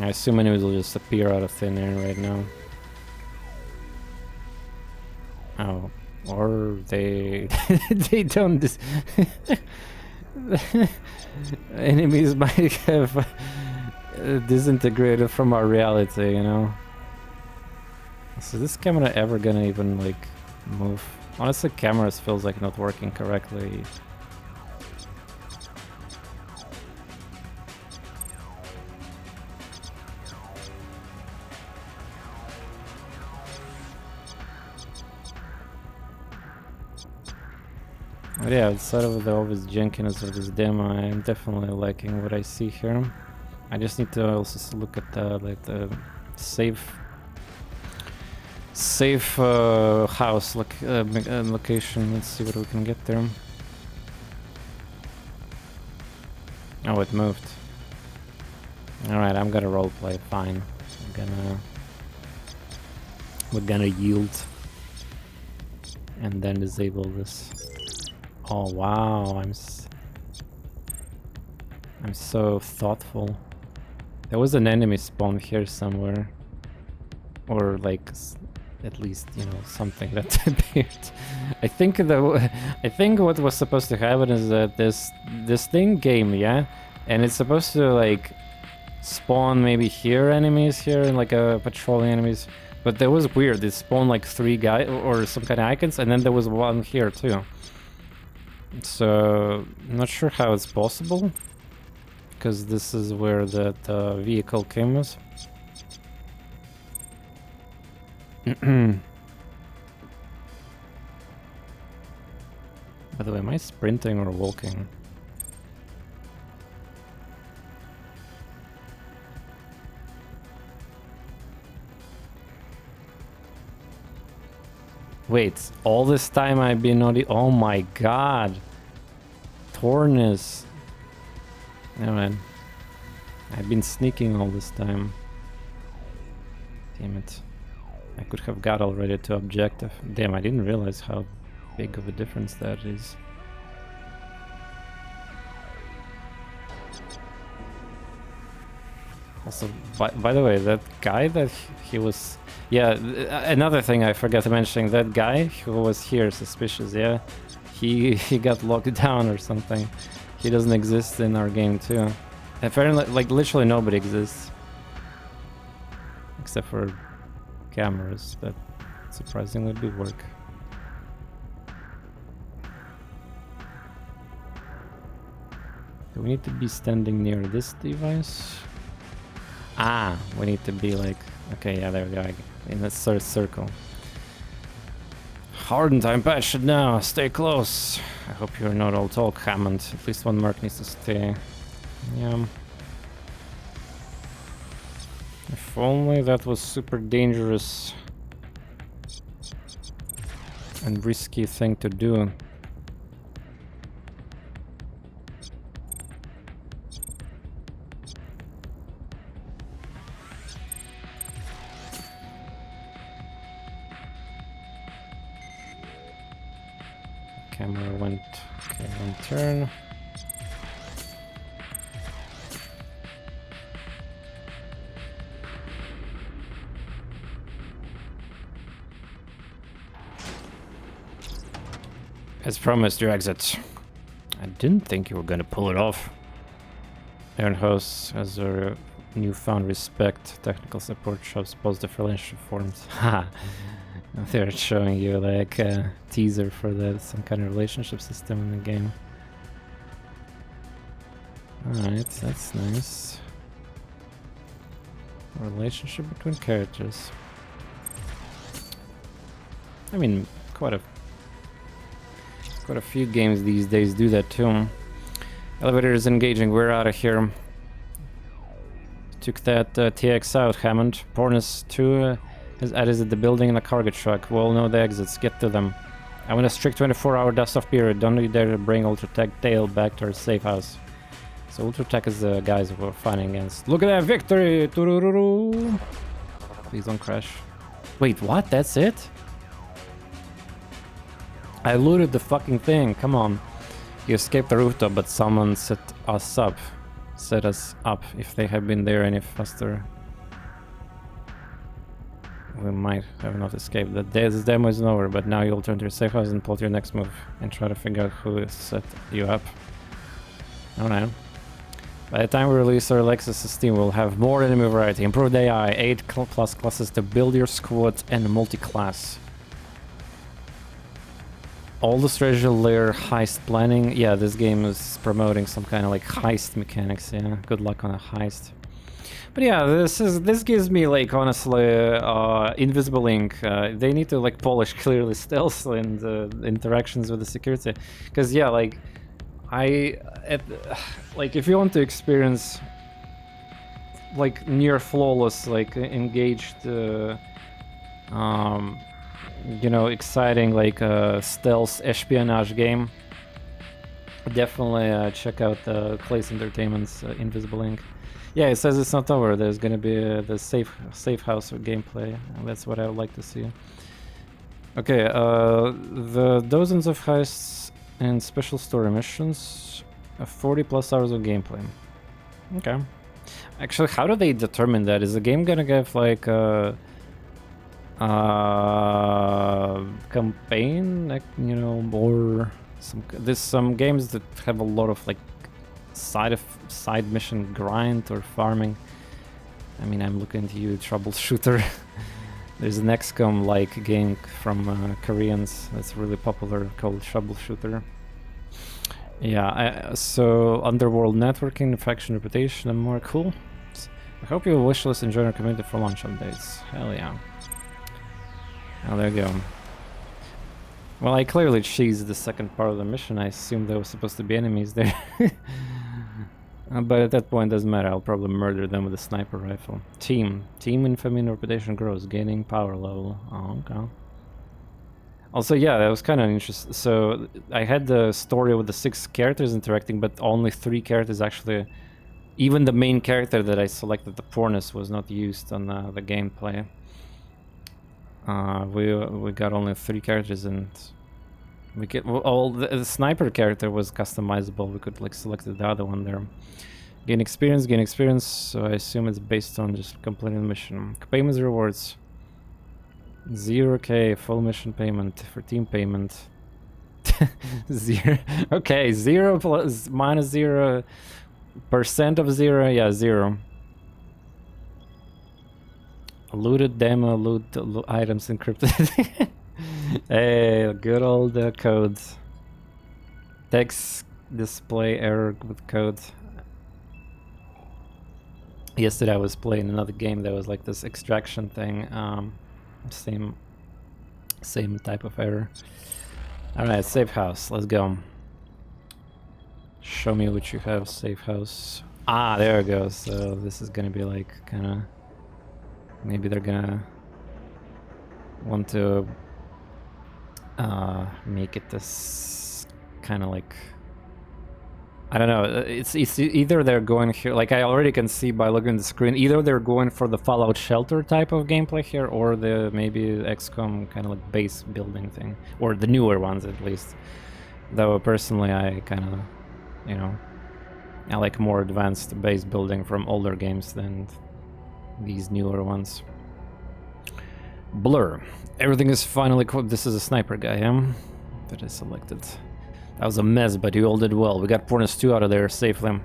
I assume enemies will just appear out of thin air right now. Oh, or they they don't. Enemies might have disintegrated from our reality, you know. So this camera ever gonna even like move? Honestly, cameras feels like not working correctly. But yeah, outside of the obvious jankiness of this demo, I'm definitely liking what I see here. I just need to also look at the safe house location. Let's see what we can get there. Oh, it moved. All right, I'm gonna roleplay. Fine. We're gonna yield and then disable this. Oh wow, I'm so thoughtful. There was an enemy spawn here somewhere, or like at least, you know, something that appeared. I think what was supposed to happen is that this thing game, yeah, and it's supposed to like spawn maybe here enemies here and like patrolling enemies, but that was weird. It spawned like 3 guys or some kind of icons, and then there was one here too. So, I'm not sure how it's possible, because this is where that vehicle came with. By the way, am I sprinting or walking? Wait, all this time I've been on the... Oh my god! TorNis! No man. I've been sneaking all this time. Damn it. I could have got already to objective. Damn, I didn't realize how big of a difference that is. Also, by the way, that guy that he was... Yeah, another thing I forgot to mention, that guy who was here, suspicious, yeah? He got locked down or something. He doesn't exist in our game too. Apparently, like, literally nobody exists. Except for cameras that surprisingly do work. Do we need to be standing near this device? Ah, we need to be like... Okay, yeah, there we go. In this sort of circle. Hardened, I'm patched now. Stay close. I hope you're not all talk, Hammond. At least one mark needs to stay. Yeah. If only that was super dangerous and risky thing to do. Camera went... Okay, one turn. As promised, your exit. I didn't think you were gonna pull it off. Aaron-host has a newfound respect. Technical support shows positive relationship forms. Ha! They're showing you like a teaser for some kind of relationship system in the game. Alright, that's nice. Relationship between characters. I mean, quite a few games these days do that too. Elevator is engaging. We're out of here. Took that TX out, Hammond. TorNis 2 has added the building in a cargo truck. We all know the exits. Get to them. I want a strict 24-hour dust-off period. Don't you dare to bring Ultratech tail back to our safe house. So Ultratech is the guys we're fighting against. Look at that victory! Turururu. Please don't crash. Wait, what? That's it? I looted the fucking thing. Come on. You escaped the rooftop, but someone set us up. Set us up. If they had been there any faster, we might have not escaped. This demo isn't over, but now you'll turn to your safe house and plot your next move and try to figure out who set you up. Alright. By the time we release our Lexus system, we'll have more enemy variety, improved AI, 8 plus classes to build your squad, and multi-class. All the treasure layer heist planning. Yeah, this game is promoting some kind of like heist mechanics. Yeah, good luck on a heist. But yeah, this gives me like honestly Invisible Ink. They need to like polish clearly stealth and interactions with the security, because yeah, like like if you want to experience like near flawless like engaged you know, exciting like stealth espionage game, definitely check out Clay's Entertainment's Invisible Ink. Yeah, it says it's not over. There's gonna be the safe house gameplay, and that's what I would like to see. Okay, the dozens of heists and special story missions, 40 plus hours of gameplay. Okay. Actually, how do they determine that? Is the game gonna give like campaign, like, you know, or there's some games that have a lot of like side mission grind or farming. I mean, I'm looking to you, troubleshooter. There's an XCOM like game from Koreans that's really popular called Troubleshooter. Yeah, so Underworld networking, faction reputation, and more. Cool. I hope you will wishlist and join our community for launch updates. Hell yeah. Oh, there you go. Well, I clearly cheesed the second part of the mission. I assumed there was supposed to be enemies there. But at that point, it doesn't matter. I'll probably murder them with a sniper rifle. Team infamy and reputation grows, gaining power level. Oh, okay. Also, yeah, that was kind of interesting. So I had the story with the 6 characters interacting, but only 3 characters actually. Even the main character that I selected, the TorNis, was not used on the gameplay. We got only 3 characters, and we get the sniper character was customizable. We could like select the other one there. Gain experience. So I assume it's based on just completing the mission. Payments, rewards. 0k full mission payment for team payment. 0. Okay, 0 plus minus 0% of 0. Yeah, 0. Looted demo, loot items encrypted. Hey, good old codes. Text display error with code. Yesterday I was playing another game that was like this extraction thing. Same type of error. Alright, safe house, let's go. Show me what you have, safe house. Ah, there it goes. So this is gonna be like kinda, maybe they're gonna want to make it this kind of like, I don't know, it's either they're going here, like I already can see by looking at the screen, either they're going for the Fallout Shelter type of gameplay here, or the maybe XCOM kind of like base building thing, or the newer ones at least. Though personally I kind of, you know, I like more advanced base building from older games than these newer ones. Blur. Everything is finally this is a sniper guy, yeah? that I selected. That was a mess, but you all did well. We got TorNis 2 out of there safely.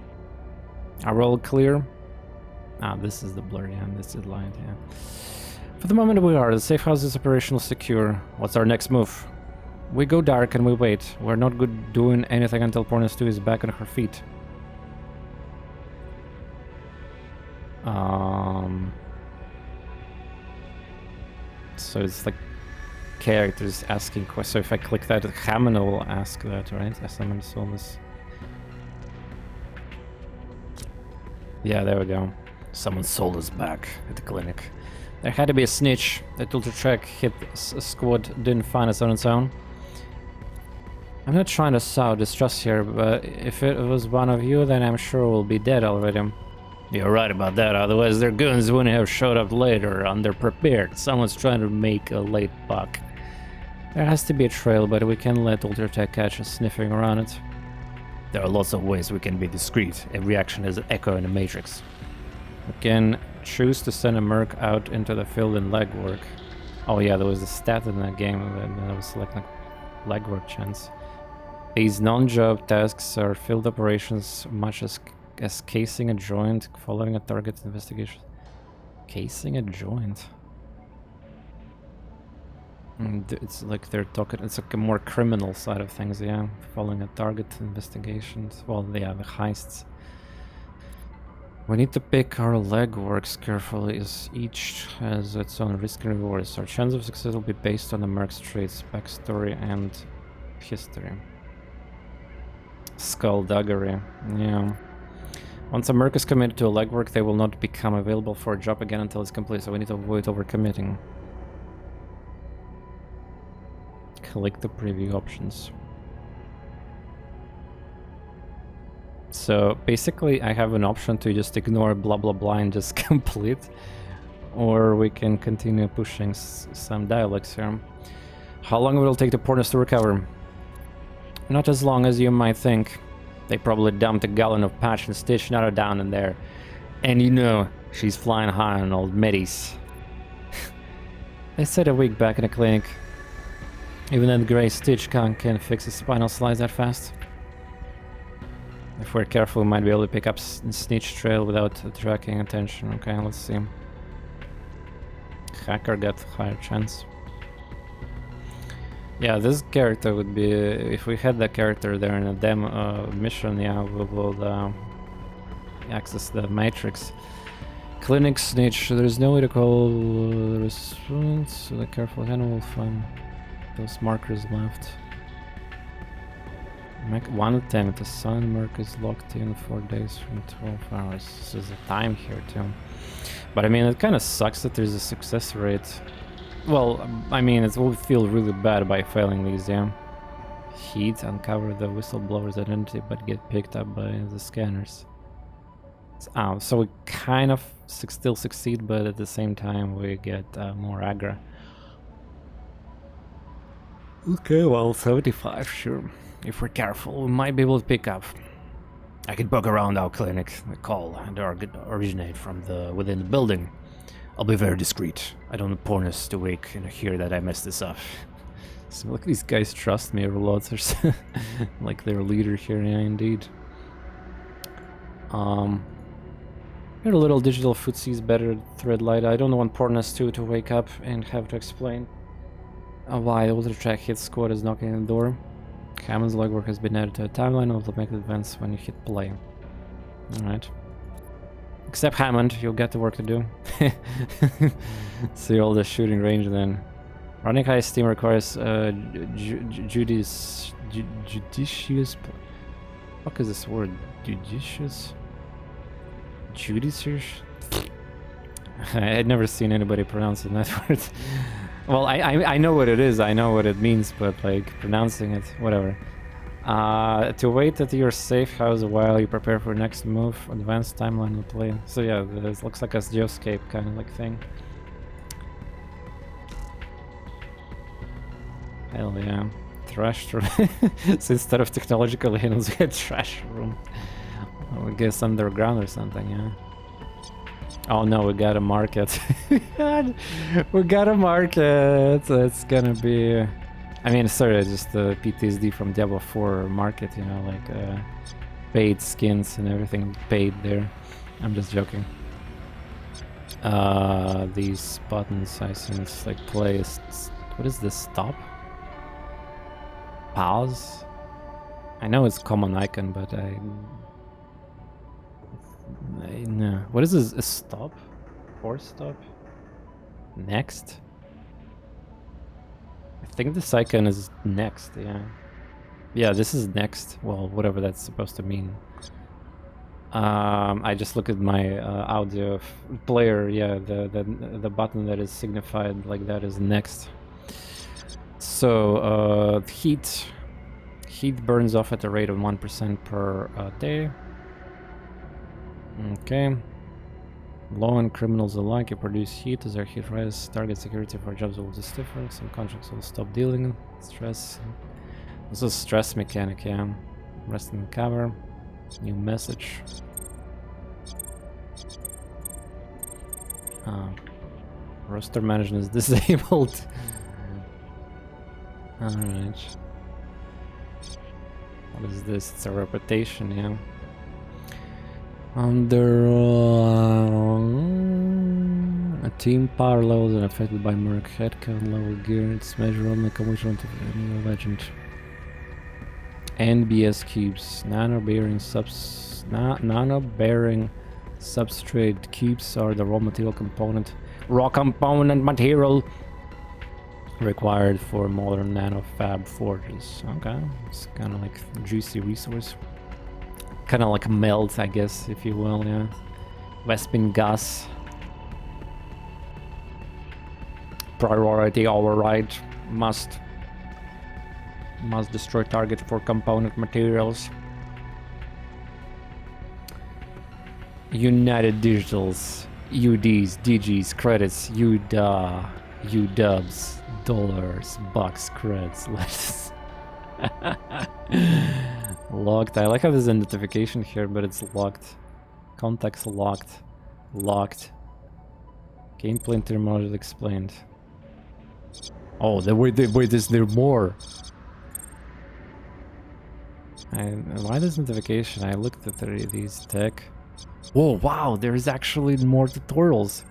Are we all clear? Ah, this is the blur, yeah, this is light, yeah. For the moment we are. The safe house is operational secure. What's our next move? We go dark and we wait. We're not good doing anything until TorNis 2 is back on her feet. So it's like characters asking questions. So if I click that, Hammond will ask that, right? I summoned soulless. Yeah, there we go. Someone soulless back at the clinic. There had to be a snitch. That ultra track hit a squad, didn't find us on its own. I'm not trying to sow distrust here, but if it was one of you, then I'm sure we'll be dead already. You're right about that, otherwise their goons wouldn't have showed up later, underprepared. Someone's trying to make a late buck. There has to be a trail, but we can let Ultra Tech catch us sniffing around it. There are lots of ways we can be discreet. Every action has an echo in the matrix. We can choose to send a merc out into the field in legwork. Oh yeah, there was a stat in that game that I was selecting legwork chance. These non-job tasks are field operations much as casing a joint, following a target investigation. Casing a joint? It's like they're talking, it's like a more criminal side of things, yeah. Following a target investigations. Well, yeah, the heists. We need to pick our legworks carefully, as each has its own risk and rewards. Our chance of success will be based on the merc's traits, backstory, and history. Skullduggery, yeah. Once a merc is committed to a legwork, they will not become available for a job again until it's complete, so we need to avoid overcommitting. Click the preview options. So basically I have an option to just ignore blah blah blah and just complete, or we can continue pushing some dialogues here. How long will it take the TorNis to recover? Not as long as you might think. They probably dumped a gallon of patch and stitch now down in there. And you know, she's flying high on old Medis. They said a week back in the clinic. Even that grey stitch can't fix a spinal slice that fast. If we're careful, we might be able to pick up snitch trail without attracting attention. Okay, let's see. Hacker got higher chance. Yeah, this character would be, if we had that character there in a demo mission, yeah, we will access the matrix. Clinic snitch, there's no way to call the response, so the careful hand will find those markers left. Make one attempt, the sun mark is locked in 4 days from 12 hours. So there's a time here too. But I mean, it kind of sucks that there's a success rate. Well, I mean, it will feel really bad by failing these, yeah. Heat, uncover the whistleblower's identity, but get picked up by the scanners. So we kind of still succeed, but at the same time we get more aggro. Okay, well, 75, sure. If we're careful, we might be able to pick up. I could poke around our clinic, the call, and originate from within the building. I'll be very discreet. I don't want TorNis to wake and hear that I messed this up. So look, these guys trust me a lot. Like their leader here, yeah, indeed. Got a little digital footsies better thread light. I don't want TorNis 2 to wake up and have to explain why the Ultra Track hit squad is knocking on the door. Hammond's legwork has been added to a timeline of automatic events when you hit play. Alright. Except Hammond, you'll get the work to do. See all the shooting range then. Running high steam requires judicious... What is this word? Judicious? Judicious? I had never seen anybody pronounce that word. Well, I know what it is, I know what it means, but like pronouncing it, whatever. To wait at your safe house while you prepare for next move, advanced timeline will play. So yeah, this looks like a geoscape kind of like thing. Hell yeah. Trash room. So instead of technological handles, we had trash room. I guess underground or something, yeah. Oh no, we got a market. God, we got a market. It's gonna be I mean, sorry, just the PTSD from Diablo 4 market, you know, like paid skins and everything paid there. I'm just joking. These buttons, I sense like placed. What is this? Stop? Pause? I know it's common icon, but no. What is this? A stop? Force stop? Next? I think this icon is next, yeah. Yeah, this is next. Well, whatever that's supposed to mean. I just look at my audio player. Yeah, the button that is signified like that is next. So heat burns off at a rate of 1% per day. Okay. Law and criminals alike, you produce heat as their heat rises. Target security for jobs will be stiffer. Some contracts will stop dealing. Stress. This is stress mechanic, yeah. Rest in cover. New message. Roster management is disabled. Alright. What is this? It's a reputation, yeah. Under a team power levels are affected by merc headcount level gear. It's measured only commission to new legend. NBS cubes, nano-bearing substrate cubes are the raw component material required for modern nanofab forges. Okay, it's kind of like a juicy resource. Kind of like a melt, I guess, if you will, yeah. Vespin gas. Priority override. Must destroy target for component materials. United Digitals. UDs, DGs, credits, UDA, UDubs, dollars, bucks, creds, let's... Locked. I like how there's a notification here, but it's locked. Contacts locked. Locked. Gameplay intermodal explained. Oh, wait, is there more? Why this notification? I looked at these tech. Whoa, wow, there's actually more tutorials.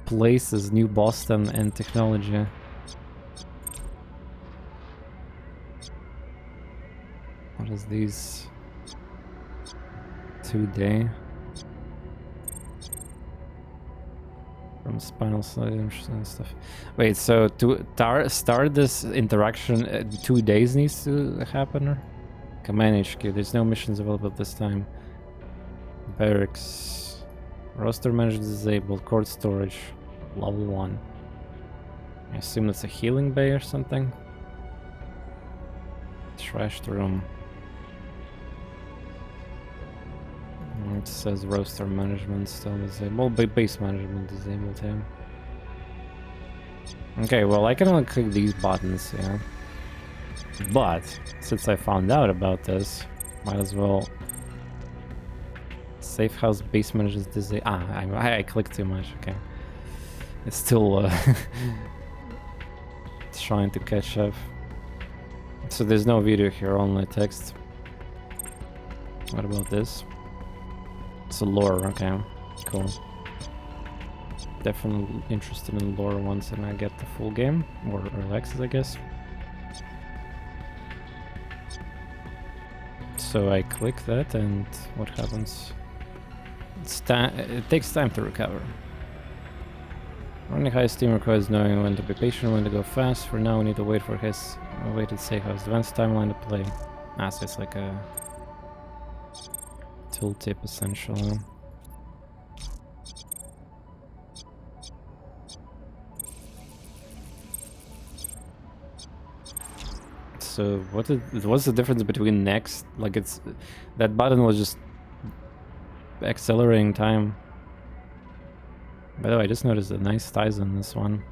Places, New Boston, and technology. What is these? 2-day. From spinal side and stuff. Wait, so to start this interaction, 2 days needs to happen? Command HQ, there's no missions available this time. Barracks. Roster manager disabled. Court storage. Level 1. I assume that's a healing bay or something. Trashed room. It says roster management still disabled. Base management disabled, yeah. Okay, well I can only click these buttons, yeah. But since I found out about this, might as well. Safe house base managers disabled. I clicked too much. Okay, it's still trying to catch up. So there's no video here, only text. What about this? It's a lore. Okay, cool. Definitely interested in lore once I get the full game, or early access, I guess. So I click that, and what happens? It takes time to recover. Running high steam requires knowing when to be patient, when to go fast. For now, we need to wait for his awaited safe house. Advanced timeline to play. So it's like a tooltip, essentially. So what's the difference between next? Like it's that button was just accelerating time. By the way, I just noticed a nice thighs on this one.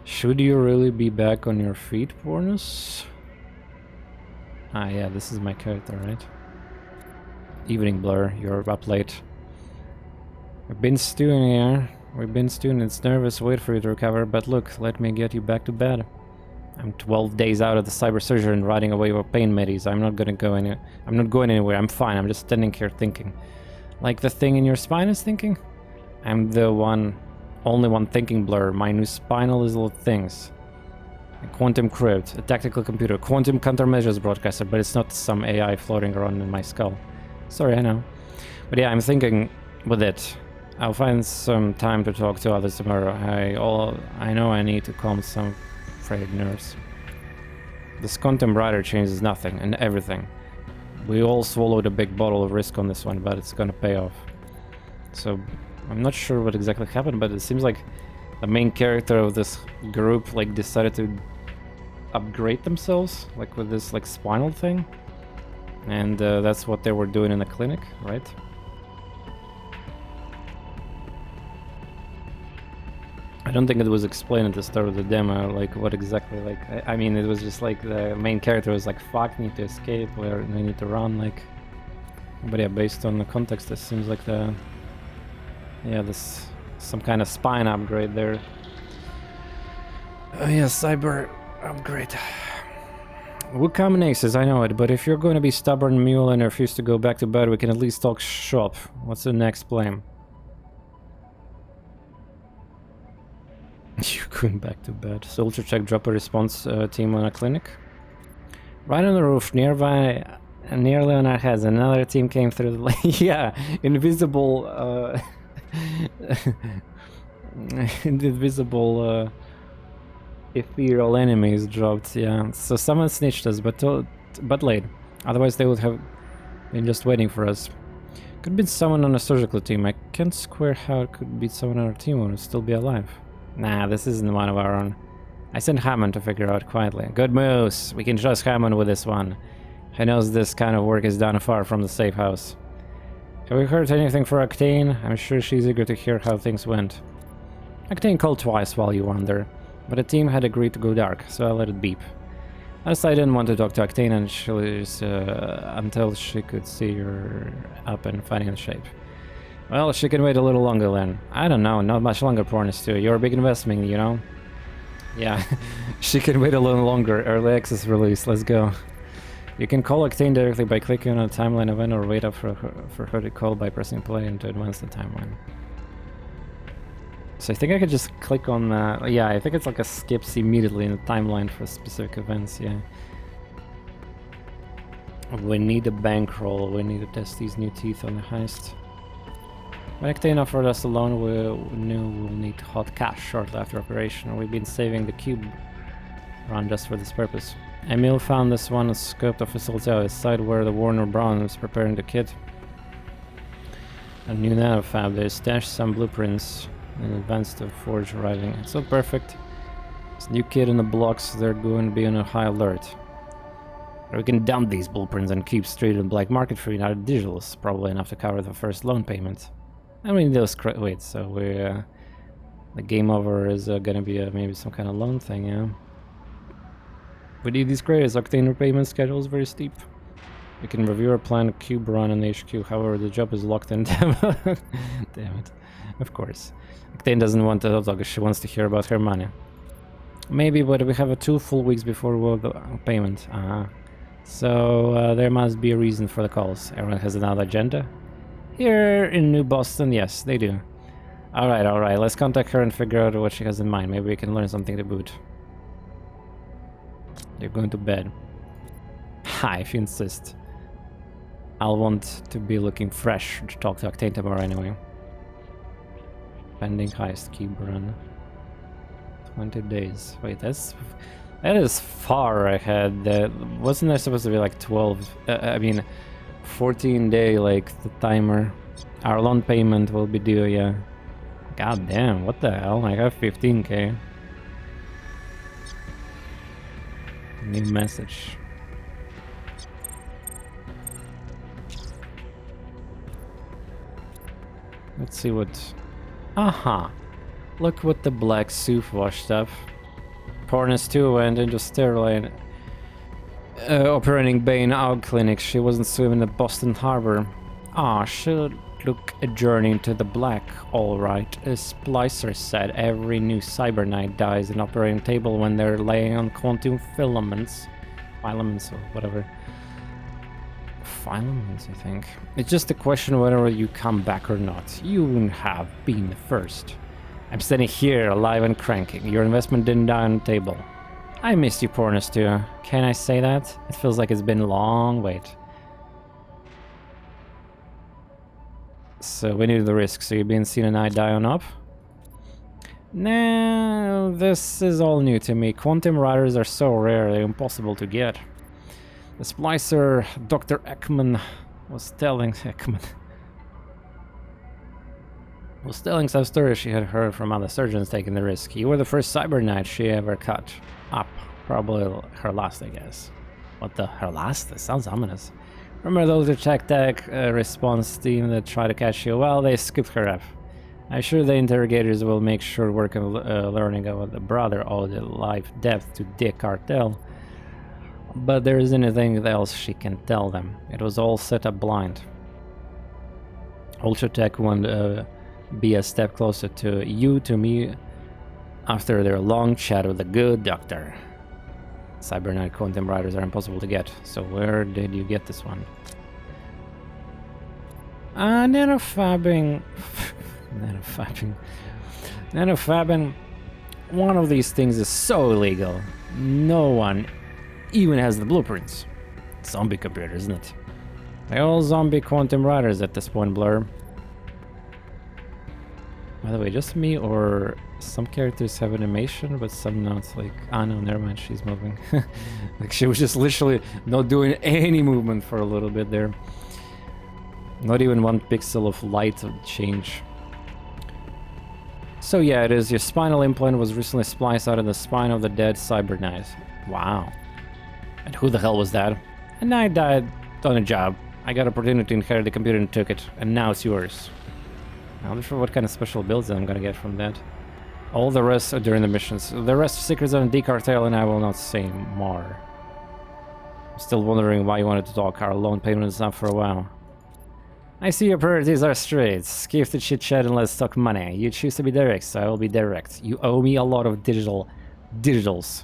Should you really be back on your feet, TorNis? Yeah, this is my character, right? Evening blur, you're up late. We've been stewing here. We've been stewing. It's nervous. Wait for you to recover. But look, let me get you back to bed. I'm 12 days out of the cyber surgery and riding away with pain medis. I'm not going anywhere. I'm fine. I'm just standing here thinking. Like the thing in your spine is thinking? I'm the only one thinking, Blur. My new spinal is little things. A quantum crypt, a tactical computer, quantum countermeasures broadcaster, but it's not some AI floating around in my skull. Sorry, I know. But yeah, I'm thinking with it. I'll find some time to talk to others tomorrow. I know I need to calm some frayed nerves. This quantum rider changes nothing and everything. We all swallowed a big bottle of risk on this one, but it's gonna pay off. So I'm not sure what exactly happened, but it seems like the main character of this group like decided to upgrade themselves, like with this like spinal thing, and that's what they were doing in the clinic, right? I don't think it was explained at the start of the demo, like what exactly, like, I mean, it was just like the main character was like, fuck, need to escape, or we need to run, like, but yeah, based on the context, it seems like this, some kind of spine upgrade there. Yeah, cyber upgrade. We come aces, I know it, but if you're going to be stubborn mule and refuse to go back to bed, we can at least talk shop. What's the next plan? You going back to bed. Soldier check, drop a response team on a clinic. Right on the roof, nearly on our heads, another team came through the yeah, invisible invisible ethereal enemies dropped, yeah. So someone snitched us, but late. Otherwise they would have been just waiting for us. Could be someone on a surgical team. I can't square how it could be someone on our team who would still be alive. Nah, this isn't one of our own. I sent Hammond to figure out quietly. Good moves. We can trust Hammond with this one. He knows this kind of work is done far from the safe house. Have we heard anything for Octane? I'm sure she's eager to hear how things went. Octane called twice while you were there, but the team had agreed to go dark, so I let it beep. Honestly, I didn't want to talk to Octane until she could see her up and fighting in shape. Well, she can wait a little longer then. I don't know, not much longer, TorNis too. You're a big investment, you know? Yeah, she can wait a little longer. Early access release, let's go. You can call Octane directly by clicking on a timeline event or wait up for her to call by pressing play and to advance the timeline. So I think I could just click on yeah, I think it's like a skips immediately in the timeline for specific events, yeah. We need a bankroll, we need to test these new teeth on the heist. When Octane offered us a loan, we knew we'll need hot cash shortly after operation. We've been saving the cube run just for this purpose. Emil found this one scoped of facility outside where the Warner Brown was preparing the kit. A new nanofab, they stashed some blueprints in advance to Forge arriving. It's so perfect. This new kid in the blocks, they're going to be on a high alert. We can dump these blueprints and keep straight in black market free in our digitals, probably enough to cover the first loan payment. I mean, those wait, so the game over is gonna be maybe some kind of loan thing, yeah. We need these credits. Octane repayment schedule is very steep. We can review our plan cube run in the HQ, however, the job is locked in. Damn it. Of course. Octane doesn't want to talk, she wants to hear about her money. Maybe, but we have 2 full weeks before the payment. So there must be a reason for the calls. Everyone has another agenda. Here in New Boston, yes, they do. Alright, let's contact her and figure out what she has in mind. Maybe we can learn something to boot. You're going to bed. Ha, if you insist. I'll want to be looking fresh to talk to Octane tomorrow anyway. Pending heist, cube run. 20 days. Wait, that is far ahead. Wasn't there supposed to be like 12? I mean, 14-day, like, the timer. Our loan payment will be due, yeah. God damn, what the hell? I have 15k. New message. Let's see what... Aha! Look what the black suit washed up. TorNis 2 went into Sterling. Operating bay in our clinic. She wasn't swimming in the Boston Harbor. Ah, should Look, a journey into the black, all right. A splicer said every new cyberknight dies in operating table when they're laying on quantum filaments. Filaments or whatever. Filaments, I think. It's just a question whether you come back or not. You have been the first. I'm standing here, alive and cranking. Your investment didn't die on the table. I missed you, TorNis, too. Can I say that? It feels like it's been a long wait. So we need the risk. So you've been seen and I die on up? No, this is all new to me. Quantum riders are so rare, they're impossible to get. The splicer, Dr. Ekman, was telling some stories she had heard from other surgeons taking the risk. You were the first cyberknight she ever cut up. Probably her last, I guess. What the? Her last? That sounds ominous. Remember those tech response team that tried to catch you? Well, they skipped her up. I'm sure the interrogators will make short work of learning about the brother owed the life debt to Dick Cartel. But there isn't anything else she can tell them. It was all set up blind. Ultratech won't be a step closer to you, to me, after their long chat with the good doctor. Cyberknight quantum riders are impossible to get, so where did you get this one? Nanofabbing. Nanofabbing. One of these things is so illegal. No one even has the blueprints. Zombie computer, isn't it? They're all zombie quantum riders at this point, Blur. By the way, just me or some characters have animation, but some not. Like, ah no, never mind, she's moving. Like she was just literally not doing any movement for a little bit there. Not even one pixel of light change. So yeah, it is. Your spinal implant was recently spliced out of the spine of the dead cyberknight. Wow. And who the hell was that? And I died on a job. I got opportunity to inherit the computer and took it, and now it's yours. I'm not sure what kind of special builds I'm gonna get from that. All the rest are during the missions. The rest are secrets on D Cartel, and I will not say more. I'm still wondering why you wanted to talk. Our loan payment is up for a while. I see your priorities are straight. Skip the chit chat and let's talk money. You choose to be direct, so I will be direct. You owe me a lot of digitals.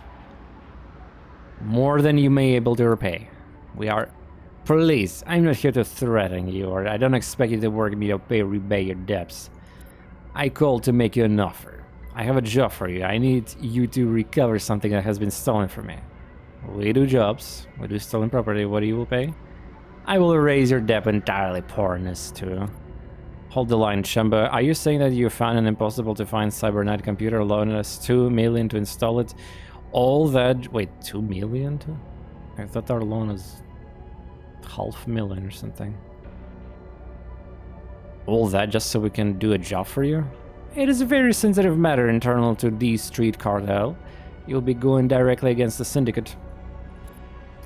More than you may be able to repay. We are... Please, I'm not here to threaten you, or I don't expect you to work me to repay your debts. I called to make you an offer. I have a job for you. I need you to recover something that has been stolen from me. We do jobs. We do stolen property. What do you will pay? I will erase your debt entirely, TorNis, too. Hold the line, Chumba. Are you saying that you found an impossible to find cyberknight computer, loaned us $2 million to install it? All that... Wait, $2 million? I thought our loan was $500,000 or something. All that just so we can do a job for you? It is a very sensitive matter internal to the street cartel. You'll be going directly against the syndicate.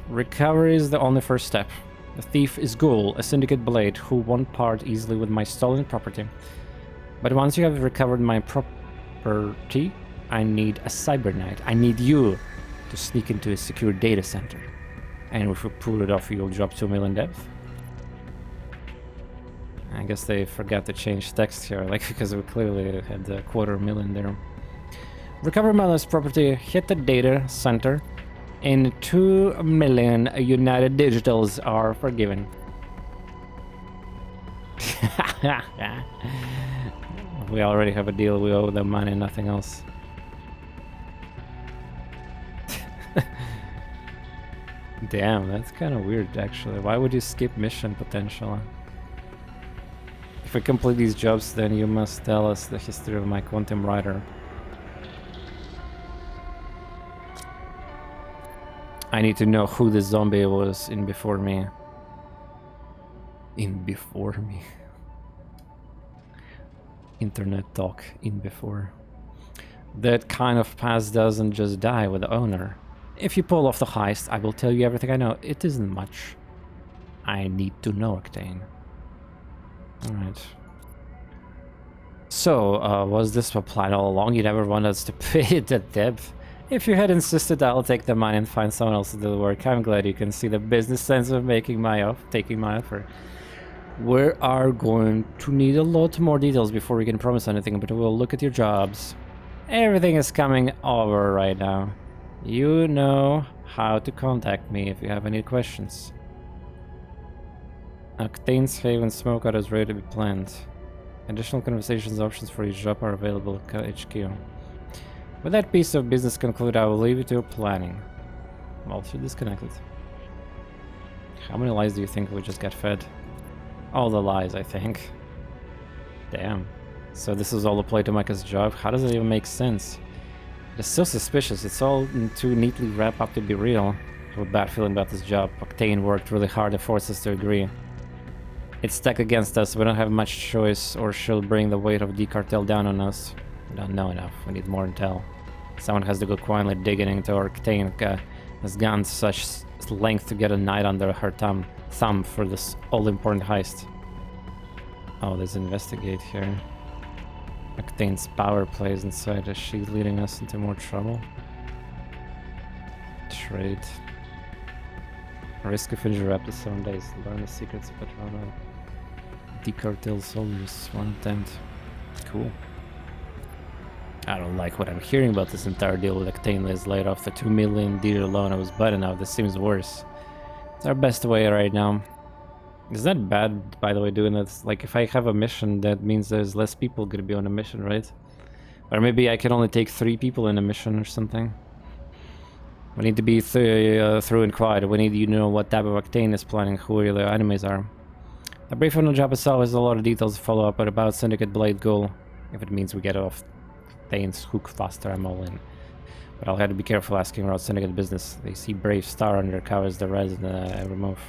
Recovery is the only first step. The thief is Ghoul, a syndicate blade who won't part easily with my stolen property. But once you have recovered my property, I need a cyberknight. I need you to sneak into a secure data center. And if we pull it off, you'll drop 2 million depth. I guess they forgot to change text here, like, because we clearly had a $250,000 there. Recover my lost property, hit the data center, and 2 million United Digitals are forgiven. We already have a deal, we owe them money, nothing else. Damn, that's kind of weird, actually. Why would you skip mission potential? If we complete these jobs, then you must tell us the history of my quantum rider. I need to know who the zombie was in before me. In before me. Internet talk, in before. That kind of past doesn't just die with the owner. If you pull off the heist, I will tell you everything I know. It isn't much. I need to know, Octane. Alright. So, was this a plan all along? You never wanted us to pay the debt? If you had insisted, I'll take the money and find someone else to do the work. I'm glad you can see the business sense of taking my offer. We are going to need a lot more details before we can promise anything, but we'll look at your jobs. Everything is coming over right now. You know how to contact me if you have any questions. Octane's Haven Smokeout is ready to be planned. Additional conversations options for each job are available at HQ. With that piece of business concluded, I will leave you to your planning. Well, she disconnected. How many lies do you think we just got fed? All the lies, I think. Damn. So this is all a play to make us job? How does it even make sense? It's so suspicious. It's all too neatly wrapped up to be real. I have a bad feeling about this job. Octane worked really hard to force us to agree. It's stuck against us. We don't have much choice, or she'll bring the weight of the cartel down on us. We don't know enough. We need more intel. Someone has to go quietly digging into Octane. Has gone to such length to get a knight under her thumb for this all-important heist. Oh, there's investigate here. Octane's power plays inside. Is she leading us into more trouble? Trade. Risk of injury up to 7 days. Learn the secrets of Patrona. Decartel soldiers. 1 attempt. Cool. I don't like what I'm hearing about this entire deal with Octane. Is laid off the 2 million digital loan I was butting out. This seems worse. It's our best way right now. Is that bad, by the way, doing this? Like, if I have a mission, that means there's less people gonna be on a mission, right? Or maybe I can only take 3 people in a mission or something. We need to be through and quiet. We need to know what type of Octane is planning, who the enemies are. The brief on the job itself has a lot of details to follow up, but about Syndicate Blade goal. If it means we get off Octane's hook faster, I'm all in. But I'll have to be careful asking about Syndicate business. They see Brave Star under covers the res and every move.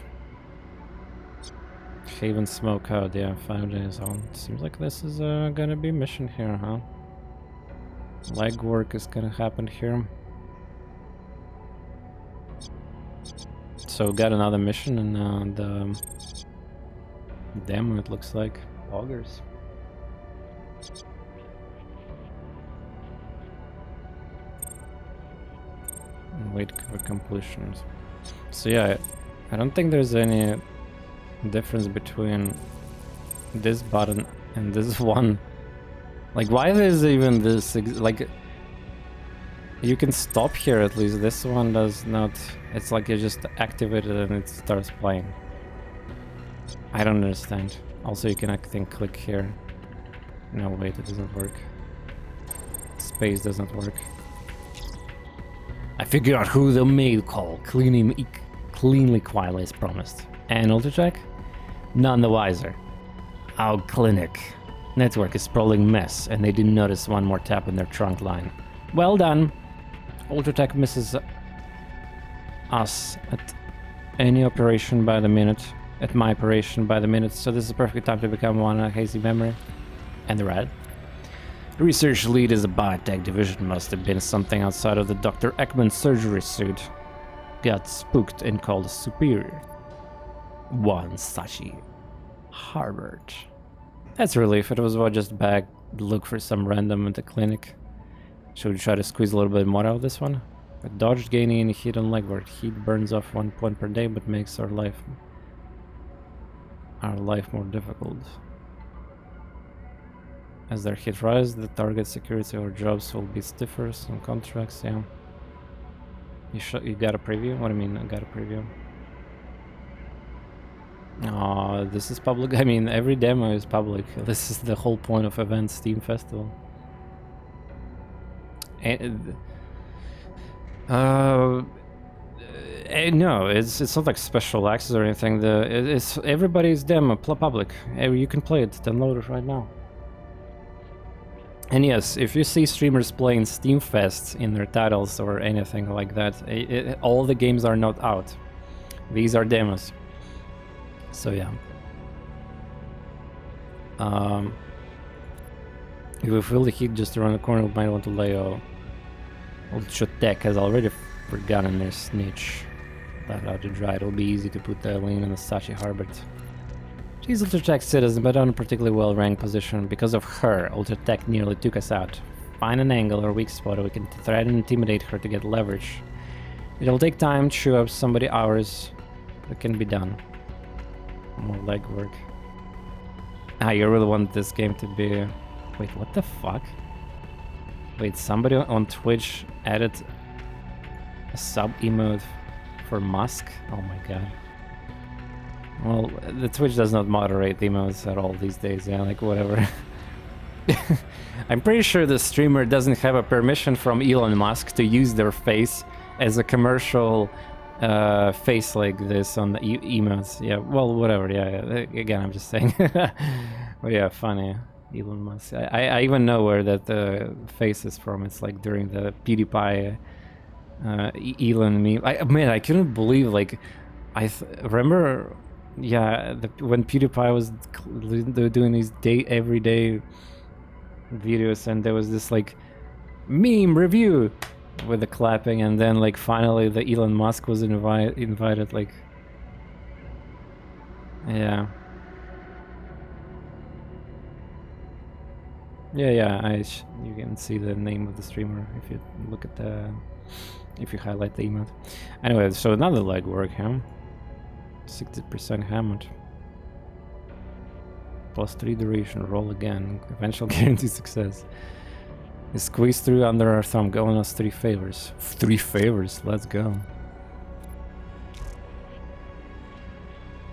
Haven Smokeout, yeah, 5 days on. Seems like this is gonna be mission here, huh? Legwork is gonna happen here. So got another mission in the demo, it looks like. Augers. Wait for completion. So yeah, I don't think there's any difference between this button and this one. Like, why is even this like, you can stop here at least. This one does not. It's like you just activate it and it starts playing. I don't understand. Also, you can, I think, click here. No, wait, it doesn't work. Space doesn't work. I figured out who the maid call. Cleanly, quietly as promised. And Ultracheck? None the wiser. Our clinic. Network is sprawling mess, and they didn't notice one more tap in their trunk line. Well done. Ultratech misses us at any operation by the minute. At my operation by the minute, so this is a perfect time to become one hazy memory. And the rat. The research lead is a biotech division. Must have been something outside of the Dr. Ekman surgery suit. Got spooked and called a superior. One Sachi. Harvard. That's a relief. It was what, just back look for some random at the clinic. Should we try to squeeze a little bit more out of this one? With dodged gaining any heat on legwork. Heat burns off 1 point per day, but makes our life more difficult. As their hit rise, the target security or jobs will be stiffer. Some contracts, yeah. You got a preview? What do you mean I got a preview? This is public. I mean, every demo is public. This is the whole point of events, Steam Festival. And, no, it's not like special access or anything. It's everybody's demo, public. You can play it, download it right now. And yes, if you see streamers playing Steam Fest in their titles or anything like that, all the games are not out. These are demos. So yeah. If we feel the heat just around the corner, we might want to lay a Ultra Tech has already forgotten their snitch. That out to dry. It'll be easy to put the lane in the Sachi Harbor. She's Ultratech citizen, but on a particularly well-ranked position. Because of her, Ultratech nearly took us out. Find an angle or weak spot, or we can threaten and intimidate her to get leverage. It'll take time to chew up somebody hours. It can be done. More legwork. Ah, you really want this game to be... Wait, what the fuck? Wait, somebody on Twitch added a sub-emote for Musk? Oh my god. Well, the Twitch does not moderate emotes at all these days, yeah, like whatever. I'm pretty sure the streamer doesn't have a permission from Elon Musk to use their face as a commercial face like this on the emotes. Yeah, well, whatever, yeah. Again, I'm just saying. But yeah, funny. Elon Musk. I even know where that face is from. It's like during the PewDiePie Elon meme. Man, I couldn't believe, like, remember, yeah, when PewDiePie was doing these everyday videos, and there was this like meme review with the clapping, and then like finally the Elon Musk was invited, like, yeah. Yeah, you can see the name of the streamer if you look at if you highlight the emote. Anyway, so another legwork, huh? 60% hammered. +3 duration, roll again, eventual guaranteed success. Squeeze through under our thumb, going us 3 favors. 3 favors, let's go.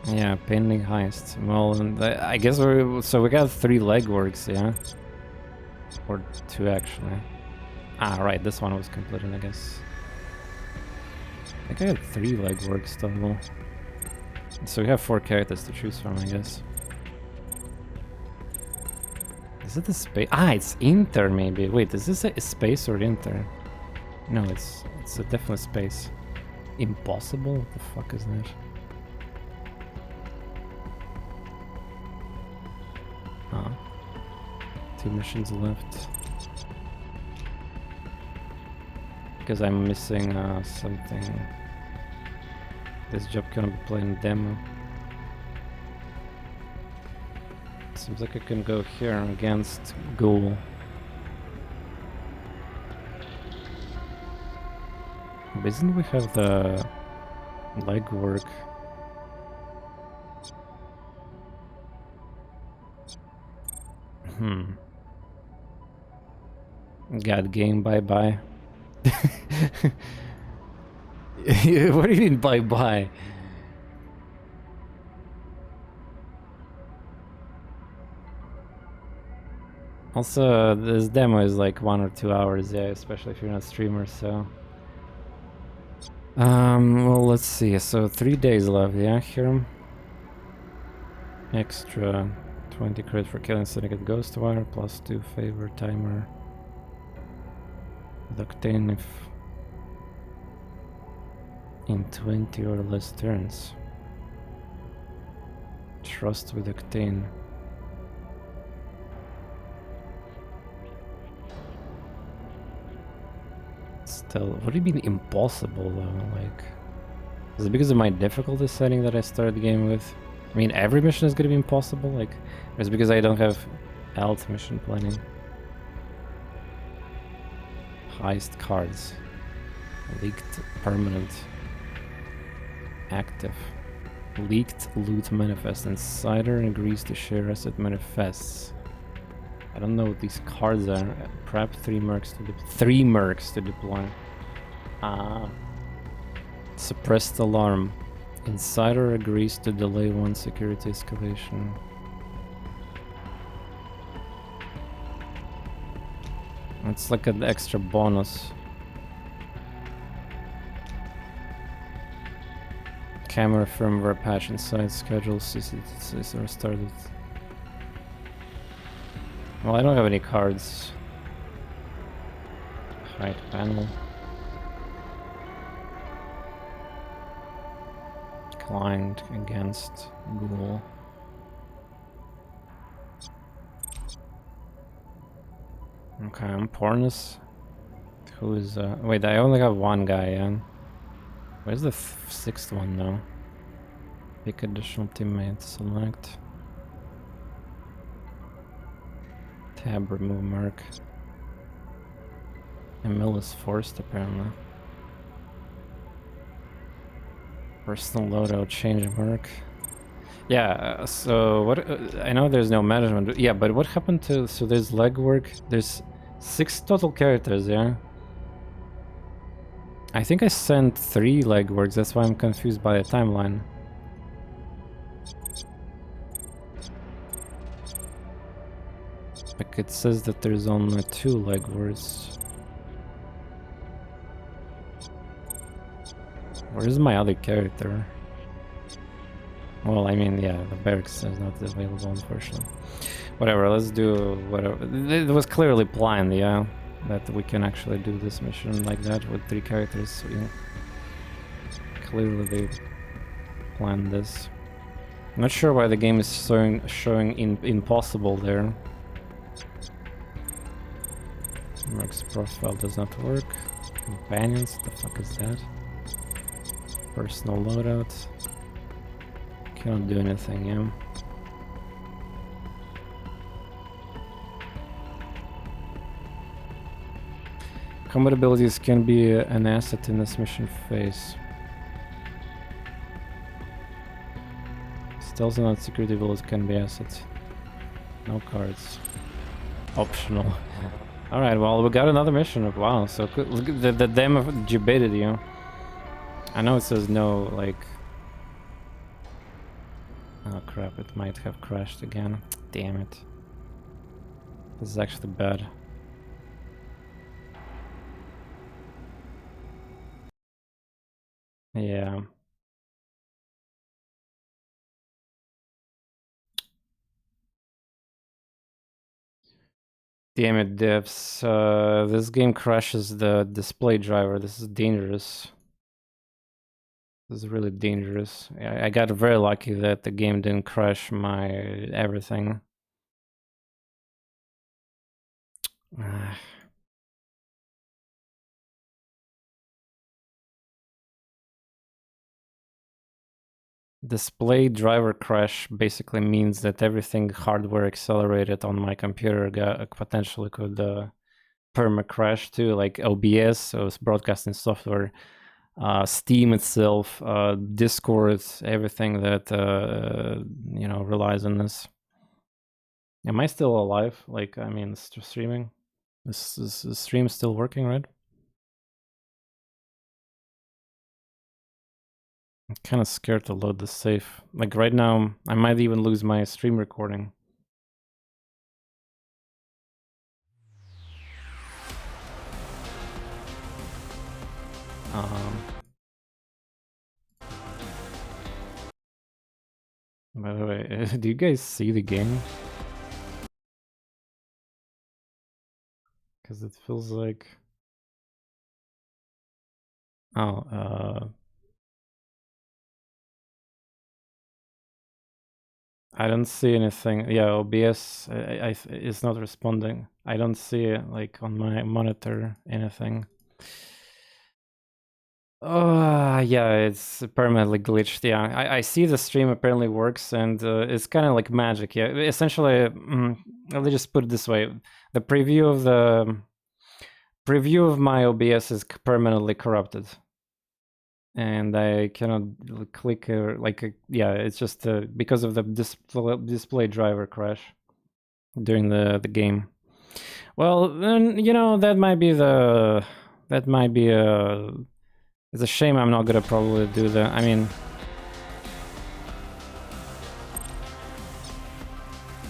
Yeah, pending heist. Well, I guess we got 3 legworks, yeah? Or 2 actually. Ah, right, this one was completed, I guess. I think I had 3 legworks total. So we have 4 characters to choose from, I guess. Is it a space? Ah, it's Inter maybe. Wait, is this a space or Inter? No, it's a definitely space. Impossible? What the fuck is that? Ah. 2 missions left. Because I'm missing something. This job can be playing demo. Seems like I can go here against Ghoul. But isn't we have the legwork? God, game, bye-bye. What do you mean bye-bye? Also, this demo is like 1 or 2 hours, yeah, especially if you're not a streamer, so... well, let's see, so 3 days left, yeah, here. Extra 20 credit for killing Syndicate Ghostwire, +2 favor timer. With Octane if in 20 or less turns. Trust with Octane. Still, what do you mean impossible though? Like, is it because of my difficulty setting that I started the game with? I mean, every mission is gonna be impossible? Like, or is it because I don't have alt mission planning? Heist cards. Leaked permanent. Active. Leaked loot manifest. Insider agrees to share asset manifests. I don't know what these cards are. Prep 3 mercs to deploy. 3 mercs to deploy. Ah. Suppressed alarm. Insider agrees to delay 1 security escalation. It's like an extra bonus. Camera firmware patch inside schedule is restarted. Well, I don't have any cards. Hide panel. Client against Google. Okay, I'm TorNis. Who is wait, I only have 1 guy, yeah. Where's the 6th one though? Pick additional teammate, select. Tab, remove mark. ML is forced apparently. Personal loadout, change mark. Yeah, so what, I know there's no management, yeah, but what happened to, so there's legwork, there's 6 total characters, yeah? I think I sent 3 legworks, that's why I'm confused by the timeline. Like, it says that there's only 2 legworks. Where is my other character? Well, I mean, yeah, the barracks is not available, unfortunately. Whatever, let's do whatever. It was clearly planned, yeah, that we can actually do this mission like that with 3 characters. So, yeah, clearly they planned this. I'm not sure why the game is showing impossible there. Merc's profile does not work. Companions, what the fuck is that? Personal loadout. Cannot do anything, yeah. Combat abilities can be an asset in this mission phase. Stealth and security abilities can be assets. No cards. Optional. Alright, well, we got another mission. Wow, so look at the demo debated you. I know it says no, like... Oh crap, it might have crashed again. Damn it. This is actually bad. Yeah. Damn it, devs. This game crashes the display driver. This is dangerous. This is really dangerous. I got very lucky that the game didn't crash my everything. Display driver crash basically means that everything hardware accelerated on my computer potentially could perma crash too, like OBS, so it's broadcasting software, Steam itself, Discord, everything that you know, relies on this. Am I still alive? Like, I mean, streaming. Is the stream still working, right? I'm kind of scared to load the safe. Like right now, I might even lose my stream recording. By the way, do you guys see the game? Because it feels like... Oh, I don't see anything. Yeah, OBS is not responding. I don't see like on my monitor anything. Oh, yeah, it's permanently glitched. Yeah, I see the stream apparently works, and it's kind of like magic. Yeah, essentially, let's just put it this way: the preview of my OBS is permanently corrupted, and I cannot click yeah, it's just because of the display driver crash during the game. Well, then, you know, that might be it's a shame I'm not gonna probably do that. I mean,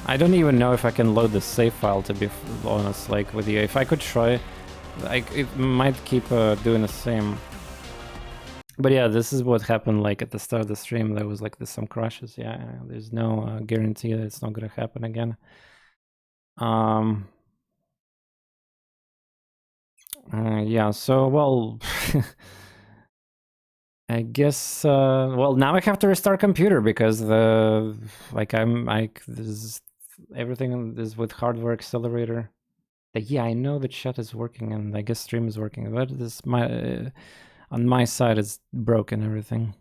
I don't even know if I can load the save file, to be honest, like with you. If I could try, like, it might keep doing the same. But yeah, this is what happened like at the start of the stream. There was like some crashes. Yeah, there's no guarantee that it's not gonna happen again. Yeah, so, well, I guess, well, now I have to restart computer because everything is with hardware accelerator. Yeah, I know the chat is working and I guess stream is working, but on my side it's broken, everything.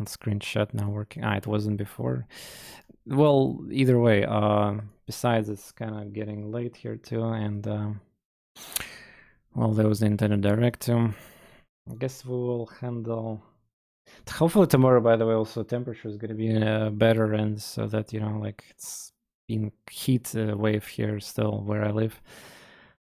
On screen chat now working. It wasn't before. Well, either way, besides it's kind of getting late here too, and well, there was the internet direct too. I guess we will handle Hopefully tomorrow, by the way, also temperature is going to be better, and so that, you know, like it's been heat wave here still where I live.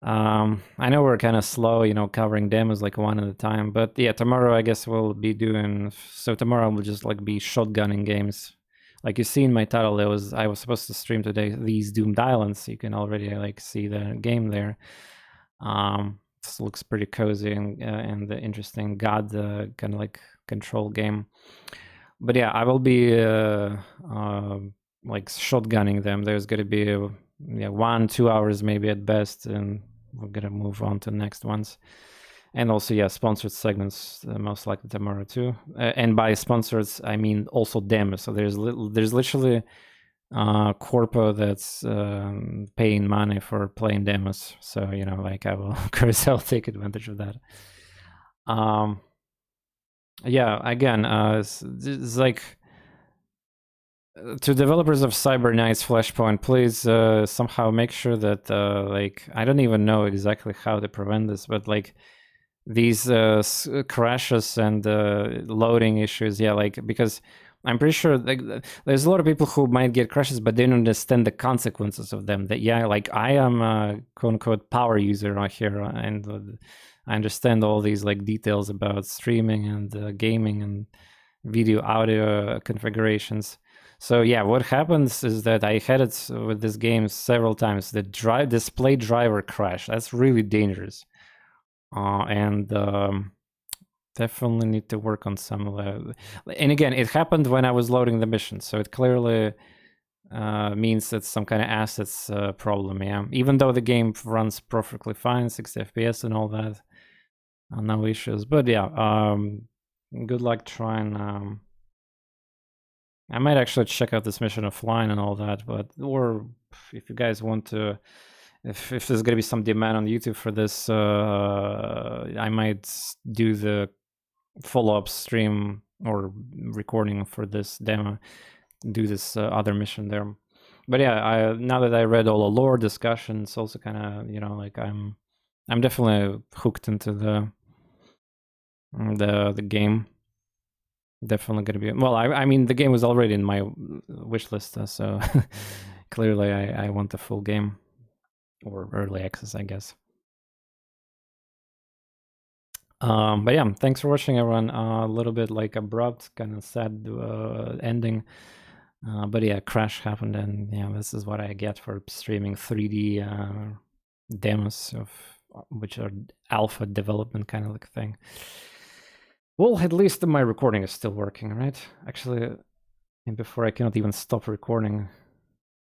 I know we're kind of slow, you know, covering demos like one at a time, but yeah, tomorrow I guess we'll be doing. So tomorrow we'll just like be shotgunning games. Like you see in my title, I was supposed to stream today these Doomed Islands. You can already like see the game there. This looks pretty cozy and interesting God kind of like control game. But yeah, I will be like shotgunning them. There's gonna be yeah 1-2 hours maybe at best, and we're gonna move on to the next ones. And also, yeah, sponsored segments most likely tomorrow too. And by sponsored, I mean also demos. So there's literally corpo that's paying money for playing demos. So, you know, like I will, of course, I'll take advantage of that. Yeah, again, it's like to developers of Cyber Knight's Flashpoint, please somehow make sure that like I don't even know exactly how to prevent this, but like these crashes and loading issues, yeah, like because I'm pretty sure like there's a lot of people who might get crashes, but they don't understand the consequences of them. That yeah, like I am a quote unquote power user right here, and I understand all these like details about streaming and gaming and video audio configurations. So yeah, what happens is that I had it with this game several times. The display driver crash. That's really dangerous, and definitely need to work on some of the. And again, it happened when I was loading the mission, so it clearly means it's some kind of assets problem. Yeah, even though the game runs perfectly fine, 60 FPS and all that, no issues. But yeah, good luck trying. I might actually check out this mission offline and all that, but or if you guys want to, if there's gonna be some demand on YouTube for this, I might do the follow-up stream or recording for this demo, do this other mission there. But yeah, now that I read all the lore discussion, it's also kind of, you know, like I'm definitely hooked into the game. Definitely gonna be well. I mean, the game was already in my wish list, so clearly I want the full game or early access, I guess. But yeah, thanks for watching, everyone. A little bit like abrupt, kind of sad ending. But yeah, crash happened, and yeah, this is what I get for streaming 3D demos of which are alpha development kind of like thing. Well, at least my recording is still working, right? Actually, and before I cannot even stop recording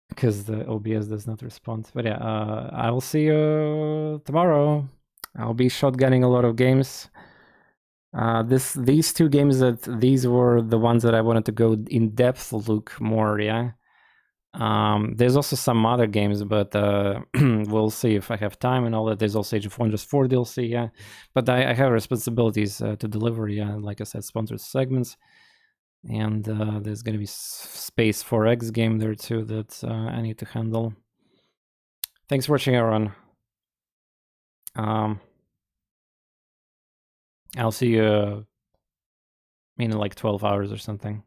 because the OBS does not respond. But yeah, I will see you tomorrow. I'll be shotgunning a lot of games. These two games these were the ones that I wanted to go in depth look more. Yeah. There's also some other games, but we'll see if I have time and all that. There's also Age of Wonders 4 DLC, yeah. But I have responsibilities to deliver, yeah. Like I said, sponsored segments, and there's gonna be Space 4X game there too that I need to handle. Thanks for watching, everyone. I'll see you in like 12 hours or something.